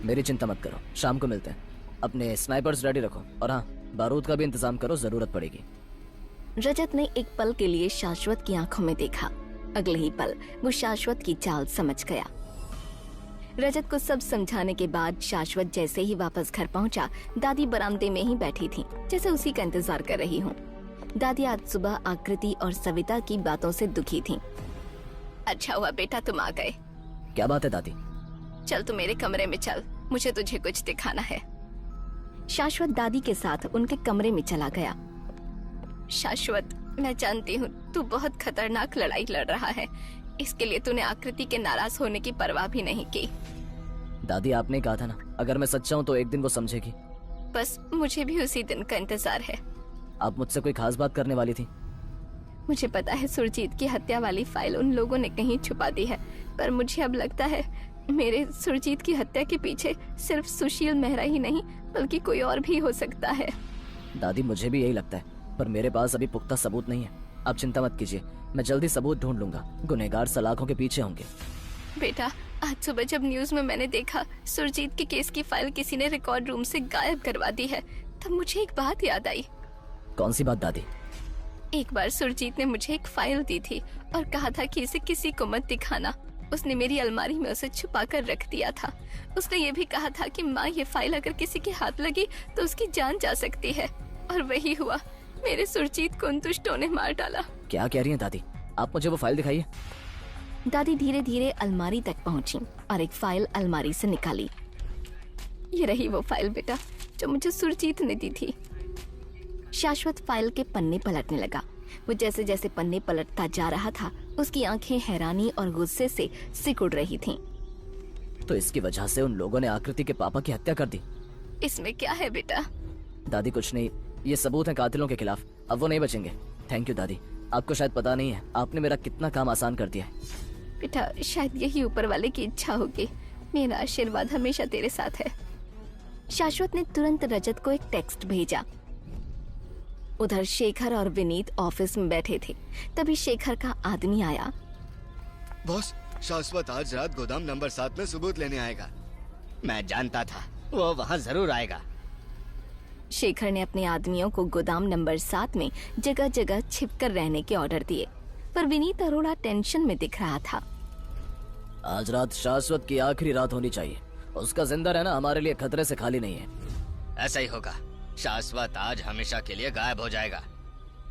मेरी चिंता मत करो, शाम को मिलते हैं। अपने स्नाइपर्स रेडी रखो और हाँ, बारूद का भी इंतजाम करो, जरूरत पड़ेगी। रजत ने एक पल के लिए शाश्वत की आंखों में देखा। अगले ही पल वो शाश्वत की चाल समझ गया। रजत को सब समझाने के बाद शाश्वत जैसे ही वापस घर पहुंचा, दादी बरामदे में ही बैठी थी, जैसे उसी का इंतजार कर रही हूँ। दादी आज सुबह आकृति और सविता की बातों से दुखी थीं। अच्छा हुआ बेटा तुम आ गए। क्या बात है दादी? चल तू मेरे कमरे में चल, मुझे तुझे कुछ दिखाना है। शाश्वत दादी के साथ उनके कमरे में चला गया। शाश्वत, मैं जानती हूँ तू बहुत खतरनाक लड़ाई लड़ रहा है। इसके लिए तूने आकृति के नाराज होने की परवाह भी नहीं की। दादी, आपने कहा था ना, अगर मैं सच्चा हूँ तो एक दिन वो समझेगी। बस मुझे भी उसी दिन का इंतजार है। आप मुझसे कोई खास बात करने वाली थी? मुझे पता है सुरजीत की हत्या वाली फाइल उन लोगों ने कहीं छुपा दी है, पर मुझे अब लगता है मेरे सुरजीत की हत्या के पीछे सिर्फ सुशील मेहरा ही नहीं, बल्कि कोई और भी हो सकता है। दादी, मुझे भी यही लगता है, पर मेरे पास अभी पुख्ता सबूत नहीं है। आप चिंता मत कीजिए, मैं जल्दी सबूत ढूंढ लूंगा। गुनहगार सलाखों के पीछे होंगे। बेटा, आज सुबह जब न्यूज में मैंने देखा सुरजीत के केस की फाइल किसी ने रिकॉर्ड रूम से गायब करवा दी है, तब मुझे एक बात याद आई। कौन सी बात दादी? एक बार सुरजीत ने मुझे एक फाइल दी थी और कहा था कि इसे किसी को मत दिखाना। उसने मेरी अलमारी में उसे छुपा कर रख दिया था। उसने ये भी कहा था कि माँ, ये फाइल अगर किसी के हाथ लगी तो उसकी जान जा सकती है, और वही हुआ। मेरे सुरजीत को उन दुष्टों ने मार डाला। क्या कह रही हैं दादी? आप मुझे वो फाइल दिखाइए। दादी धीरे धीरे अलमारी तक पहुंची और एक फाइल अलमारी से निकाली। ये रही वो फाइल बेटा, जो मुझे सुरजीत ने दी थी। शाश्वत फाइल के पन्ने पलटने लगा। वो जैसे जैसे पन्ने पलटता जा रहा था, उसकी आंखें हैरानी और गुस्से से सिकुड़ रही थीं। तो इसकी वजह से उन लोगों ने आकृति के पापा की हत्या कर दी। इसमें क्या है बेटा? दादी कुछ नहीं, ये सबूत हैं कातिलों के खिलाफ, अब वो नहीं बचेंगे। थैंक यू दादी, आपको शायद पता नहीं है आपने मेरा कितना काम आसान कर दिया है। बेटा शायद यही ऊपर वाले की इच्छा होगी। मेरा आशीर्वाद हमेशा तेरे साथ है। शाश्वत ने तुरंत रजत को एक टेक्स्ट भेजा। उधर शेखर और विनीत ऑफिस में बैठे थे, तभी शेखर का आदमी आया। बॉस, शाश्वत आज रात गोदाम नंबर 7 में सबूत लेने आएगा। मैं जानता था वो वहाँ जरूर आएगा। शेखर ने अपने आदमियों को गोदाम नंबर 7 में जगह जगह छिपकर रहने के ऑर्डर दिए, पर विनीत अरोड़ा टेंशन में दिख रहा था। आज रात शाश्वत की आखिरी रात होनी चाहिए, उसका जिंदा रहना हमारे लिए खतरे से खाली नहीं है। ऐसा ही होगा, शाश्वत आज हमेशा के लिए गायब हो जाएगा।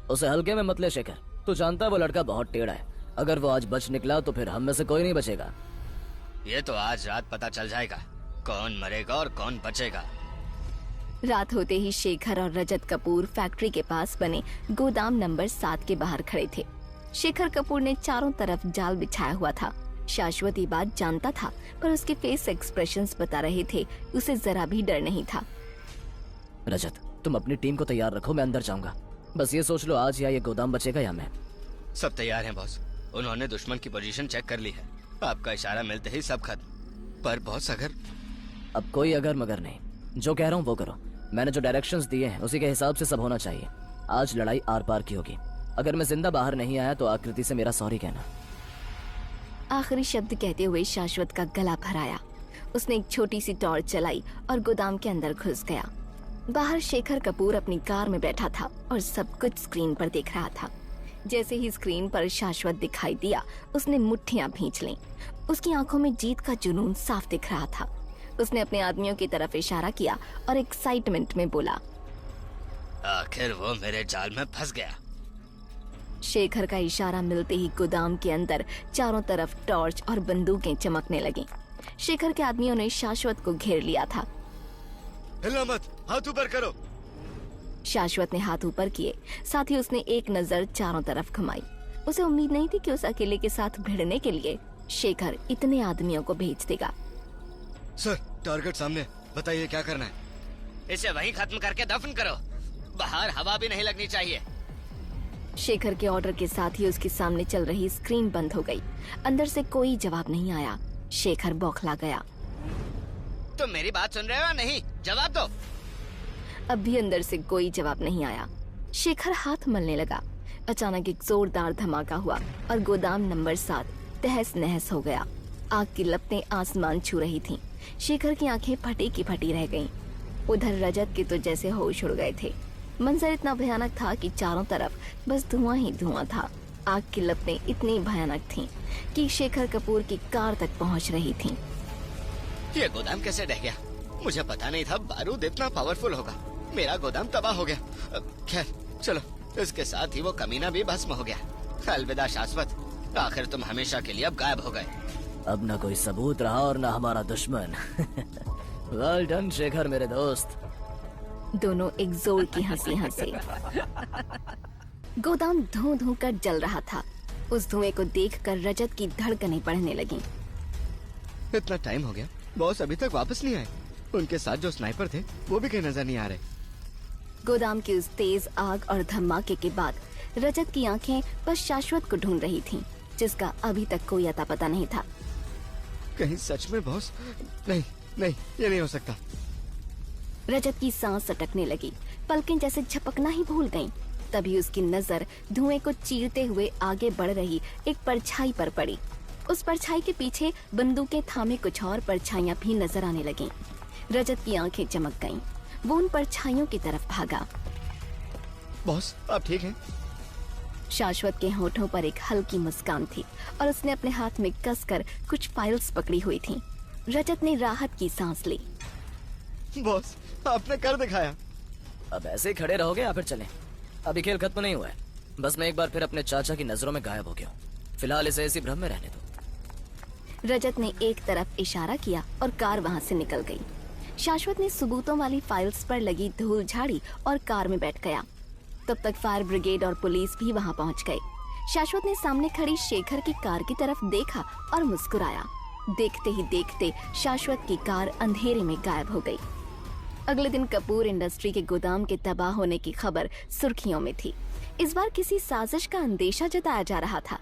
उसे हल्के में मत ले शेखर, तू जानता है वो लड़का बहुत टेढ़ा है। अगर वो आज बच निकला तो फिर हम में से कोई नहीं बचेगा। ये तो आज रात पता चल जाएगा कौन मरेगा और कौन बचेगा। रात होते ही शेखर और रजत कपूर फैक्ट्री के पास बने गोदाम नंबर 7 के बाहर खड़े थे। शेखर कपूर ने चारों तरफ जाल बिछाया हुआ था। शाश्वत ये बात जानता था, पर उसके फेस एक्सप्रेशंस बता रहे थे उसे जरा भी डर नहीं था। रजत, तुम अपनी टीम को तैयार रखो, मैं अंदर जाऊंगा। बस ये सोच लो आज या ये गोदाम बचेगा या मैं। सब तैयार हैं बॉस, उन्होंने दुश्मन की पोजीशन चेक कर ली है। आपका इशारा मिलते ही सब खत्म। पर बॉस, अगर अब कोई अगर मगर नहीं, जो कह रहा हूँ वो करो। मैंने जो डायरेक्शंस दिए हैं उसी के हिसाब से सब होना चाहिए। आज लड़ाई आर पार की होगी। अगर मैं जिंदा बाहर नहीं आया तो आकृति से मेरा सॉरी कहना। आखिरी शब्द कहते हुए शाश्वत का गला भराया। उसने एक छोटी सी टॉर्च चलाई और गोदाम के अंदर घुस गया। बाहर शेखर कपूर अपनी कार में बैठा था और सब कुछ स्क्रीन पर देख रहा था। जैसे ही स्क्रीन पर शाश्वत दिखाई दिया, उसने मुट्ठियां भींच लीं। उसकी आंखों में जीत का जुनून साफ दिख रहा था। उसने अपने आदमियों की तरफ इशारा किया और एक्साइटमेंट में बोला, आखिर वो मेरे जाल में फंस गया। शेखर का इशारा मिलते ही गोदाम के अंदर चारों तरफ टॉर्च और बंदूकें चमकने लगीं। शेखर के आदमियों ने शाश्वत को घेर लिया था। हिलना मत, हाथ ऊपर करो। शाश्वत ने हाथ ऊपर किए, साथ ही उसने एक नजर चारों तरफ घुमाई। उसे उम्मीद नहीं थी कि उस अकेले के साथ भिड़ने के लिए शेखर इतने आदमियों को भेज देगा। सर, टारगेट सामने, बताइए क्या करना है। इसे वहीं खत्म करके दफन करो, बाहर हवा भी नहीं लगनी चाहिए। शेखर के ऑर्डर के साथ ही उसके सामने चल रही स्क्रीन बंद हो गई। अंदर से कोई जवाब नहीं आया। शेखर बौखला गया। तुम मेरी बात सुन रहे हो या नहीं? जवाब दो। अब भी अंदर से कोई जवाब नहीं आया। शेखर हाथ मलने लगा। अचानक एक जोरदार धमाका हुआ और गोदाम नंबर 7 तहस नहस हो गया। आग की लपटें आसमान छू रही थीं। शेखर की आंखें फटी की फटी रह गईं। उधर रजत के तो जैसे होश उड़ गए थे। मंजर इतना भयानक था कि चारों तरफ बस धुआं ही धुआं था। आग की लपटें इतनी भयानक थीं कि शेखर कपूर की कार तक पहुंच रही थीं। ये गोदाम कैसे ढह गया? मुझे पता नहीं था बारूद इतना पावरफुल होगा। मेरा गोदाम तबाह हो गया। खैर चलो, इसके साथ ही वो कमीना भी भस्म हो गया। अलविदा शाश्वत, आखिर तुम हमेशा के लिए अब गायब हो गए। अब न कोई सबूत रहा और न हमारा दुश्मन। वेल डन शेखर मेरे दोस्त। दोनों एक जोर की हंसी हंसे। गोदाम धुआं धुआं कर जल रहा था। उस धुएं को देखकर रजत की धड़कनें बढ़ने लगीं। इतना टाइम हो गया, बॉस अभी तक वापस नहीं आए। उनके साथ जो स्नाइपर थे वो भी कहीं नजर नहीं आ रहे। गोदाम की उस तेज आग और धमाके के बाद रजत की आंखें बस शाश्वत को ढूंढ रही थीं, जिसका अभी तक कोई अता पता नहीं था। कहीं सच में बॉस? नहीं नहीं, ये नहीं हो सकता। रजत की सांस अटकने लगी। पलकें जैसे झपकना ही भूल गईं। तभी उसकी नजर धुएं को चीरते हुए आगे बढ़ रही एक परछाई पर पड़ी। उस परछाई के पीछे बंदूकें थामे कुछ और परछाइयां भी नजर आने लगीं। रजत की आंखें चमक गईं। वो उन परछाइयों की तरफ भागा। बॉस, आप ठीक हैं? शाश्वत के होठों पर एक हल्की मुस्कान थी और उसने अपने हाथ में कसकर कुछ फाइल्स पकड़ी हुई थीं। रजत ने राहत की सांस ली। बॉस, आपने कर दिखाया। अब ऐसे ही खड़े रहोगे या फिर चलें? अभी खेल खत्म नहीं हुआ है। बस मैं एक बार फिर अपने चाचा की नजरों में गायब हो गया हूँ। फिलहाल इसे ऐसी भ्रम में रहने दो। रजत ने एक तरफ इशारा किया और कार वहाँ से निकल गई। शाश्वत ने सबूतों वाली फाइल्स पर लगी धूल झाड़ी और कार में बैठ गया। तब तक फायर ब्रिगेड और पुलिस भी वहाँ पहुँच गए। शाश्वत ने सामने खड़ी शेखर की कार की तरफ देखा और मुस्कुराया। देखते ही देखते शाश्वत की कार अंधेरे में गायब हो गई। अगले दिन कपूर इंडस्ट्री के गोदाम के तबाह होने की खबर सुर्खियों में थी। इस बार किसी साजिश का अंदेशा जताया जा रहा था।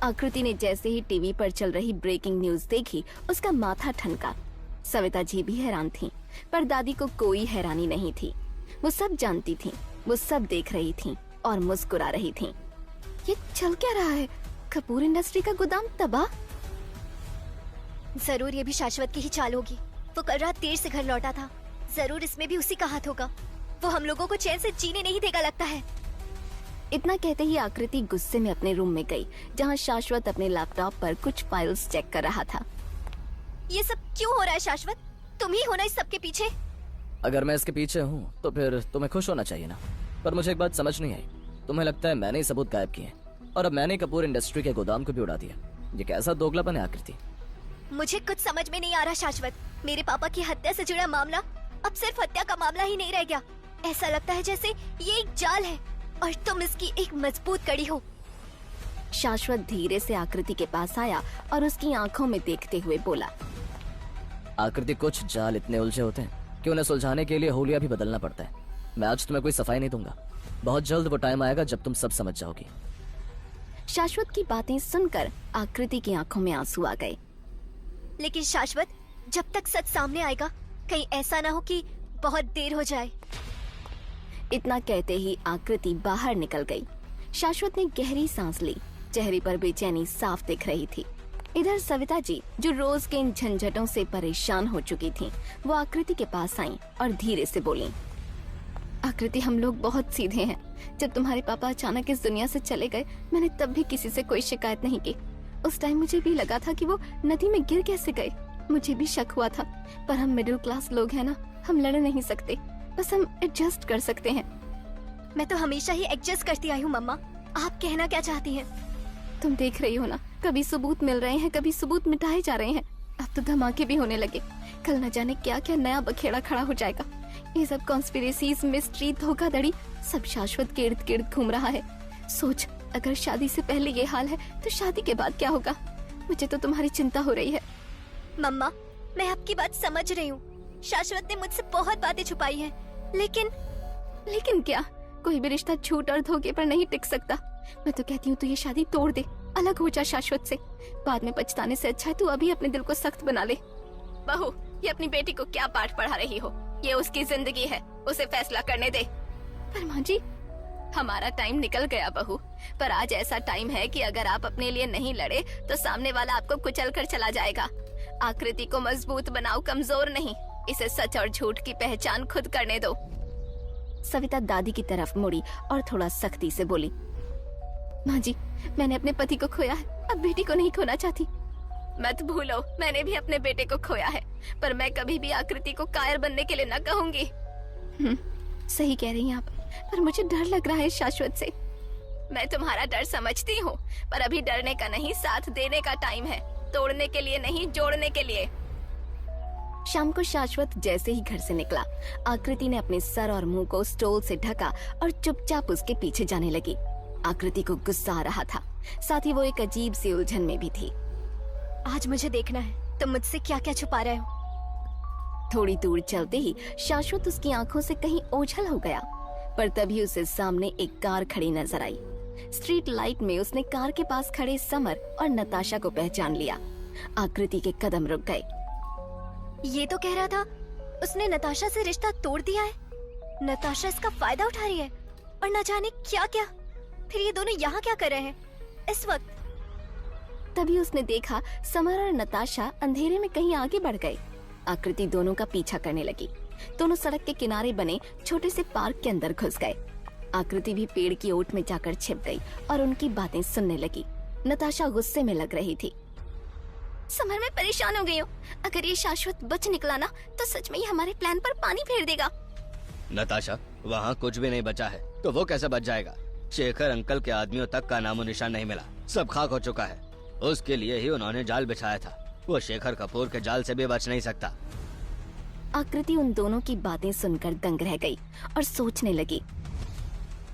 आकृति ने जैसे ही टीवी पर चल रही ब्रेकिंग न्यूज देखी, उसका माथा ठनका। सविता जी भी हैरान थीं, पर दादी को कोई हैरानी नहीं थी। वो सब जानती थीं, वो सब देख रही थीं और मुस्कुरा रही थीं। ये चल क्या रहा है? कपूर इंडस्ट्री का गोदाम तबाह? जरूर ये भी शाश्वत की ही चाल होगी। वो कल रात देर से घर लौटा था, जरूर इसमें भी उसी का हाथ होगा। वो हम लोगों को चैन से जीने नहीं देगा लगता है। इतना कहते ही आकृति गुस्से में अपने रूम में गई, जहां शाश्वत अपने लैपटॉप पर कुछ फाइल्स चेक कर रहा था। ये सब क्यों हो रहा है शाश्वत? तुम ही हो ना इस सब के पीछे? अगर मैं इसके पीछे हूँ तो फिर तुम्हें खुश होना चाहिए ना। पर मुझे एक बात समझ नहीं आई, तुम्हें लगता है मैंने ही सबूत गायब किए और अब मैंने कपूर इंडस्ट्री के गोदाम को भी उड़ा दिया। ये कैसा दोगलापन है आकृति? मुझे कुछ समझ में नहीं आ रहा शाश्वत। मेरे पापा की हत्या से जुड़ा मामला अब सिर्फ हत्या का मामला ही नहीं रह गया। ऐसा लगता है जैसे ये एक जाल है और तुम इसकी एक मजबूत कड़ी हो। शाश्वत धीरे से आकृति के पास आया और उसकी आंखों में देखते हुए बोला, आकृति, कुछ जाल इतने उलझे होते हैं कि उन्हें सुलझाने के लिए होलिया भी बदलना पड़ता है। मैं आज तुम्हें कोई सफाई नहीं दूंगा। बहुत जल्द वो टाइम आएगा जब तुम सब समझ जाओगी। शाश्वत की बातें सुनकर आकृति की आंखों में आंसू आ गए। लेकिन शाश्वत, जब तक सच सामने आएगा कहीं ऐसा ना हो कि बहुत देर हो जाए। इतना कहते ही आकृति बाहर निकल गई। शाश्वत ने गहरी सांस ली। चेहरे पर बेचैनी साफ दिख रही थी। इधर सविता जी, जो रोज के इन झंझटों से परेशान हो चुकी थीं, वो आकृति के पास आईं और धीरे से बोलीं, आकृति, हम लोग बहुत सीधे हैं। जब तुम्हारे पापा अचानक इस दुनिया से चले गए, मैंने तब भी किसी से कोई शिकायत नहीं की। उस टाइम मुझे भी लगा था कि वो नदी में गिर कैसे गए। मुझे भी शक हुआ था, पर हम मिडिल क्लास लोग हैं ना, हम लड़ नहीं सकते, बस हम एडजस्ट कर सकते हैं। मैं तो हमेशा ही एडजस्ट करती आई हूँ मम्मा। आप कहना क्या चाहती हैं? तुम देख रही हो ना, कभी सबूत मिल रहे हैं, कभी सबूत मिटाए जा रहे हैं। अब तो धमाके भी होने लगे। कल न जाने क्या क्या नया बखेड़ा खड़ा हो जाएगा। ये सब कॉन्स्पिरेसीज, मिस्ट्री, धोखाधड़ी सब शाश्वत के इर्द गिर्द घूम रहा है। सोच, अगर शादी से पहले ये हाल है तो शादी के बाद क्या होगा? मुझे तो तुम्हारी चिंता हो रही है। मम्मा, मैं आपकी बात समझ रही हूँ। शाश्वत ने मुझसे बहुत बातें छुपाई हैं, लेकिन क्या? कोई भी रिश्ता झूठ और धोखे पर नहीं टिक सकता। मैं तो कहती हूँ तू ये शादी तोड़ दे, अलग हो जा शाश्वत से। बाद में पछताने से अच्छा है तू अभी अपने दिल को सख्त बना ले। बहू, ये अपनी बेटी को क्या पाठ पढ़ा रही हो? ये उसकी जिंदगी है, उसे फैसला करने दे। पर माँ जी, हमारा टाइम निकल गया बहू, पर आज ऐसा टाइम है कि अगर आप अपने लिए नहीं लड़े तो सामने वाला आपको कुचल कर चला जाएगा। आकृति को मजबूत बनाओ, कमजोर नहीं। इसे सच और झूठ की पहचान खुद करने दो। सविता दादी की तरफ मुड़ी और थोड़ा सख्ती से बोली, माँ जी, मैंने अपने पति को खोया है, अब बेटी को नहीं खोना चाहती। मत भूलो, मैंने भी अपने बेटे को खोया है, पर मैं कभी भी आकृति को कायर बनने के लिए न कहूंगी। सही कह रही हैं आप, पर मुझे डर लग रहा है शाश्वत से। मैं तुम्हारा डर समझती हूँ, पर अभी डरने का नहीं, साथ देने का टाइम है। तोड़ने के लिए नहीं, जोड़ने के लिए। शाम को शाश्वत जैसे ही घर से निकला, आकृति ने अपने सर और मुंह को स्टोल से ढका और चुपचाप उसके पीछे जाने लगी। आकृति को गुस्सा आ रहा था, साथ ही वो एक अजीब सी उलझन में भी थी। आज मुझे देखना है तुम मुझसे क्या क्या छुपा रहे हो। थोड़ी दूर चलते ही शाश्वत उसकी आंखों से कहीं ओझल हो गया, पर तभी उसे सामने एक कार खड़ी नजर आई। स्ट्रीट लाइट में उसने कार के पास खड़े समर और नताशा को पहचान लिया। आकृति के कदम रुक गए। ये तो कह रहा था उसने नताशा से रिश्ता तोड़ दिया है। नताशा इसका फायदा उठा रही है और न जाने क्या क्या। फिर ये दोनों यहाँ क्या कर रहे हैं इस वक्त? तभी उसने देखा समर और नताशा अंधेरे में कहीं आगे बढ़ गए। आकृति दोनों का पीछा करने लगी। दोनों सड़क के किनारे बने छोटे से पार्क के अंदर घुस गए। आकृति भी पेड़ की ओट में जाकर छिप गई और उनकी बातें सुनने लगी। नताशा गुस्से में लग रही थी। समर, मैं परेशान हो गई हूँ। अगर ये शाश्वत बच निकला ना तो सच में ही हमारे प्लान पर पानी फेर देगा। नताशा, वहाँ कुछ भी नहीं बचा है तो वो कैसे बच जाएगा? शेखर अंकल के आदमियों तक का नामो निशान नहीं मिला, सब खाक हो चुका है। उसके लिए ही उन्होंने जाल बिछाया था। वो शेखर कपूर के जाल से भी बच नहीं सकता। आकृति उन दोनों की बातें सुनकर दंग रह गई और सोचने लगी।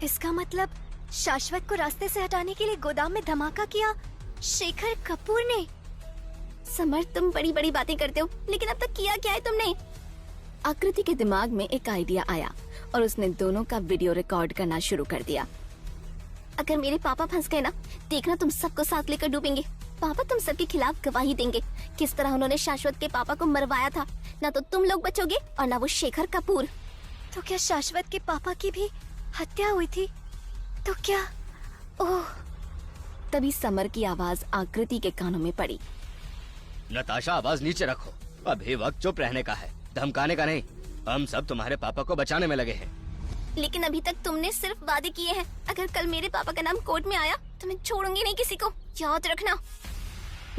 इसका मतलब शाश्वत को रास्ते से हटाने के लिए गोदाम में धमाका किया शेखर कपूर ने। समर, तुम बड़ी बड़ी बातें करते हो, लेकिन अब तक किया क्या है तुमने? आकृति के दिमाग में एक आइडिया आया और उसने दोनों का वीडियो रिकॉर्ड करना शुरू कर दिया। अगर मेरे पापा फंस गए ना, देखना तुम सबको साथ लेकर डूबेंगे। पापा तुम सबके खिलाफ गवाही देंगे, किस तरह उन्होंने शाश्वत के पापा को मरवाया था। ना तो तुम लोग बचोगे और ना वो शेखर कपूर। तो क्या शाश्वत के पापा की भी हत्या हुई थी? तो क्या? ओह, तभी समर की आवाज आकृति के कानों में पड़ी। नताशा, आवाज नीचे रखो। अभी वक्त चुप रहने का है, धमकाने का नहीं। हम सब तुम्हारे पापा को बचाने में लगे हैं। लेकिन अभी तक तुमने सिर्फ वादे किए हैं। अगर कल मेरे पापा का नाम कोर्ट में आया तो मैं छोड़ूंगी नहीं किसी को, याद रखना।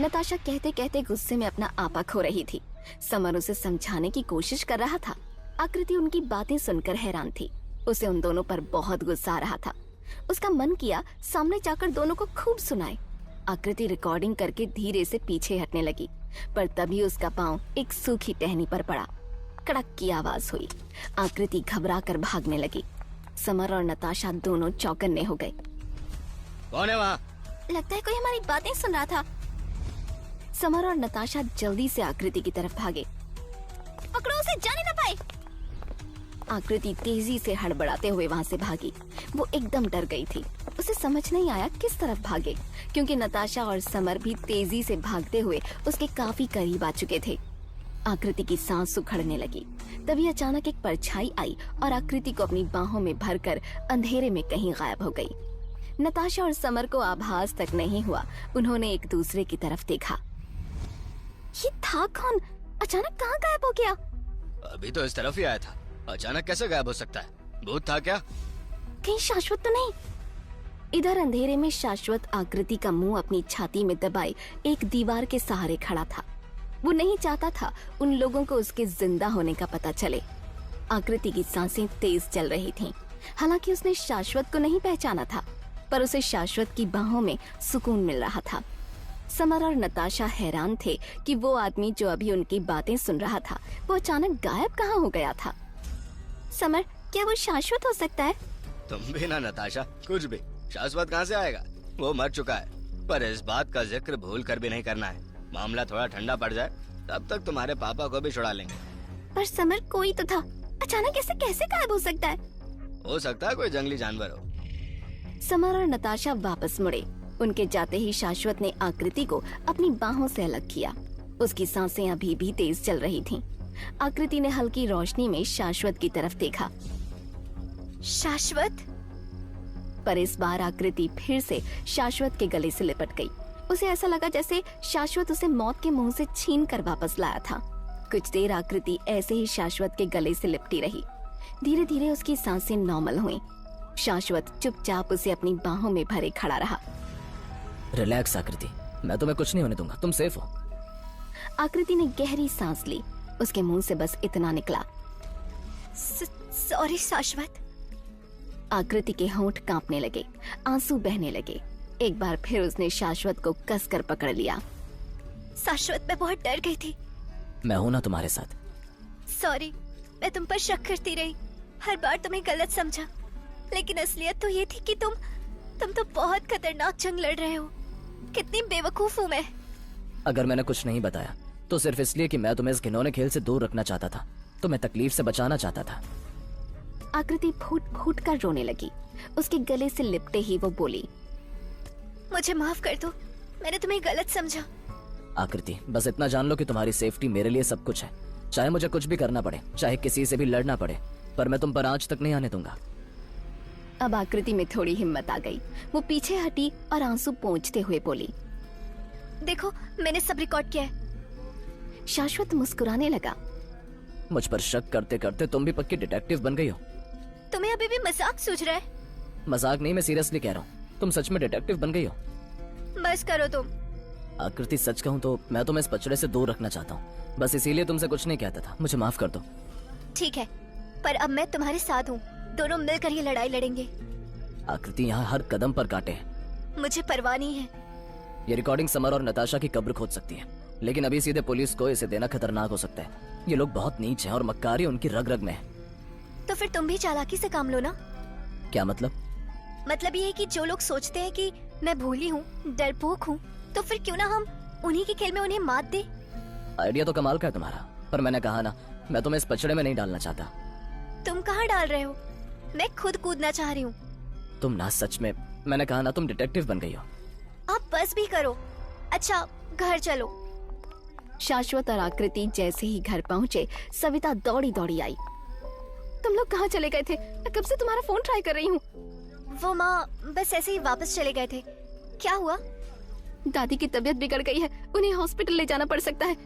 नताशा कहते कहते गुस्से में अपना आपा खो रही थी। समर उसे समझाने की कोशिश कर रहा था। आकृति उनकी बातें सुनकर हैरान थी। उसे उन दोनों पर बहुत गुस्सा आ रहा था। उसका मन किया सामने जाकर दोनों को खूब सुनाए। आकृति रिकॉर्डिंग करके धीरे से पीछे हटने लगी, पर तभी उसका पांव एक सूखी टहनी पर पड़ा। कड़क की आवाज हुई। आकृति घबरा कर भागने लगी। समर और नताशा दोनों चौकन्ने हो गए। कौन है वहाँ? लगता है कोई हमारी बातें सुन रहा था। समर और नताशा जल्दी से आकृति की तरफ भागे। पकड़ो उसे, जाने न पाए। आकृति तेजी से हड़बड़ाते हुए वहाँ से भागी। वो एकदम डर गई थी। उसे समझ नहीं आया किस तरफ भागे, क्योंकि नताशा और समर भी तेजी से भागते हुए उसके काफी करीब आ चुके थे। आकृति की सांस उखड़ने लगी। तभी अचानक एक परछाई आई और आकृति को अपनी बाहों में भरकर अंधेरे में कहीं गायब हो गई। नताशा और समर को आभास तक नहीं हुआ। उन्होंने एक दूसरे की तरफ देखा। ये था कौन? अचानक कहाँ गायब हो गया? अभी तो इस तरफ ही आया था, अचानक कैसे गायब हो सकता है? भूत था क्या? कहीं शाश्वत तो नहीं? इधर अंधेरे में शाश्वत आकृति का मुंह अपनी छाती में दबाए एक दीवार के सहारे खड़ा था। वो नहीं चाहता था उन लोगों को उसके जिंदा होने का पता चले। आकृति की सांसें तेज चल रही थीं। हालांकि उसने शाश्वत को नहीं पहचाना था, पर उसे शाश्वत की बाहों में सुकून मिल रहा था। समर और नताशा हैरान थे कि वो आदमी जो अभी उनकी बातें सुन रहा था, वो अचानक गायब कहाँ हो गया था। समर, क्या वो शाश्वत हो सकता है? तुम भी ना नताशा, कुछ भी। शाश्वत कहाँ से आएगा? वो मर चुका है। पर इस बात का जिक्र भूल कर भी नहीं करना है। मामला थोड़ा ठंडा पड़ जाए तब तक तुम्हारे पापा को भी छुड़ा लेंगे। पर समर, कोई तो था, अचानक ऐसे कैसे गायब हो सकता है? हो सकता है कोई जंगली जानवर हो। समर और नताशा वापस मुड़े। उनके जाते ही शाश्वत ने आकृति को अपनी बाहों से अलग किया। उसकी सांसें अभी भी तेज चल रही थीं। आकृति ने हल्की रोशनी में शाश्वत की तरफ देखा। शाश्वत? पर इस बार आकृति फिर से शाश्वत के गले से लिपट गई। उसे ऐसा लगा जैसे शाश्वत उसे मौत के मुंह से छीन कर वापस लाया था। कुछ देर आकृति ऐसे ही शाश्वत के गले से लिपटी रही। धीरे धीरे उसकी सांसें नॉर्मल हुईं। शाश्वत चुपचाप उसे अपनी बाहों में भरे खड़ा रहा। रिलैक्स आकृति, मैं तुम्हें कुछ नहीं होने दूंगा, तुम सेफ हो। आकृति ने गहरी सांस ली। उसके मुंह से बस इतना निकला, सॉरी शाश्वत। आकृति के होंठ कांपने लगे, आंसू बहने लगे। एक बार फिर उसने शाश्वत को कसकर पकड़ लिया। शाश्वत, मैं बहुत डर गई थी। मैं हूं ना तुम्हारे साथ। सॉरी, मैं तुम पर शक करती रही, हर बार तुम्हें गलत समझा। लेकिन असलियत तो ये थी कि तुम तो बहुत खतरनाक जंग लड़ रहे हो। कितनी बेवकूफ हूँ मैं। अगर मैंने कुछ नहीं बताया तो सिर्फ इसलिए कि मैं तुम्हें इस घिनौने खेल से दूर रखना चाहता था, तुम्हें तकलीफ से बचाना चाहता था। आकृति फूट फूट कर रोने लगी। उसके गले से लिपटे ही वो बोली, मुझे माफ कर दो, मैंने तुम्हें गलत समझा। आकृति, बस इतना जान लो कि तुम्हारी सेफ्टी मेरे लिए सब कुछ है। चाहे मुझे कुछ भी करना पड़े, चाहे किसी से भी लड़ना पड़े, पर मैं तुम पर आंच तक नहीं आने दूंगा। अब आकृति में थोड़ी हिम्मत आ गई। वो पीछे हटी और आंसू पोंछते हुए बोली, देखो, मैंने सब रिकॉर्ड किया है। शाश्वत मुस्कुराने लगा। मुझ पर शक करते करते तुम भी पक्की डिटेक्टिव बन गई हो। तुम्हें अभी भी मजाक सूझ रहा है? मजाक नहीं, मैं सीरियसली कह रहा हूँ, तुम सच में डिटेक्टिव बन गई हो। बस करो तुम। आकृति, सच कहूँ तो मैं तुम्हें इस पचड़े से दूर रखना चाहता हूँ। बस इसीलिए तुमसे कुछ नहीं कहता था। मुझे माफ कर दो। ठीक है, पर अब मैं तुम्हारे साथ हूँ। दोनों मिलकर ये लड़ाई लड़ेंगे। आकृति, यहाँ हर कदम पर कांटे हैं। मुझे परवाह नहीं है। ये रिकॉर्डिंग समर और नताशा की कब्र खोद सकती है, लेकिन अभी सीधे पुलिस को इसे देना खतरनाक हो सकता है। ये लोग बहुत नीच हैं और मक्कारी उनकी रग रग में है। तो फिर तुम भी चालाकी से काम लो ना। क्या मतलब? मतलब ये है कि जो लोग सोचते हैं कि मैं भोली हूँ, डरपोक हूँ, तो फिर क्यों ना हम उन्हीं के खेल में उन्हें मात दे। आइडिया तो कमाल का है तुम्हारा, पर मैंने कहा ना, मैं तुम्हें इस पचड़े में नहीं डालना चाहता। तुम कहाँ डाल रहे हो? मैं खुद कूदना चाह रही हूँ। तुम ना सच में, मैंने कहा ना, तुम डिटेक्टिव बन गई हो। आप बस भी करो। अच्छा घर चलो। शाश्वत और आकृति जैसे ही घर पहुँचे, सविता दौड़ी दौड़ी आई। तुम लोग कहाँ चले गए थे? मैं कब से तुम्हारा फोन ट्राई कर रही हूँ। वो माँ बस ऐसे ही वापस चले गए थे। क्या हुआ? दादी की तबीयत बिगड़ गई है, उन्हें हॉस्पिटल ले जाना पड़ सकता है।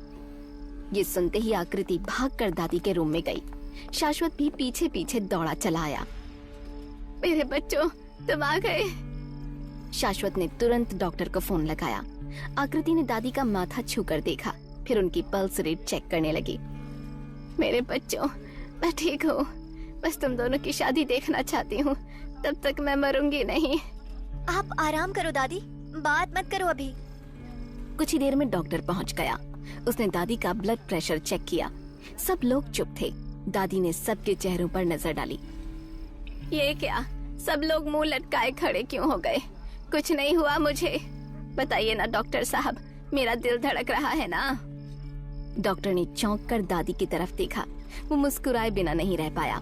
ये सुनते ही आकृति भागकर दादी के रूम में गई। शाश्वत भी पीछे पीछे दौड़ा चला आया। मेरे बच्चों, तुम आ गए। शाश्वत ने तुरंत डॉक्टर को फोन लगाया। आकृति ने दादी का माथा छूकर देखा, फिर उनकी पल्स रेट चेक करने लगी। मेरे बच्चों, मैं ठीक हूँ, बस तुम दोनों की शादी देखना चाहती हूँ, तब तक मैं मरूंगी नहीं। आप आराम करो दादी, बात मत करो अभी। कुछ ही देर में डॉक्टर पहुंच गया। उसने दादी का ब्लड प्रेशर चेक किया। सब लोग चुप थे। दादी ने सबके चेहरों पर नजर डाली। ये क्या, सब लोग मुंह लटकाए खड़े क्यों हो गए? कुछ नहीं हुआ मुझे, बताइए ना डॉक्टर साहब, मेरा दिल धड़क रहा है ना। डॉक्टर ने चौंक कर दादी की तरफ देखा। वो मुस्कुराए बिना नहीं रह पाया।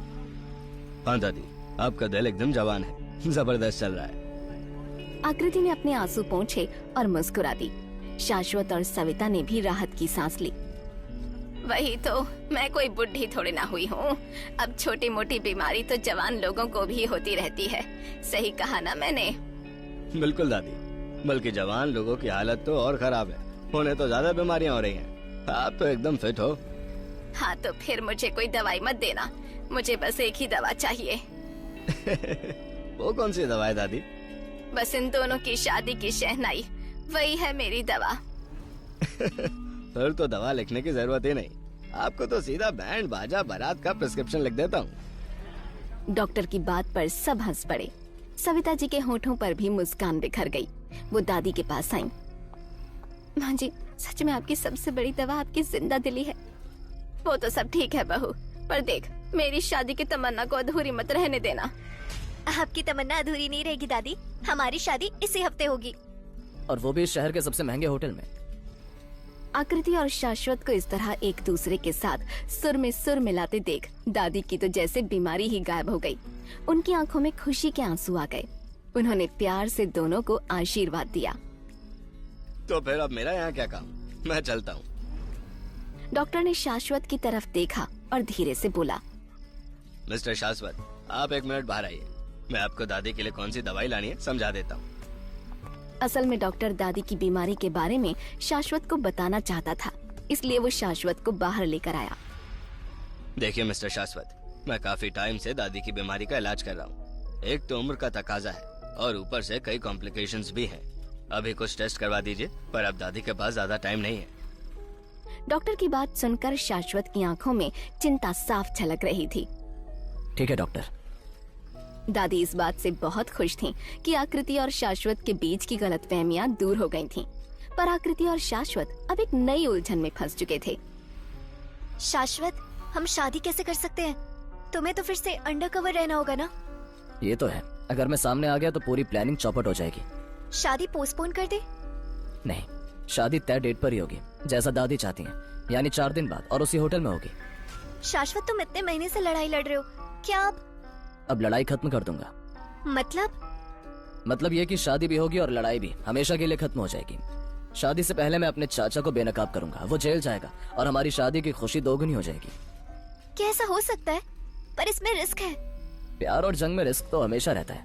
हाँ दादी, आपका दिल एकदम जवान है, जबरदस्त चल रहा है। आकृति ने अपने आंसू पोंछे और मुस्कुरा दी। शाश्वत और सविता ने भी राहत की सांस ली। वही तो, मैं कोई बुढ़ी थोड़ी ना हुई हूँ। अब छोटी मोटी बीमारी तो जवान लोगों को भी होती रहती है। सही कहा ना मैंने? बिल्कुल दादी, बल्कि जवान लोगों की हालत तो और खराब है, उन्हें तो ज्यादा बीमारियां हो रही हैं। आप तो एकदम फिट हो। हाँ तो फिर मुझे कोई दवाई मत देना, मुझे बस एक ही दवा चाहिए। वो कौन सी दवा है दादी? बस इन दोनों की शादी की शहनाई, वही है मेरी दवा। फिर तो दवा लिखने की जरूरत ही नहीं, आपको तो सीधा बैंड बाजा बारात का प्रिस्क्रिप्शन लिख देता हूँ। डॉक्टर की बात पर सब हंस पड़े। सविता जी के होठों पर भी मुस्कान बिखर गई। वो दादी के पास आई। माँ जी, सच में आपकी सबसे बड़ी दवा आपकी जिंदा दिली है। वो तो सब ठीक है बहू, पर देख, मेरी शादी की तमन्ना को अधूरी मत रहने देना। आपकी तमन्ना अधूरी नहीं रहेगी दादी, हमारी शादी इसी हफ्ते होगी। और वो भी इस शहर के सबसे महंगे होटल में। आकृति और शाश्वत को इस तरह एक दूसरे के साथ सुर में सुर मिलाते देख दादी की तो जैसे बीमारी ही गायब हो गई। उनकी आंखों में खुशी के आंसू आ गए। उन्होंने प्यार से दोनों को आशीर्वाद दिया। तो फिर अब मेरा यहाँ क्या काम, मैं चलता हूँ। डॉक्टर ने शाश्वत की तरफ देखा और धीरे से बोला, मिस्टर शाश्वत, आप 1 मिनट बाहर आइए, मैं आपको दादी के लिए कौन सी दवाई लानी है समझा देता हूँ। असल में डॉक्टर दादी की बीमारी के बारे में शाश्वत को बताना चाहता था, इसलिए वो शाश्वत को बाहर लेकर आया। देखिए मिस्टर शाश्वत, मैं काफी टाइम से दादी की बीमारी का इलाज कर रहा हूँ। एक तो उम्र का तकाजा है और ऊपर से कई कॉम्प्लिकेशंस भी हैं। अभी कुछ टेस्ट करवा दीजिए, पर अब दादी के पास ज्यादा टाइम नहीं है। डॉक्टर की बात सुनकर शाश्वत की आंखों में चिंता साफ झलक रही थी। ठीक है डॉक्टर। दादी इस बात से बहुत खुश थीं कि आकृति और शाश्वत के बीच की गलतफहमियां दूर हो गई थीं। पर आकृति और शाश्वत अब एक नई उलझन में फंस चुके थे। शाश्वत, हम शादी कैसे कर सकते हैं? तुम्हें तो फिर से अंडरकवर रहना होगा ना? ये तो है, अगर मैं सामने आ गया तो पूरी प्लानिंग चौपट हो जाएगी। शादी पोस्टपोन कर दे? नहीं, शादी तय डेट पर ही होगी, जैसा दादी चाहती हैं, यानी 4 दिन बाद, और उसी होटल में होगी। शाश्वत, तुम इतने महीने से लड़ाई लड़ रहे हो, क्या अब लड़ाई खत्म कर दूंगा। मतलब ये कि शादी भी होगी और लड़ाई भी हमेशा के लिए खत्म हो जाएगी। शादी से पहले मैं अपने चाचा को बेनकाब करूंगा, वो जेल जाएगा और हमारी शादी की खुशी दोगुनी हो जाएगी। क्या ऐसा हो सकता है? पर इसमें रिस्क है। प्यार और जंग में रिस्क तो हमेशा रहता है।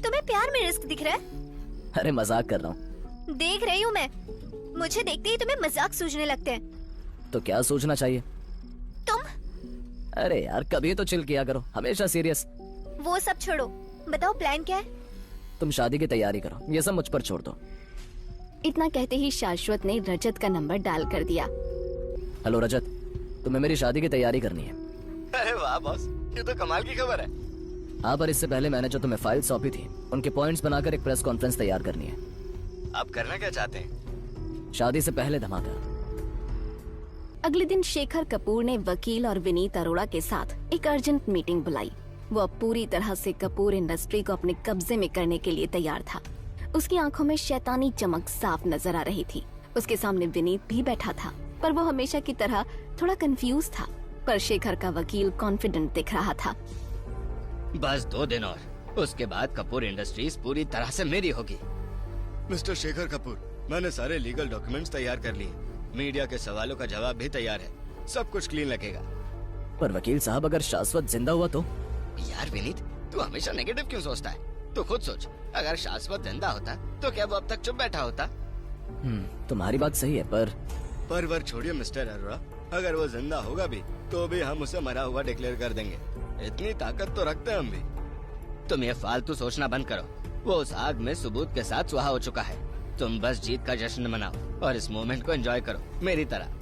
तुम्हें प्यार में रिस्क दिख रहा है? अरे मजाक कर रहा हूँ। देख रही हूँ मैं, मुझे देखते ही तुम्हें मजाक सूझने लगते हैं। तो क्या सोचना चाहिए? तुम? अरे यार, कभी तो चिल किया करो, हमेशा सीरियस। वो सब छोड़ो, बताओ प्लान क्या है? तुम शादी की तैयारी करो, ये सब मुझ पर छोड़ दो। इतना कहते ही शाश्वत ने रजत का नंबर डायल कर दिया। हेलो रजत, तुम्हें मेरी शादी की तैयारी करनी है। अरे वाह बॉस, ये तो कमाल की खबर है। हाँ, पर इससे पहले मैंने जो तुम्हें फाइल सौंपी थी, उनके पॉइंट्स बनाकर एक प्रेस कॉन्फ्रेंस तैयार करनी है। आप करना क्या चाहते हैं? शादी से पहले धमाका। अगले दिन शेखर कपूर ने वकील और विनीत अरोड़ा के साथ एक अर्जेंट मीटिंग बुलाई। वो अब पूरी तरह से कपूर इंडस्ट्री को अपने कब्जे में करने के लिए तैयार था। उसकी आंखों में शैतानी चमक साफ नजर आ रही थी उसके सामने विनीत भी बैठा था, पर वो हमेशा की तरह थोड़ा कंफ्यूज था। पर शेखर का वकील कॉन्फिडेंट दिख रहा था। बस 2 दिन और, उसके बाद कपूर इंडस्ट्रीज पूरी तरह से मेरी होगी। मिस्टर शेखर कपूर, मैंने सारे लीगल डॉक्यूमेंट्स तैयार कर लिए। मीडिया के सवालों का जवाब भी तैयार है। सब कुछ क्लीन लगेगा। पर वकील साहब, अगर शाश्वत जिंदा हुआ तो? यार विनीत, तू हमेशा नेगेटिव क्यों सोचता है? तू खुद सोच, अगर शाश्वत जिंदा होता तो क्या वो अब तक चुप बैठा होता? तुम्हारी बात सही है, पर वर छोड़िए मिस्टर अरोरा, अगर वो जिंदा होगा भी तो भी हम उसे मरा हुआ डिक्लेयर कर देंगे। इतनी ताकत तो रखते हैं हम भी। तुम ये फालतू सोचना बंद करो। वो उस आग में सबूत के साथ सुहा हो चुका है। तुम बस जीत का जश्न मनाओ और इस मोमेंट को एंजॉय करो मेरी तरह।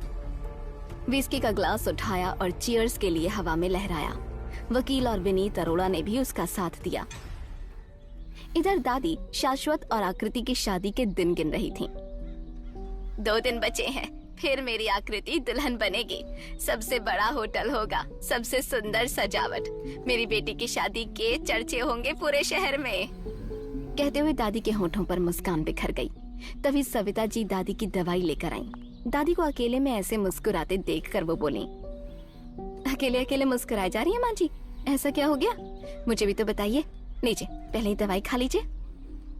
विस्की का ग्लास उठाया और चीयर्स के लिए हवा में लहराया। वकील और विनीत अरोड़ा ने भी उसका साथ दिया। इधर दादी शाश्वत और आकृति की शादी के दिन गिन रही थी। 2 दिन बचे हैं, फिर मेरी आकृति दुल्हन बनेगी। सबसे बड़ा होटल होगा, सबसे सुंदर सजावट। मेरी बेटी की शादी के चर्चे होंगे पूरे शहर में। कहते हुए दादी के होठों पर मुस्कान बिखर गई। तभी सविता जी दादी की दवाई लेकर आई। दादी को अकेले में ऐसे मुस्कुराते देखकर वो बोली, अकेले अकेले मुस्कुराए जा रही है माँ जी, ऐसा क्या हो गया? मुझे भी तो बताइए। लीजिए, पहले ही दवाई खा लीजिए।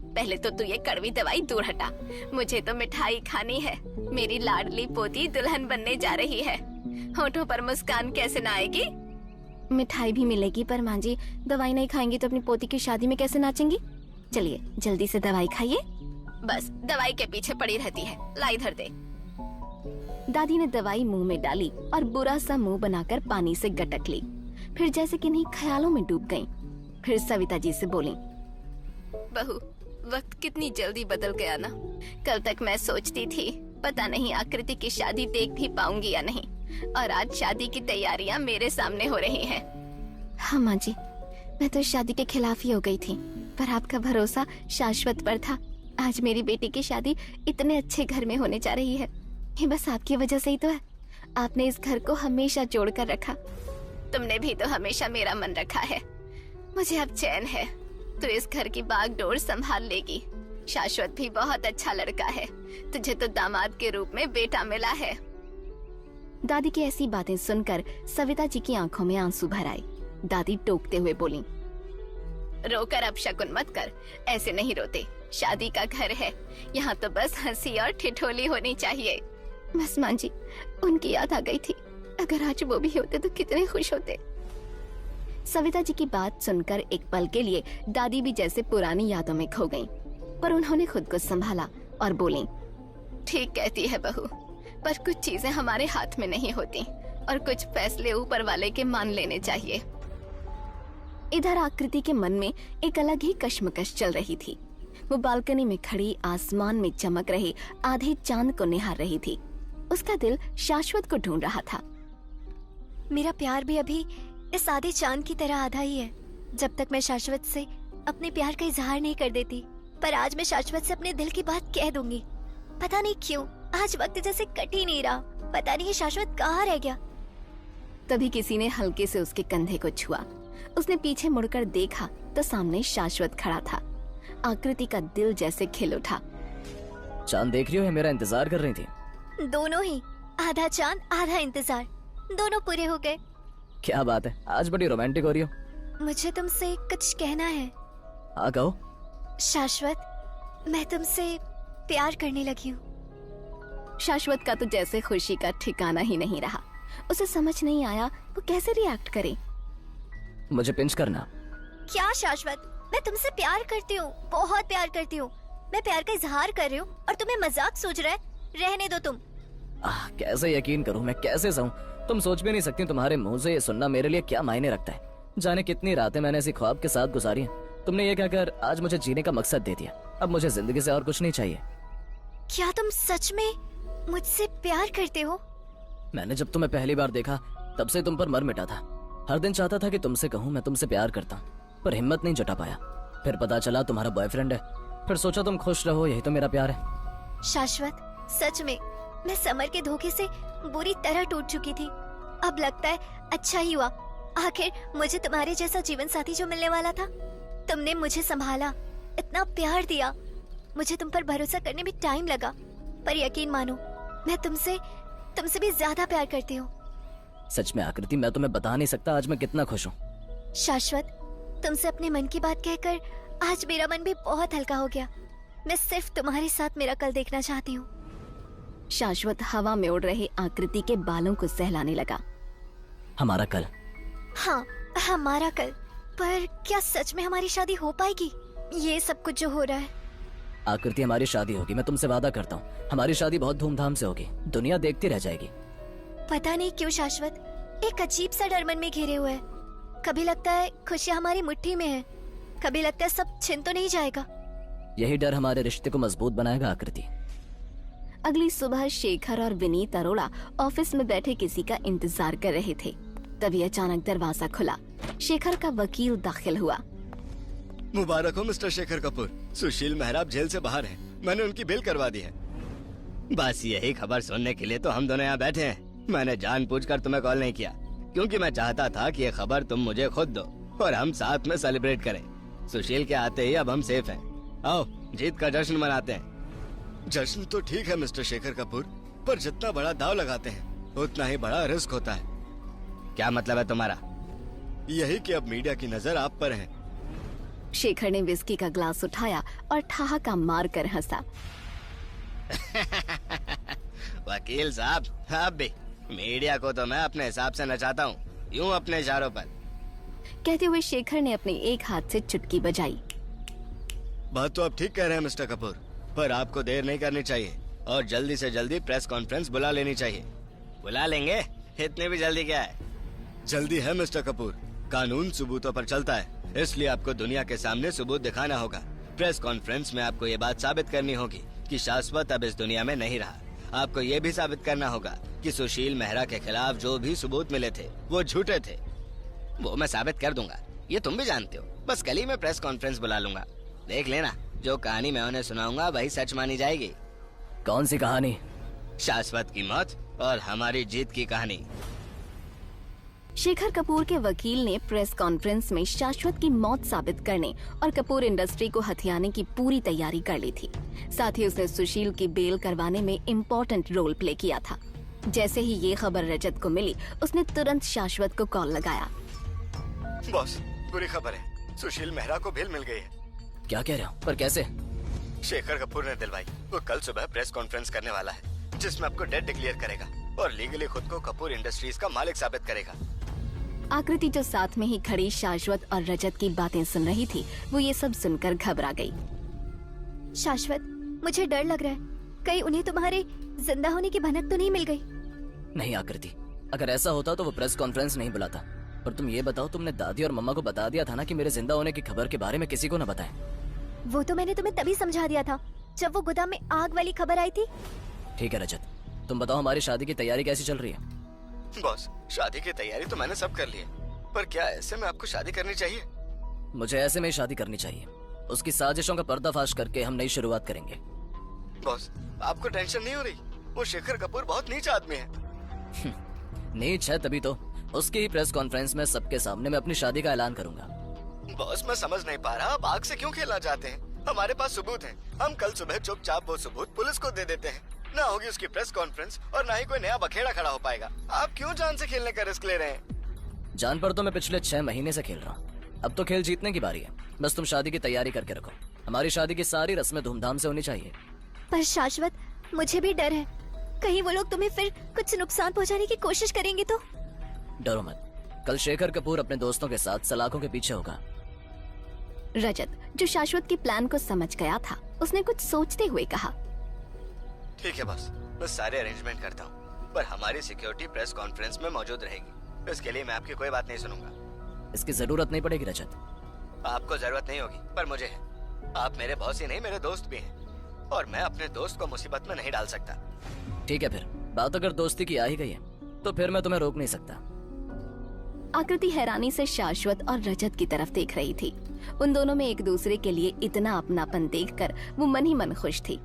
पहले तो तू ये कड़वी दवाई दूर हटा। मुझे तो मिठाई खानी है। मेरी लाडली पोती दुल्हन बनने जा रही है। होठों पर मुस्कान कैसे ना आएगी? मिठाई भी मिलेगी, पर माँ जी दवाई नहीं खाएंगी तो अपनी पोती की शादी में कैसे नाचेंगी? चलिए जल्दी से दवाई खाइए। बस दवाई के पीछे पड़ी रहती है, ला इधर दे। दादी ने दवाई मुंह में डाली और बुरा सा मुंह बनाकर पानी से गटक ली। फिर जैसे किन्हीं ख्यालों में डूब गईं। फिर सविता जी से बोली, बहू वक्त कितनी जल्दी बदल गया ना। कल तक मैं सोचती थी पता नहीं आकृति की शादी देख भी पाऊंगी या नहीं, और आज शादी की तैयारियां मेरे सामने हो रही हैं। हाँ माँ जी, मैं तो शादी के खिलाफ ही हो गई थी, पर आपका भरोसा शाश्वत पर था। आज मेरी बेटी की शादी इतने अच्छे घर में होने जा रही है, ये बस आपकी वजह से ही तो है। आपने इस घर को हमेशा जोड़ कर रखा। तुमने भी तो हमेशा मेरा मन रखा है। मुझे अब चैन है। तू इस घर की बागडोर संभाल लेगी। शाश्वत भी बहुत अच्छा लड़का है। तुझे तो दामाद के रूप में बेटा मिला है। दादी की ऐसी बातें सुनकर सविता जी की आंखों में आंसू भर आए। दादी टोकते हुए बोली, रोकर अब शकुन मत कर, ऐसे नहीं रोते। शादी का घर है, यहाँ तो बस हंसी और ठिठोली होनी चाहिए। बस माँ जी, उनकी याद आ गई थी। अगर आज वो भी होते तो कितने खुश होते। सविता जी की बात सुनकर एक पल के लिए दादी भी जैसे पुरानी यादों में खो गईं, पर उन्होंने खुद को संभाला और बोली, ठीक कहती है बहू, पर कुछ चीजें हमारे हाथ में नहीं होती और कुछ फैसले ऊपर वाले के मान लेने चाहिए। इधर आकृति के मन में एक अलग ही कश्मकश चल रही थी। वो बालकनी में खड़ी आसमान में चमक रहे आधे चांद को निहार रही थी। उसका दिल शाश्वत को ढूंढ रहा था। मेरा प्यार भी अभी इस आधे चांद की तरह आधा ही है। जब तक मैं शाश्वत से अपने प्यार का इजहार नहीं कर देती, पर आज मैं शाश्वत से अपने दिल की बात कह दूंगी। पता नहीं क्यों आज वक्त जैसे कट ही नहीं रहा। पता नहीं शाश्वत कहाँ रह गया। तभी किसी ने हल्के से उसके कंधे को छुआ। उसने पीछे मुड़कर देखा तो सामने शाश्वत खड़ा था। आकृति का दिल जैसे खिल उठा। चांद देख रही हो या मेरा इंतजार कर रही थी? दोनों ही, आधा चांद आधा इंतजार, दोनों पूरे हो गए। क्या बात है, आज बड़ी रोमांटिक हो रही हो। मुझे तुमसे कुछ कहना है। हाँ कहो। शाश्वत, मैं तुमसे प्यार करने लगी हूँ। शाश्वत का तो जैसे खुशी का ठिकाना ही नहीं रहा। उसे समझ नहीं आया वो कैसे रिएक्ट करे। मुझे पिंच करना। क्या शाश्वत, मैं तुमसे प्यार करती हूँ, बहुत प्यार करती हूँ। मैं प्यार का इजहार कर रही हूँ और तुम्हें मजाक सूझ रहा है। रहने दो तुम। कैसे यकीन करूँ, मैं कैसे सहूँ? तुम सोच भी नहीं सकती तुम्हारे मुंह से ये सुनना मेरे लिए क्या मायने रखता है। जाने कितनी रातें मैंने इसी ख्वाब के साथ गुजारी हैं। तुमने ये कहकर आज मुझे जीने का मकसद दे दिया। अब मुझे जिंदगी से और कुछ नहीं चाहिए। क्या तुम सच में मुझसे प्यार करते हो? मैंने जब तुम्हें पहली बार देखा तब से तुम पर मर मिटा था। हर दिन चाहता था कि तुमसे कहूँ मैं तुमसे प्यार करता हूँ, पर हिम्मत नहीं जुटा पाया। फिर पता चला तुम्हारा बॉयफ्रेंड है। फिर सोचा तुम खुश रहो, यही तो मेरा प्यार है। शाश्वत, सच में मैं समर के धोखे से बुरी तरह टूट चुकी थी। अब लगता है अच्छा ही हुआ। आखिर मुझे तुम्हारे जैसा जीवन साथी जो मिलने वाला था। तुमने मुझे संभाला, इतना प्यार दिया। मुझे तुम पर भरोसा करने में टाइम लगा, पर यकीन मानो, मैं तुमसे भी ज्यादा प्यार करती हूँ। सच में आकृति, मैं तुम्हें बता नहीं सकता आज मैं कितना खुश हूँ। शाश्वत, तुमसे अपने मन की बात कहकर आज मेरा मन भी बहुत हल्का हो गया। मैं सिर्फ तुम्हारे साथ मेरा कल देखना चाहती हूँ। शाश्वत हवा में उड़ रही आकृति के बालों को सहलाने लगा। हमारा कल? हाँ, हमारा कल। पर क्या सच में हमारी शादी हो पाएगी? ये सब कुछ जो हो रहा है। आकृति, हमारी शादी होगी, मैं तुमसे वादा करता हूँ। हमारी शादी बहुत धूमधाम से होगी, दुनिया देखती रह जाएगी। पता नहीं क्यों शाश्वत, एक अजीब सा डर मन में घेरे हुआ है। कभी लगता है खुशियाँ हमारी मुट्ठी में है, कभी लगता है सब छिन तो नहीं जाएगा। यही डर हमारे रिश्ते को मजबूत बनाएगा आकृति। अगली सुबह शेखर और विनीत अरोड़ा ऑफिस में बैठे किसी का इंतजार कर रहे थे। तभी अचानक दरवाजा खुला। शेखर का वकील दाखिल हुआ। मुबारक हो मिस्टर शेखर कपूर, सुशील मेहरा जेल से बाहर हैं। मैंने उनकी बेल करवा दी है। बस यही खबर सुनने के लिए तो हम दोनों यहाँ बैठे हैं। मैंने जानबूझकर तुम्हें कॉल नहीं किया, क्योंकि मैं चाहता था कि ये खबर तुम मुझे खुद दो और हम साथ में सेलिब्रेट करें। सुशील के आते ही अब हम सेफ हैं। आओ जीत का जश्न मनाते हैं। जश्न तो ठीक है मिस्टर शेखर कपूर, पर जितना बड़ा दाव लगाते हैं उतना ही बड़ा रिस्क होता है। क्या मतलब है तुम्हारा? यही कि अब मीडिया की नजर आप पर है। शेखर ने विस्की का ग्लास उठाया और ठहाका मार कर हंसा। वकील साहब, आप भी। मीडिया को तो मैं अपने हिसाब से नचाता हूँ, यूँ अपने इशारों पर। कहते हुए शेखर ने अपने एक हाथ से चुटकी बजाई। बात तो आप ठीक कह रहे हैं मिस्टर कपूर, पर आपको देर नहीं करनी चाहिए और जल्दी से जल्दी प्रेस कॉन्फ्रेंस बुला लेनी चाहिए। बुला लेंगे, इतनी भी जल्दी क्या है? जल्दी है मिस्टर कपूर, कानून सबूतों पर चलता है, इसलिए आपको दुनिया के सामने सबूत दिखाना होगा। प्रेस कॉन्फ्रेंस में आपको ये बात साबित करनी होगी कि शाश्वत अब इस दुनिया में नहीं रहा। आपको ये भी साबित करना होगा कि सुशील मेहरा के खिलाफ जो भी सबूत मिले थे वो झूठे थे। वो मैं साबित कर दूंगा, ये तुम भी जानते हो। बस कल ही मैं प्रेस कॉन्फ्रेंस बुला लूंगा। देख लेना, जो कहानी मैं उन्हें सुनाऊंगा वही सच मानी जाएगी। कौन सी कहानी? शाश्वत की मौत और हमारी जीत की कहानी। शेखर कपूर के वकील ने प्रेस कॉन्फ्रेंस में शाश्वत की मौत साबित करने और कपूर इंडस्ट्री को हथियाने की पूरी तैयारी कर ली थी। साथ ही उसने सुशील की बेल करवाने में इम्पोर्टेंट रोल प्ले किया था। जैसे ही ये खबर रजत को मिली, उसने तुरंत शाश्वत को कॉल लगाया। बॉस, बुरी खबर है, सुशील मेहरा को बेल मिल गई है। क्या कह रहे हो? पर कैसे? शेखर कपूर ने दिलवाई। वो कल सुबह प्रेस कॉन्फ्रेंस करने वाला है, जिसमें आपको डेड डिक्लेयर करेगा और लीगली खुद को कपूर इंडस्ट्रीज का मालिक साबित करेगा। आकृति जो साथ में ही खड़ी शाश्वत और रजत की बातें सुन रही थी, वो ये सब सुनकर घबरा गई। शाश्वत, मुझे डर लग रहा है, कहीं उन्हें तुम्हारे जिंदा होने की भनक तो नहीं मिल गई? नहीं आकृति, अगर ऐसा होता तो वो प्रेस कॉन्फ्रेंस नहीं बुलाता। पर तुम ये बताओ, तुमने दादी और मम्मा को बता दिया था ना कि मेरे जिंदा होने की खबर के बारे में किसी को न बताएं। वो तो मैंने तुम्हें तभी समझा दिया था जब वो गोदाम में आग वाली खबर आई थी। ठीक है रजत, तुम बताओ हमारी शादी की तैयारी कैसी चल रही है? बॉस, शादी की तैयारी तो मैंने सब कर ली है, पर क्या ऐसे में आपको शादी करनी चाहिए? मुझे ऐसे में ही शादी करनी चाहिए। उसकी साजिशों का पर्दाफाश करके हम नई शुरुआत करेंगे। बॉस, आपको टेंशन नहीं हो रही? वो शेखर कपूर बहुत नीच आदमी है। नीच है तभी तो उसकी ही प्रेस कॉन्फ्रेंस में सबके सामने मैं अपनी शादी का ऐलान करूंगा। बॉस, मैं समझ नहीं पा रहा, आप आग से क्यों खेलना चाहते हैं? हमारे पास सबूत हैं। हम कल सुबह चुपचाप वो सबूत पुलिस को दे देते हैं। ना होगी उसकी प्रेस कॉन्फ्रेंस और ना ही कोई नया बखेड़ा खड़ा हो पाएगा। आप क्यों जान से खेलने का रिस्क ले रहे हैं? जान पर तो मैं पिछले 6 महीने से खेल रहा हूँ। अब तो खेल जीतने की बारी है। बस तुम शादी की तैयारी करके रखो। हमारी शादी की सारी रस्में धूमधाम से होनी चाहिए। पर शाश्वत, मुझे भी डर है, कहीं वो लोग तुम्हें फिर कुछ नुकसान पहुंचाने की कोशिश करेंगे तो? डरो मत, कल शेखर कपूर अपने दोस्तों के साथ सलाखों के पीछे होगा। रजत, जो शाश्वत की प्लान को समझ गया था, उसने कुछ सोचते हुए कहा। ठीक है बॉस, मैं सारे अरेंजमेंट करता हूँ, पर हमारी सिक्योरिटी प्रेस कॉन्फ्रेंस में मौजूद रहेगी। इसके लिए मैं आपकी कोई बात नहीं सुनूंगा। इसकी जरूरत नहीं पड़ेगी रजत। आपको जरूरत नहीं होगी, पर मुझे है। आप मेरे बॉस ही नहीं, मेरे दोस्त भी हैं, और मैं अपने दोस्त को मुसीबत में नहीं डाल सकता। ठीक है, फिर बात अगर दोस्ती की आ ही गई है तो फिर मैं तुम्हें रोक नहीं सकता। आकृति हैरानी से शाश्वत और रजत की तरफ देख रही थी। उन दोनों में एक दूसरे के लिए इतना अपनापन देखकर वो मन ही मन खुश थी।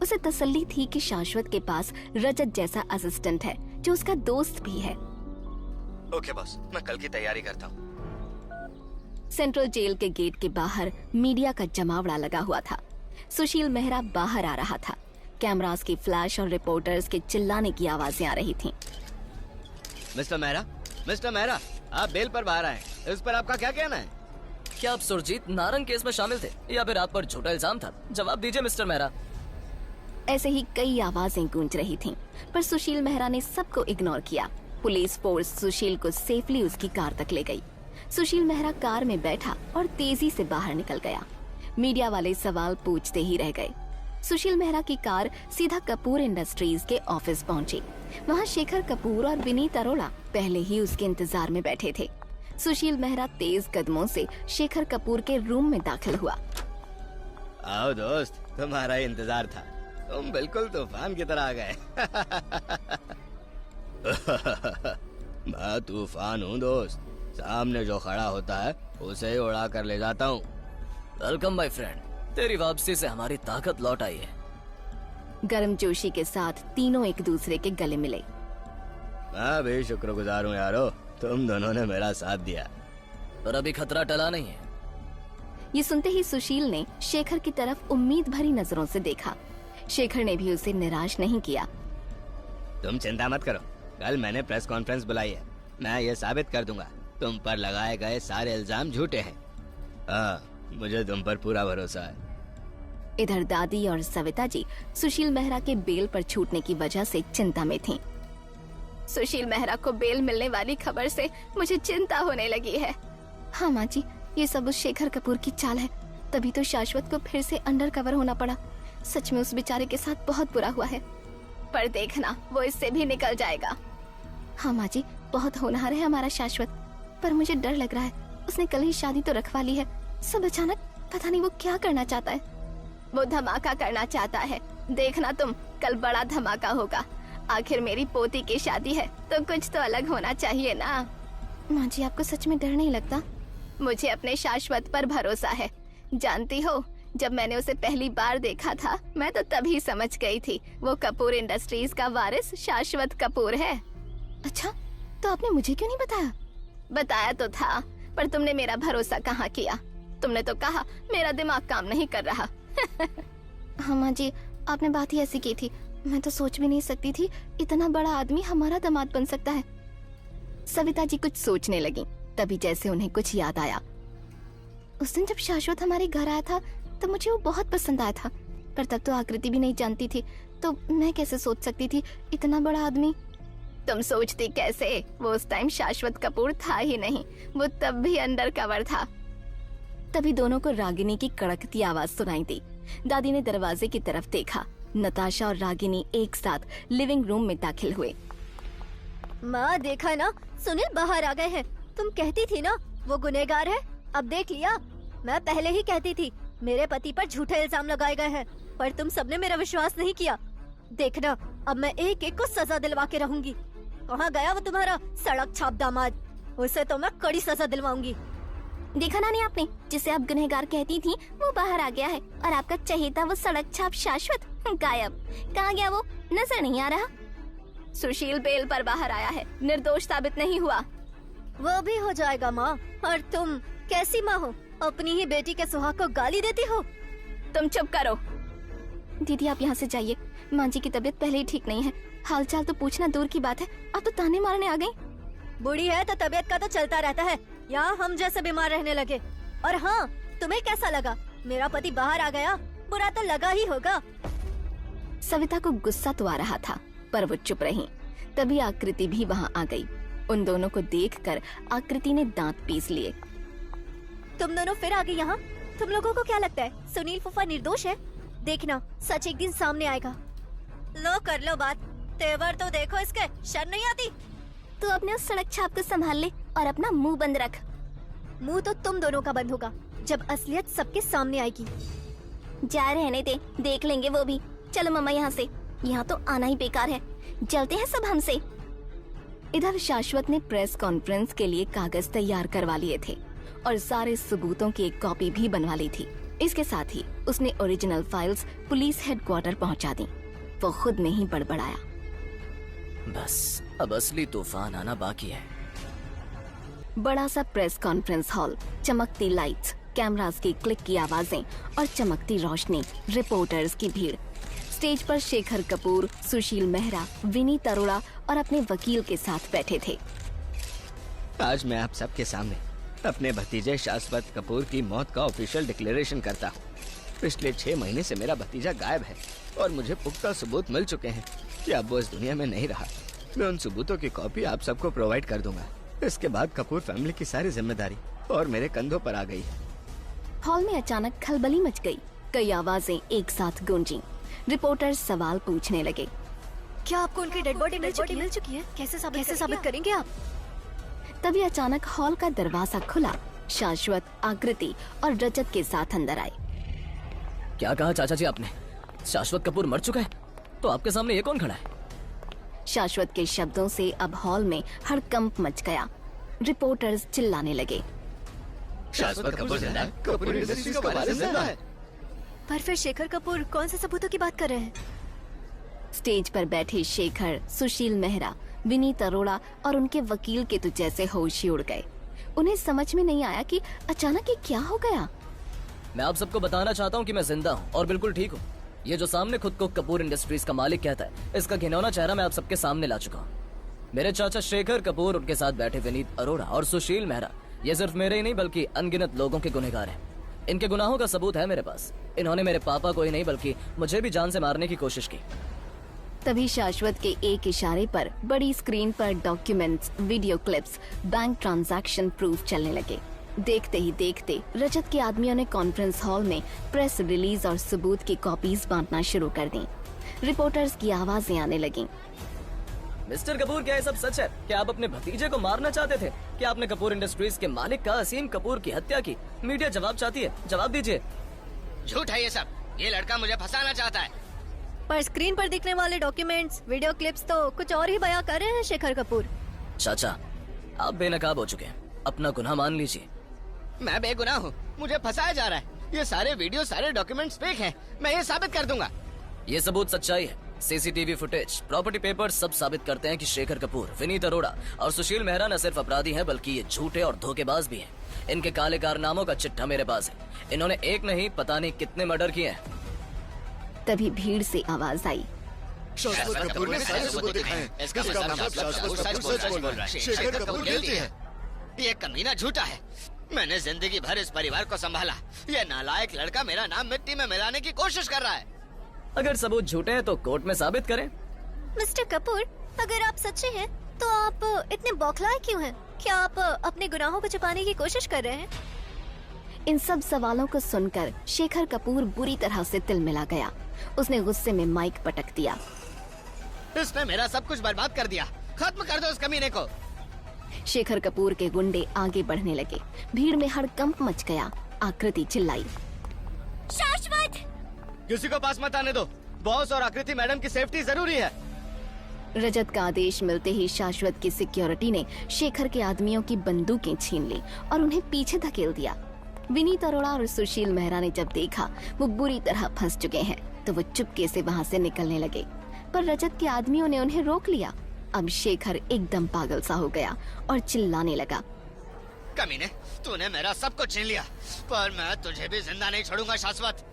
उसे तसल्ली थी कि शाश्वत के पास रजत जैसा असिस्टेंट है जो उसका दोस्त भी है। ओके बॉस, मैं कल की तैयारी करता हूँ। सेंट्रल जेल के गेट के बाहर मीडिया का जमावड़ा लगा हुआ था। सुशील मेहरा बाहर आ रहा था। कैमरास की फ्लैश और रिपोर्टर्स के चिल्लाने की आवाजें आ रही थीं। मिस्टर मेहरा, आप बेल पर बाहर आए, इस पर आपका क्या कहना है? क्या आप सुरजीत नारंग केस में शामिल थे या फिर आप पर झूठा इल्जाम था? जवाब दीजिए मिस्टर मेहरा। ऐसे ही कई आवाजें गूंज रही थीं, पर सुशील मेहरा ने सबको इग्नोर किया। पुलिस फोर्स सुशील को सेफली उसकी कार तक ले गई। सुशील मेहरा कार में बैठा और तेजी से बाहर निकल गया। मीडिया वाले सवाल पूछते ही रह गए। सुशील मेहरा की कार सीधा कपूर इंडस्ट्रीज के ऑफिस पहुंची। वहां शेखर कपूर और विनीत अरोड़ा पहले ही उसके इंतजार में बैठे थे। सुशील मेहरा तेज कदमों से शेखर कपूर के रूम में दाखिल हुआ। आओ दोस्त, तुम्हारा इंतजार था। तुम बिल्कुल तूफान की तरह आ गए। मैं तूफान हूँ दोस्त, सामने जो खड़ा होता है उसे ही उड़ा कर ले जाता हूँ। वेलकम माय फ्रेंड, तेरी वापसी से हमारी ताकत लौट आई है। गर्मजोशी के साथ तीनों एक दूसरे के गले मिले। मैं भी शुक्रगुजार हूँ यारो, तुम दोनों ने मेरा साथ दिया। पर अभी खतरा टला नहीं है। ये सुनते ही सुशील ने शेखर की तरफ उम्मीद भरी नजरों से देखा। शेखर ने भी उसे निराश नहीं किया। तुम चिंता मत करो, कल मैंने प्रेस कॉन्फ्रेंस बुलाई है। मैं ये साबित कर दूंगा तुम पर लगाए गए सारे इल्जाम झूठे हैं। हाँ, मुझे तुम पर पूरा भरोसा है। इधर दादी और सविता जी सुशील मेहरा के बेल पर छूटने की वजह से चिंता में थीं। सुशील मेहरा को बेल मिलने वाली खबर से मुझे चिंता होने लगी है। हाँ माँ जी, ये सब उस शेखर कपूर की चाल है, तभी तो शाश्वत को फिर से अंडर कवर होना पड़ा। सच में उस बेचारे के साथ बहुत बुरा हुआ है, पर देखना वो इससे भी निकल जाएगा। हाँ माँ जी, बहुत होनहार है हमारा शाश्वत, पर मुझे डर लग रहा है। उसने कल ही शादी तो रखवा ली है, सब अचानक पता नहीं वो क्या करना चाहता है। वो धमाका करना चाहता है, देखना तुम, कल बड़ा धमाका होगा। आखिर मेरी पोती की शादी है तो कुछ तो अलग होना चाहिए ना। माँ जी, आपको सच में डर नहीं लगता? मुझे अपने शाश्वत पर भरोसा है। जानती हो, जब मैंने उसे पहली बार देखा था, मैं तो तभी समझ गई थी वो कपूर इंडस्ट्रीज का वारिस शाश्वत कपूर है। अच्छा, तो आपने मुझे क्यों नहीं बताया? बताया तो था, पर तुमने मेरा भरोसा कहाँ किया। तुमने तो कहा मेरा दिमाग काम नहीं कर रहा। हाँ माँ जी, आपने बात ही ऐसी की थी। मैं तो सोच भी नहीं सकती थी इतना बड़ा आदमी हमारा दामाद बन सकता है। सविता जी कुछ सोचने लगी, तभी जैसे उन्हें कुछ याद आया। उस दिन जब शाश्वत हमारे घर आया था तो मुझे वो बहुत पसंद आया था, पर तब तो आकृति भी नहीं जानती थी, तो मैं कैसे सोच सकती थी इतना बड़ा आदमी। तुम सोचती कैसे? वो उस टाइम शाश्वत कपूर था ही नहीं, वो तब भी अंडर कवर था। तभी दोनों को रागिनी की कड़कती आवाज सुनाई दी। दादी ने दरवाजे की तरफ देखा। नताशा और रागिनी एक साथ लिविंग रूम में दाखिल हुए। माँ, देखा ना, सुनील बाहर आ गए हैं। तुम कहती थी ना वो गुनहगार है, अब देख लिया। मैं पहले ही कहती थी मेरे पति पर झूठे इल्जाम लगाए गए हैं, पर तुम सबने मेरा विश्वास नहीं किया। देखना, अब मैं एक एक को सजा दिलवा के रहूंगी। कहाँ गया वो तुम्हारा सड़क छाप दामाद? उसे तो मैं कड़ी सजा दिलवाऊंगी। देखा ना नहीं आपने, जिसे आप गुनहगार कहती थी वो बाहर आ गया है, और आपका चहेता वो सड़क छाप शाश्वत गायब। कहाँ गया वो? नजर नहीं आ रहा। सुशील बेल पर बाहर आया है, निर्दोष साबित नहीं हुआ। वो भी हो जाएगा माँ। और तुम कैसी माँ हो, अपनी ही बेटी के सुहाग को गाली देती हो? तुम चुप करो। दीदी आप यहाँ से जाइए, माँ जी की तबीयत पहले ही ठीक नहीं है। हालचाल तो पूछना दूर की बात है, आप तो ताने मारने आ गई। बूढ़ी है तो तबीयत का तो चलता रहता है, यहाँ हम जैसे बीमार रहने लगे। और हाँ, तुम्हें कैसा लगा? मेरा पति बाहर आ गया, बुरा तो लगा ही होगा। सविता को गुस्सा तो आ रहा था, पर वो चुप रही। तभी आकृति भी वहाँ आ गई। उन दोनों को देखकर आकृति ने दांत पीस लिए। तुम दोनों फिर आ गई यहाँ। तुम लोगों को क्या लगता है सुनील फूफा निर्दोष है? देखना, सच एक दिन सामने आएगा। लो कर लो बात, तेवर तो देखो इसके, शर्म नहीं आती? तू अपने उस सड़क छाप को संभाल ले और अपना मुंह बंद रख। मुंह तो तुम दोनों का बंद होगा जब असलियत सबके सामने आएगी। जा रहने दे, देख लेंगे वो भी। चलो मम्मा यहाँ से, यहाँ तो आना ही बेकार है। जलते हैं सब हमसे। इधर शाश्वत ने प्रेस कॉन्फ्रेंस के लिए कागज तैयार करवा लिए थे और सारे सबूतों की एक कॉपी भी बनवा ली थी। इसके साथ ही उसने ओरिजिनल फाइल्स पुलिस हेडक्वार्टर पहुंचा दी। वो खुद में ही बड़बड़ाया, बस अब असली तूफान आना बाकी है। बड़ा सा प्रेस कॉन्फ्रेंस हॉल, चमकती लाइट्स, कैमरास की क्लिक की आवाजें और चमकती रोशनी, रिपोर्टर्स की भीड़। स्टेज पर शेखर कपूर, सुशील मेहरा, विनीत अरोड़ा और अपने वकील के साथ बैठे थे। आज मैं आप सबके सामने अपने भतीजे शाश्वत कपूर की मौत का ऑफिशियल डिक्लेरेशन करता हूँ। पिछले 6 महीने से मेरा भतीजा गायब है और मुझे पुख्ता सबूत मिल चुके हैं कि अब वो इस दुनिया में नहीं रहा। मैं उन सबूतों की कॉपी आप सबको प्रोवाइड कर दूंगा। इसके बाद कपूर फैमिली की सारी जिम्मेदारी और मेरे कंधों पर आ गई है। हॉल में अचानक खलबली मच गई। कई आवाजें एक साथ गूंजी। रिपोर्टर्स सवाल पूछने लगे। क्या आपको उनकी डेड बॉडी मिल चुकी है? कैसे साबित करेंगे आप? तभी अचानक हॉल का दरवाजा खुला। शाश्वत, आकृति और रजत के साथ अंदर आए। क्या कहा चाचा जी आपने? शाश्वत कपूर मर चुका है? तो आपके सामने ये कौन खड़ा है? शाश्वत के शब्दों से अब हॉल में हड़कंप मच गया। रिपोर्टर्स चिल्लाने लगे। शाश्वत कपूर जिंदा है? कपूर इंडस्ट्रीज का वारिस जिंदा है? पर फिर शेखर कपूर कौन से सबूतों की बात कर रहे हैं? स्टेज पर बैठे शेखर, सुशील मेहरा, विनीत अरोड़ा और उनके वकील के तो जैसे होश ही उड़ गए। उन्हें समझ में नहीं आया कि अचानक ये क्या हो गया। मैं आप सबको बताना चाहता हूँ कि मैं जिंदा हूँ और बिल्कुल ठीक हूँ। ये जो सामने खुद को कपूर इंडस्ट्रीज का मालिक कहता है, इसका घिनौना चेहरा मैं आप सबके सामने ला चुका हूँ। मेरे चाचा शेखर कपूर, उनके साथ बैठे विनीत अरोड़ा और सुशील मेहरा, ये सिर्फ मेरे ही नहीं बल्कि अनगिनत लोगों के गुनहगार हैं। इनके गुनाहों का सबूत है मेरे पास। इन्होंने मेरे पापा को ही नहीं बल्कि मुझे भी जान से मारने की कोशिश की। तभी शाश्वत के एक इशारे पर बड़ी स्क्रीन पर documents, video clips, bank transaction proof चलने लगे। देखते ही देखते रजत के आदमियों ने कॉन्फ्रेंस हॉल में प्रेस रिलीज और सबूत की कॉपीज बांटना शुरू कर दी। रिपोर्टर्स की आवाजें आने लगीं। मिस्टर कपूर, क्या ये सब सच है? क्या आप अपने भतीजे को मारना चाहते थे? क्या आपने कपूर इंडस्ट्रीज के मालिक का असीम कपूर की हत्या की? मीडिया जवाब चाहती है, जवाब दीजिए। झूठ है ये सब। ये लड़का मुझे फंसाना चाहता है। पर स्क्रीन पर दिखने वाले डॉक्यूमेंट्स, वीडियो क्लिप्स तो कुछ और ही बयां कर रहे हैं शेखर कपूर। चाचा, आप बेनकाब हो चुके हैं। अपना गुनाह मान लीजिए। मैं बेगुनाह हूँ, मुझे फंसाया जा रहा है। ये सारे वीडियो, सारे डॉक्यूमेंट्स फेक हैं। मैं ये साबित कर दूंगा। ये सबूत सच्चाई है। सीसीटीवी फुटेज, प्रॉपर्टी पेपर्स सब साबित करते हैं कि शेखर कपूर, विनीत अरोड़ा और सुशील मेहरा न सिर्फ अपराधी हैं बल्कि ये झूठे और धोखेबाज भी हैं। इनके काले कारनामों का चिट्ठा मेरे पास है। इन्होंने एक नहीं पता नहीं कितने मर्डर किए हैं। तभी भीड़ से आवाज आई। शाश्वत कपूर ने सारे सबूत दिखाए हैं। इसका मतलब शाश्वत कपूर सच बोल रहा है। शेखर कपूर गिल्टी है। ये कमीना झूठा है। मैंने जिंदगी भर इस परिवार को संभाला। ये नालायक लड़का मेरा नाम मिट्टी में मिलाने की कोशिश कर रहा है। अगर सबूत झूठे हैं तो कोर्ट में साबित करें। मिस्टर कपूर, अगर आप सच्चे हैं तो आप इतने बौखलाए क्यों हैं? क्या आप अपने गुनाहों को छुपाने की कोशिश कर रहे हैं? इन सब सवालों को सुनकर शेखर कपूर बुरी तरह से तिलमिला गया। उसने गुस्से में माइक पटक दिया। इसने मेरा सब कुछ बर्बाद कर दिया। खत्म कर दो इस कमीने को। शेखर कपूर के गुंडे आगे बढ़ने लगे। भीड़ में हड़कंप मच गया। आकृति चिल्लाई। शाश्वत! किसी को पास मत आने दो। बॉस और आकृति मैडम की सेफ्टी जरूरी है। रजत का आदेश मिलते ही शाश्वत की सिक्योरिटी ने शेखर के आदमियों की बंदूकें छीन ली और उन्हें पीछे धकेल दिया। विनीत अरोड़ा और सुशील मेहरा ने जब देखा वो बुरी तरह फंस चुके हैं तो वो चुपके से वहाँ से निकलने लगे, पर रजत के आदमियों ने उन्हें रोक लिया। अब शेखर एकदम पागल सा हो गया और चिल्लाने लगा। कमीने, तूने मेरा सब कुछ छीन लिया, पर मैं तुझे भी जिंदा नहीं छोड़ूंगा शाश्वत।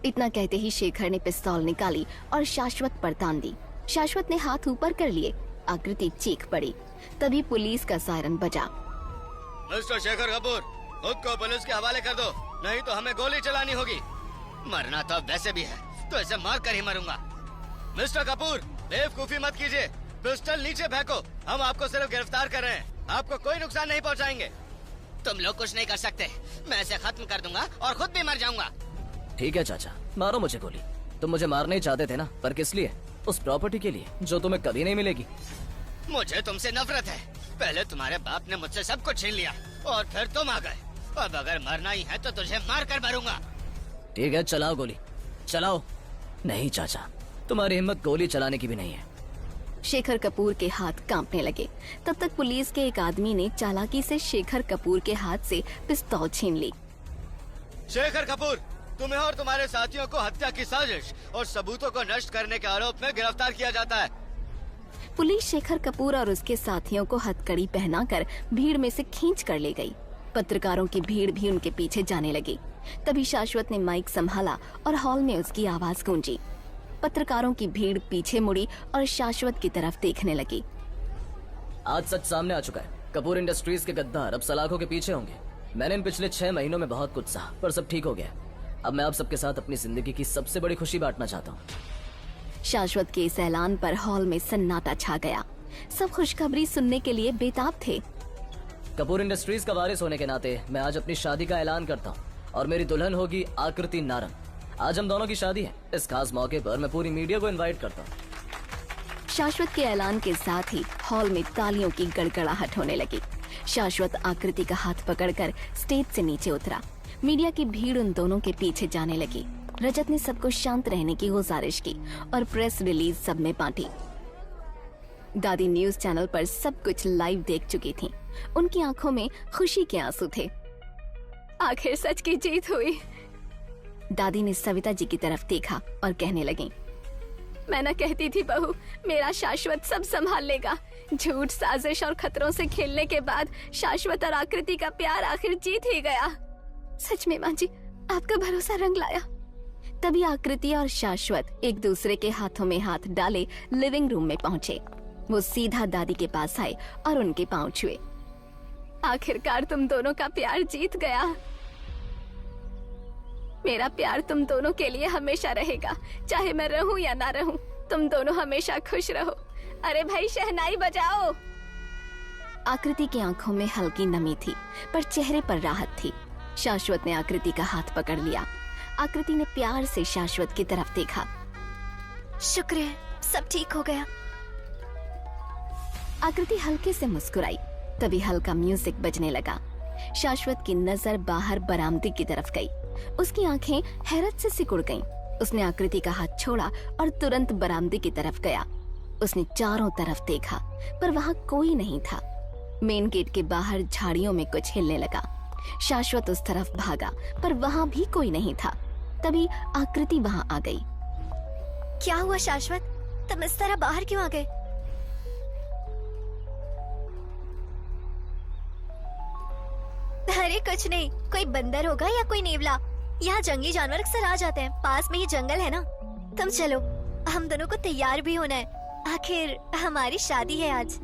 इतना कहते ही शेखर ने पिस्तौल निकाली और शाश्वत पर तान दी। शाश्वत ने हाथ ऊपर कर लिए। आकृति चीख पड़ी। तभी पुलिस का सायरन बजा। मिस्टर शेखर कपूर, खुद को पुलिस के हवाले कर दो, नहीं तो हमें गोली चलानी होगी। मरना तो अब वैसे भी है, तो इसे मार कर ही मरूंगा। मिस्टर कपूर, बेवकूफी मत कीजिए। पिस्टल नीचे फेंको। हम आपको सिर्फ गिरफ्तार कर रहे हैं। आपको कोई नुकसान नहीं पहुंचाएंगे। तुम लोग कुछ नहीं कर सकते। मैं इसे खत्म कर दूंगा और खुद भी मर जाऊंगा। ठीक है चाचा, मारो मुझे गोली। तुम मुझे मारना ही चाहते थे ना, पर किस लिए? उस प्रॉपर्टी के लिए जो तुम्हें कभी नहीं मिलेगी। मुझे तुमसे नफरत है। पहले तुम्हारे बाप ने मुझसे सब कुछ छीन लिया और फिर तुम आ गए। अब अगर मरना ही है तो तुझे मार कर मरूंगा। ठीक है, चलाओ गोली, चलाओ। नहीं चाचा, तुम्हारी हिम्मत गोली चलाने की भी नहीं है। शेखर कपूर के हाथ कांपने लगे। तब तक पुलिस के एक आदमी ने चालाकी से शेखर कपूर के हाथ से पिस्तौल छीन ली। शेखर कपूर, तुम्हें और तुम्हारे साथियों को हत्या की साजिश और सबूतों को नष्ट करने के आरोप में गिरफ्तार किया जाता है। पुलिस शेखर कपूर और उसके साथियों को हथकड़ी पहनाकर भीड़ में से खींच कर ले गई। पत्रकारों की भीड़ भी उनके पीछे जाने लगी। तभी शाश्वत ने माइक संभाला और हॉल में उसकी आवाज गूंजी। पत्रकारों की भीड़ पीछे मुड़ी और शाश्वत की तरफ देखने लगी। आज सच सामने आ चुका है। कपूर इंडस्ट्रीज के गद्दार अब सलाखों के पीछे होंगे। मैंने इन पिछले 6 महीनों में बहुत कुछ सहा, पर सब ठीक हो गया। अब मैं आप सबके साथ अपनी जिंदगी की सबसे बड़ी खुशी बांटना चाहता हूँ। शाश्वत के इस ऐलान पर हॉल में सन्नाटा छा गया। सब खुशखबरी सुनने के लिए बेताब थे। कपूर इंडस्ट्रीज का वारिस होने के नाते मैं आज अपनी शादी का ऐलान करता हूँ और मेरी दुल्हन होगी आकृति नारंग। आज हम दोनों की शादी है। इस खास मौके पर मैं पूरी मीडिया को इनवाइट करता हूँ। शाश्वत के ऐलान के साथ ही हॉल में तालियों की गड़गड़ाहट होने लगी। शाश्वत आकृति का हाथ पकड़कर स्टेज से नीचे उतरा। मीडिया की भीड़ उन दोनों के पीछे जाने लगी। रजत ने सबको शांत रहने की गुजारिश की और प्रेस रिलीज सब में बांटी। दादी न्यूज चैनल पर सब कुछ लाइव देख चुकी थी। उनकी आंखों में खुशी के आंसू थे। आखिर सच की जीत हुई। दादी ने सविता जी की तरफ देखा और कहने लगी, मैं न कहती थी बहू, मेरा शाश्वत सब संभाल लेगा। झूठ, साजिश और खतरों से खेलने के बाद शाश्वत और आकृति का प्यार आखिर जीत ही गया। सच में माँ जी, आपका भरोसा रंग लाया। तभी आकृति और शाश्वत एक दूसरे के हाथों में हाथ डाले लिविंग रूम में पहुँचे। वो सीधा दादी के पास आए और उनके पांव छुए। आखिरकार तुम दोनों का प्यार जीत गया। मेरा प्यार तुम दोनों के लिए हमेशा रहेगा, चाहे मैं रहूं या ना रहूं। तुम दोनों हमेशा खुश रहो। अरे भाई, शहनाई बजाओ। आकृति की आंखों में हल्की नमी थी, पर चेहरे पर राहत थी। शाश्वत ने आकृति का हाथ पकड़ लिया। आकृति ने प्यार से शाश्वत की तरफ देखा। शुक्र है, सब ठीक हो गया। आकृति हल्के से मुस्कुराई। तभी हल्का म्यूजिक बजने लगा। शाश्वत की नजर बाहर बरामदे की तरफ गई। उसकी आंखें हैरत से सिकुड़ गईं। उसने आकृति का हाथ छोड़ा और तुरंत बरामदे की तरफ गया। उसने चारों तरफ देखा, पर वहाँ कोई नहीं था। मेन गेट के बाहर झाड़ियों में कुछ हिलने लगा। शाश्वत उस तरफ भागा, पर वहाँ भी कोई नहीं था। तभी आकृति वहाँ आ गई। क्या हुआ शाश्वत, तुम इस तरह बाहर क्यों आ गए? अरे कुछ नहीं, कोई बंदर होगा या कोई नेवला। यहाँ जंगली जानवर अक्सर आ जाते हैं, पास में ही जंगल है ना। तुम चलो, हम दोनों को तैयार भी होना है। आखिर हमारी शादी है आज।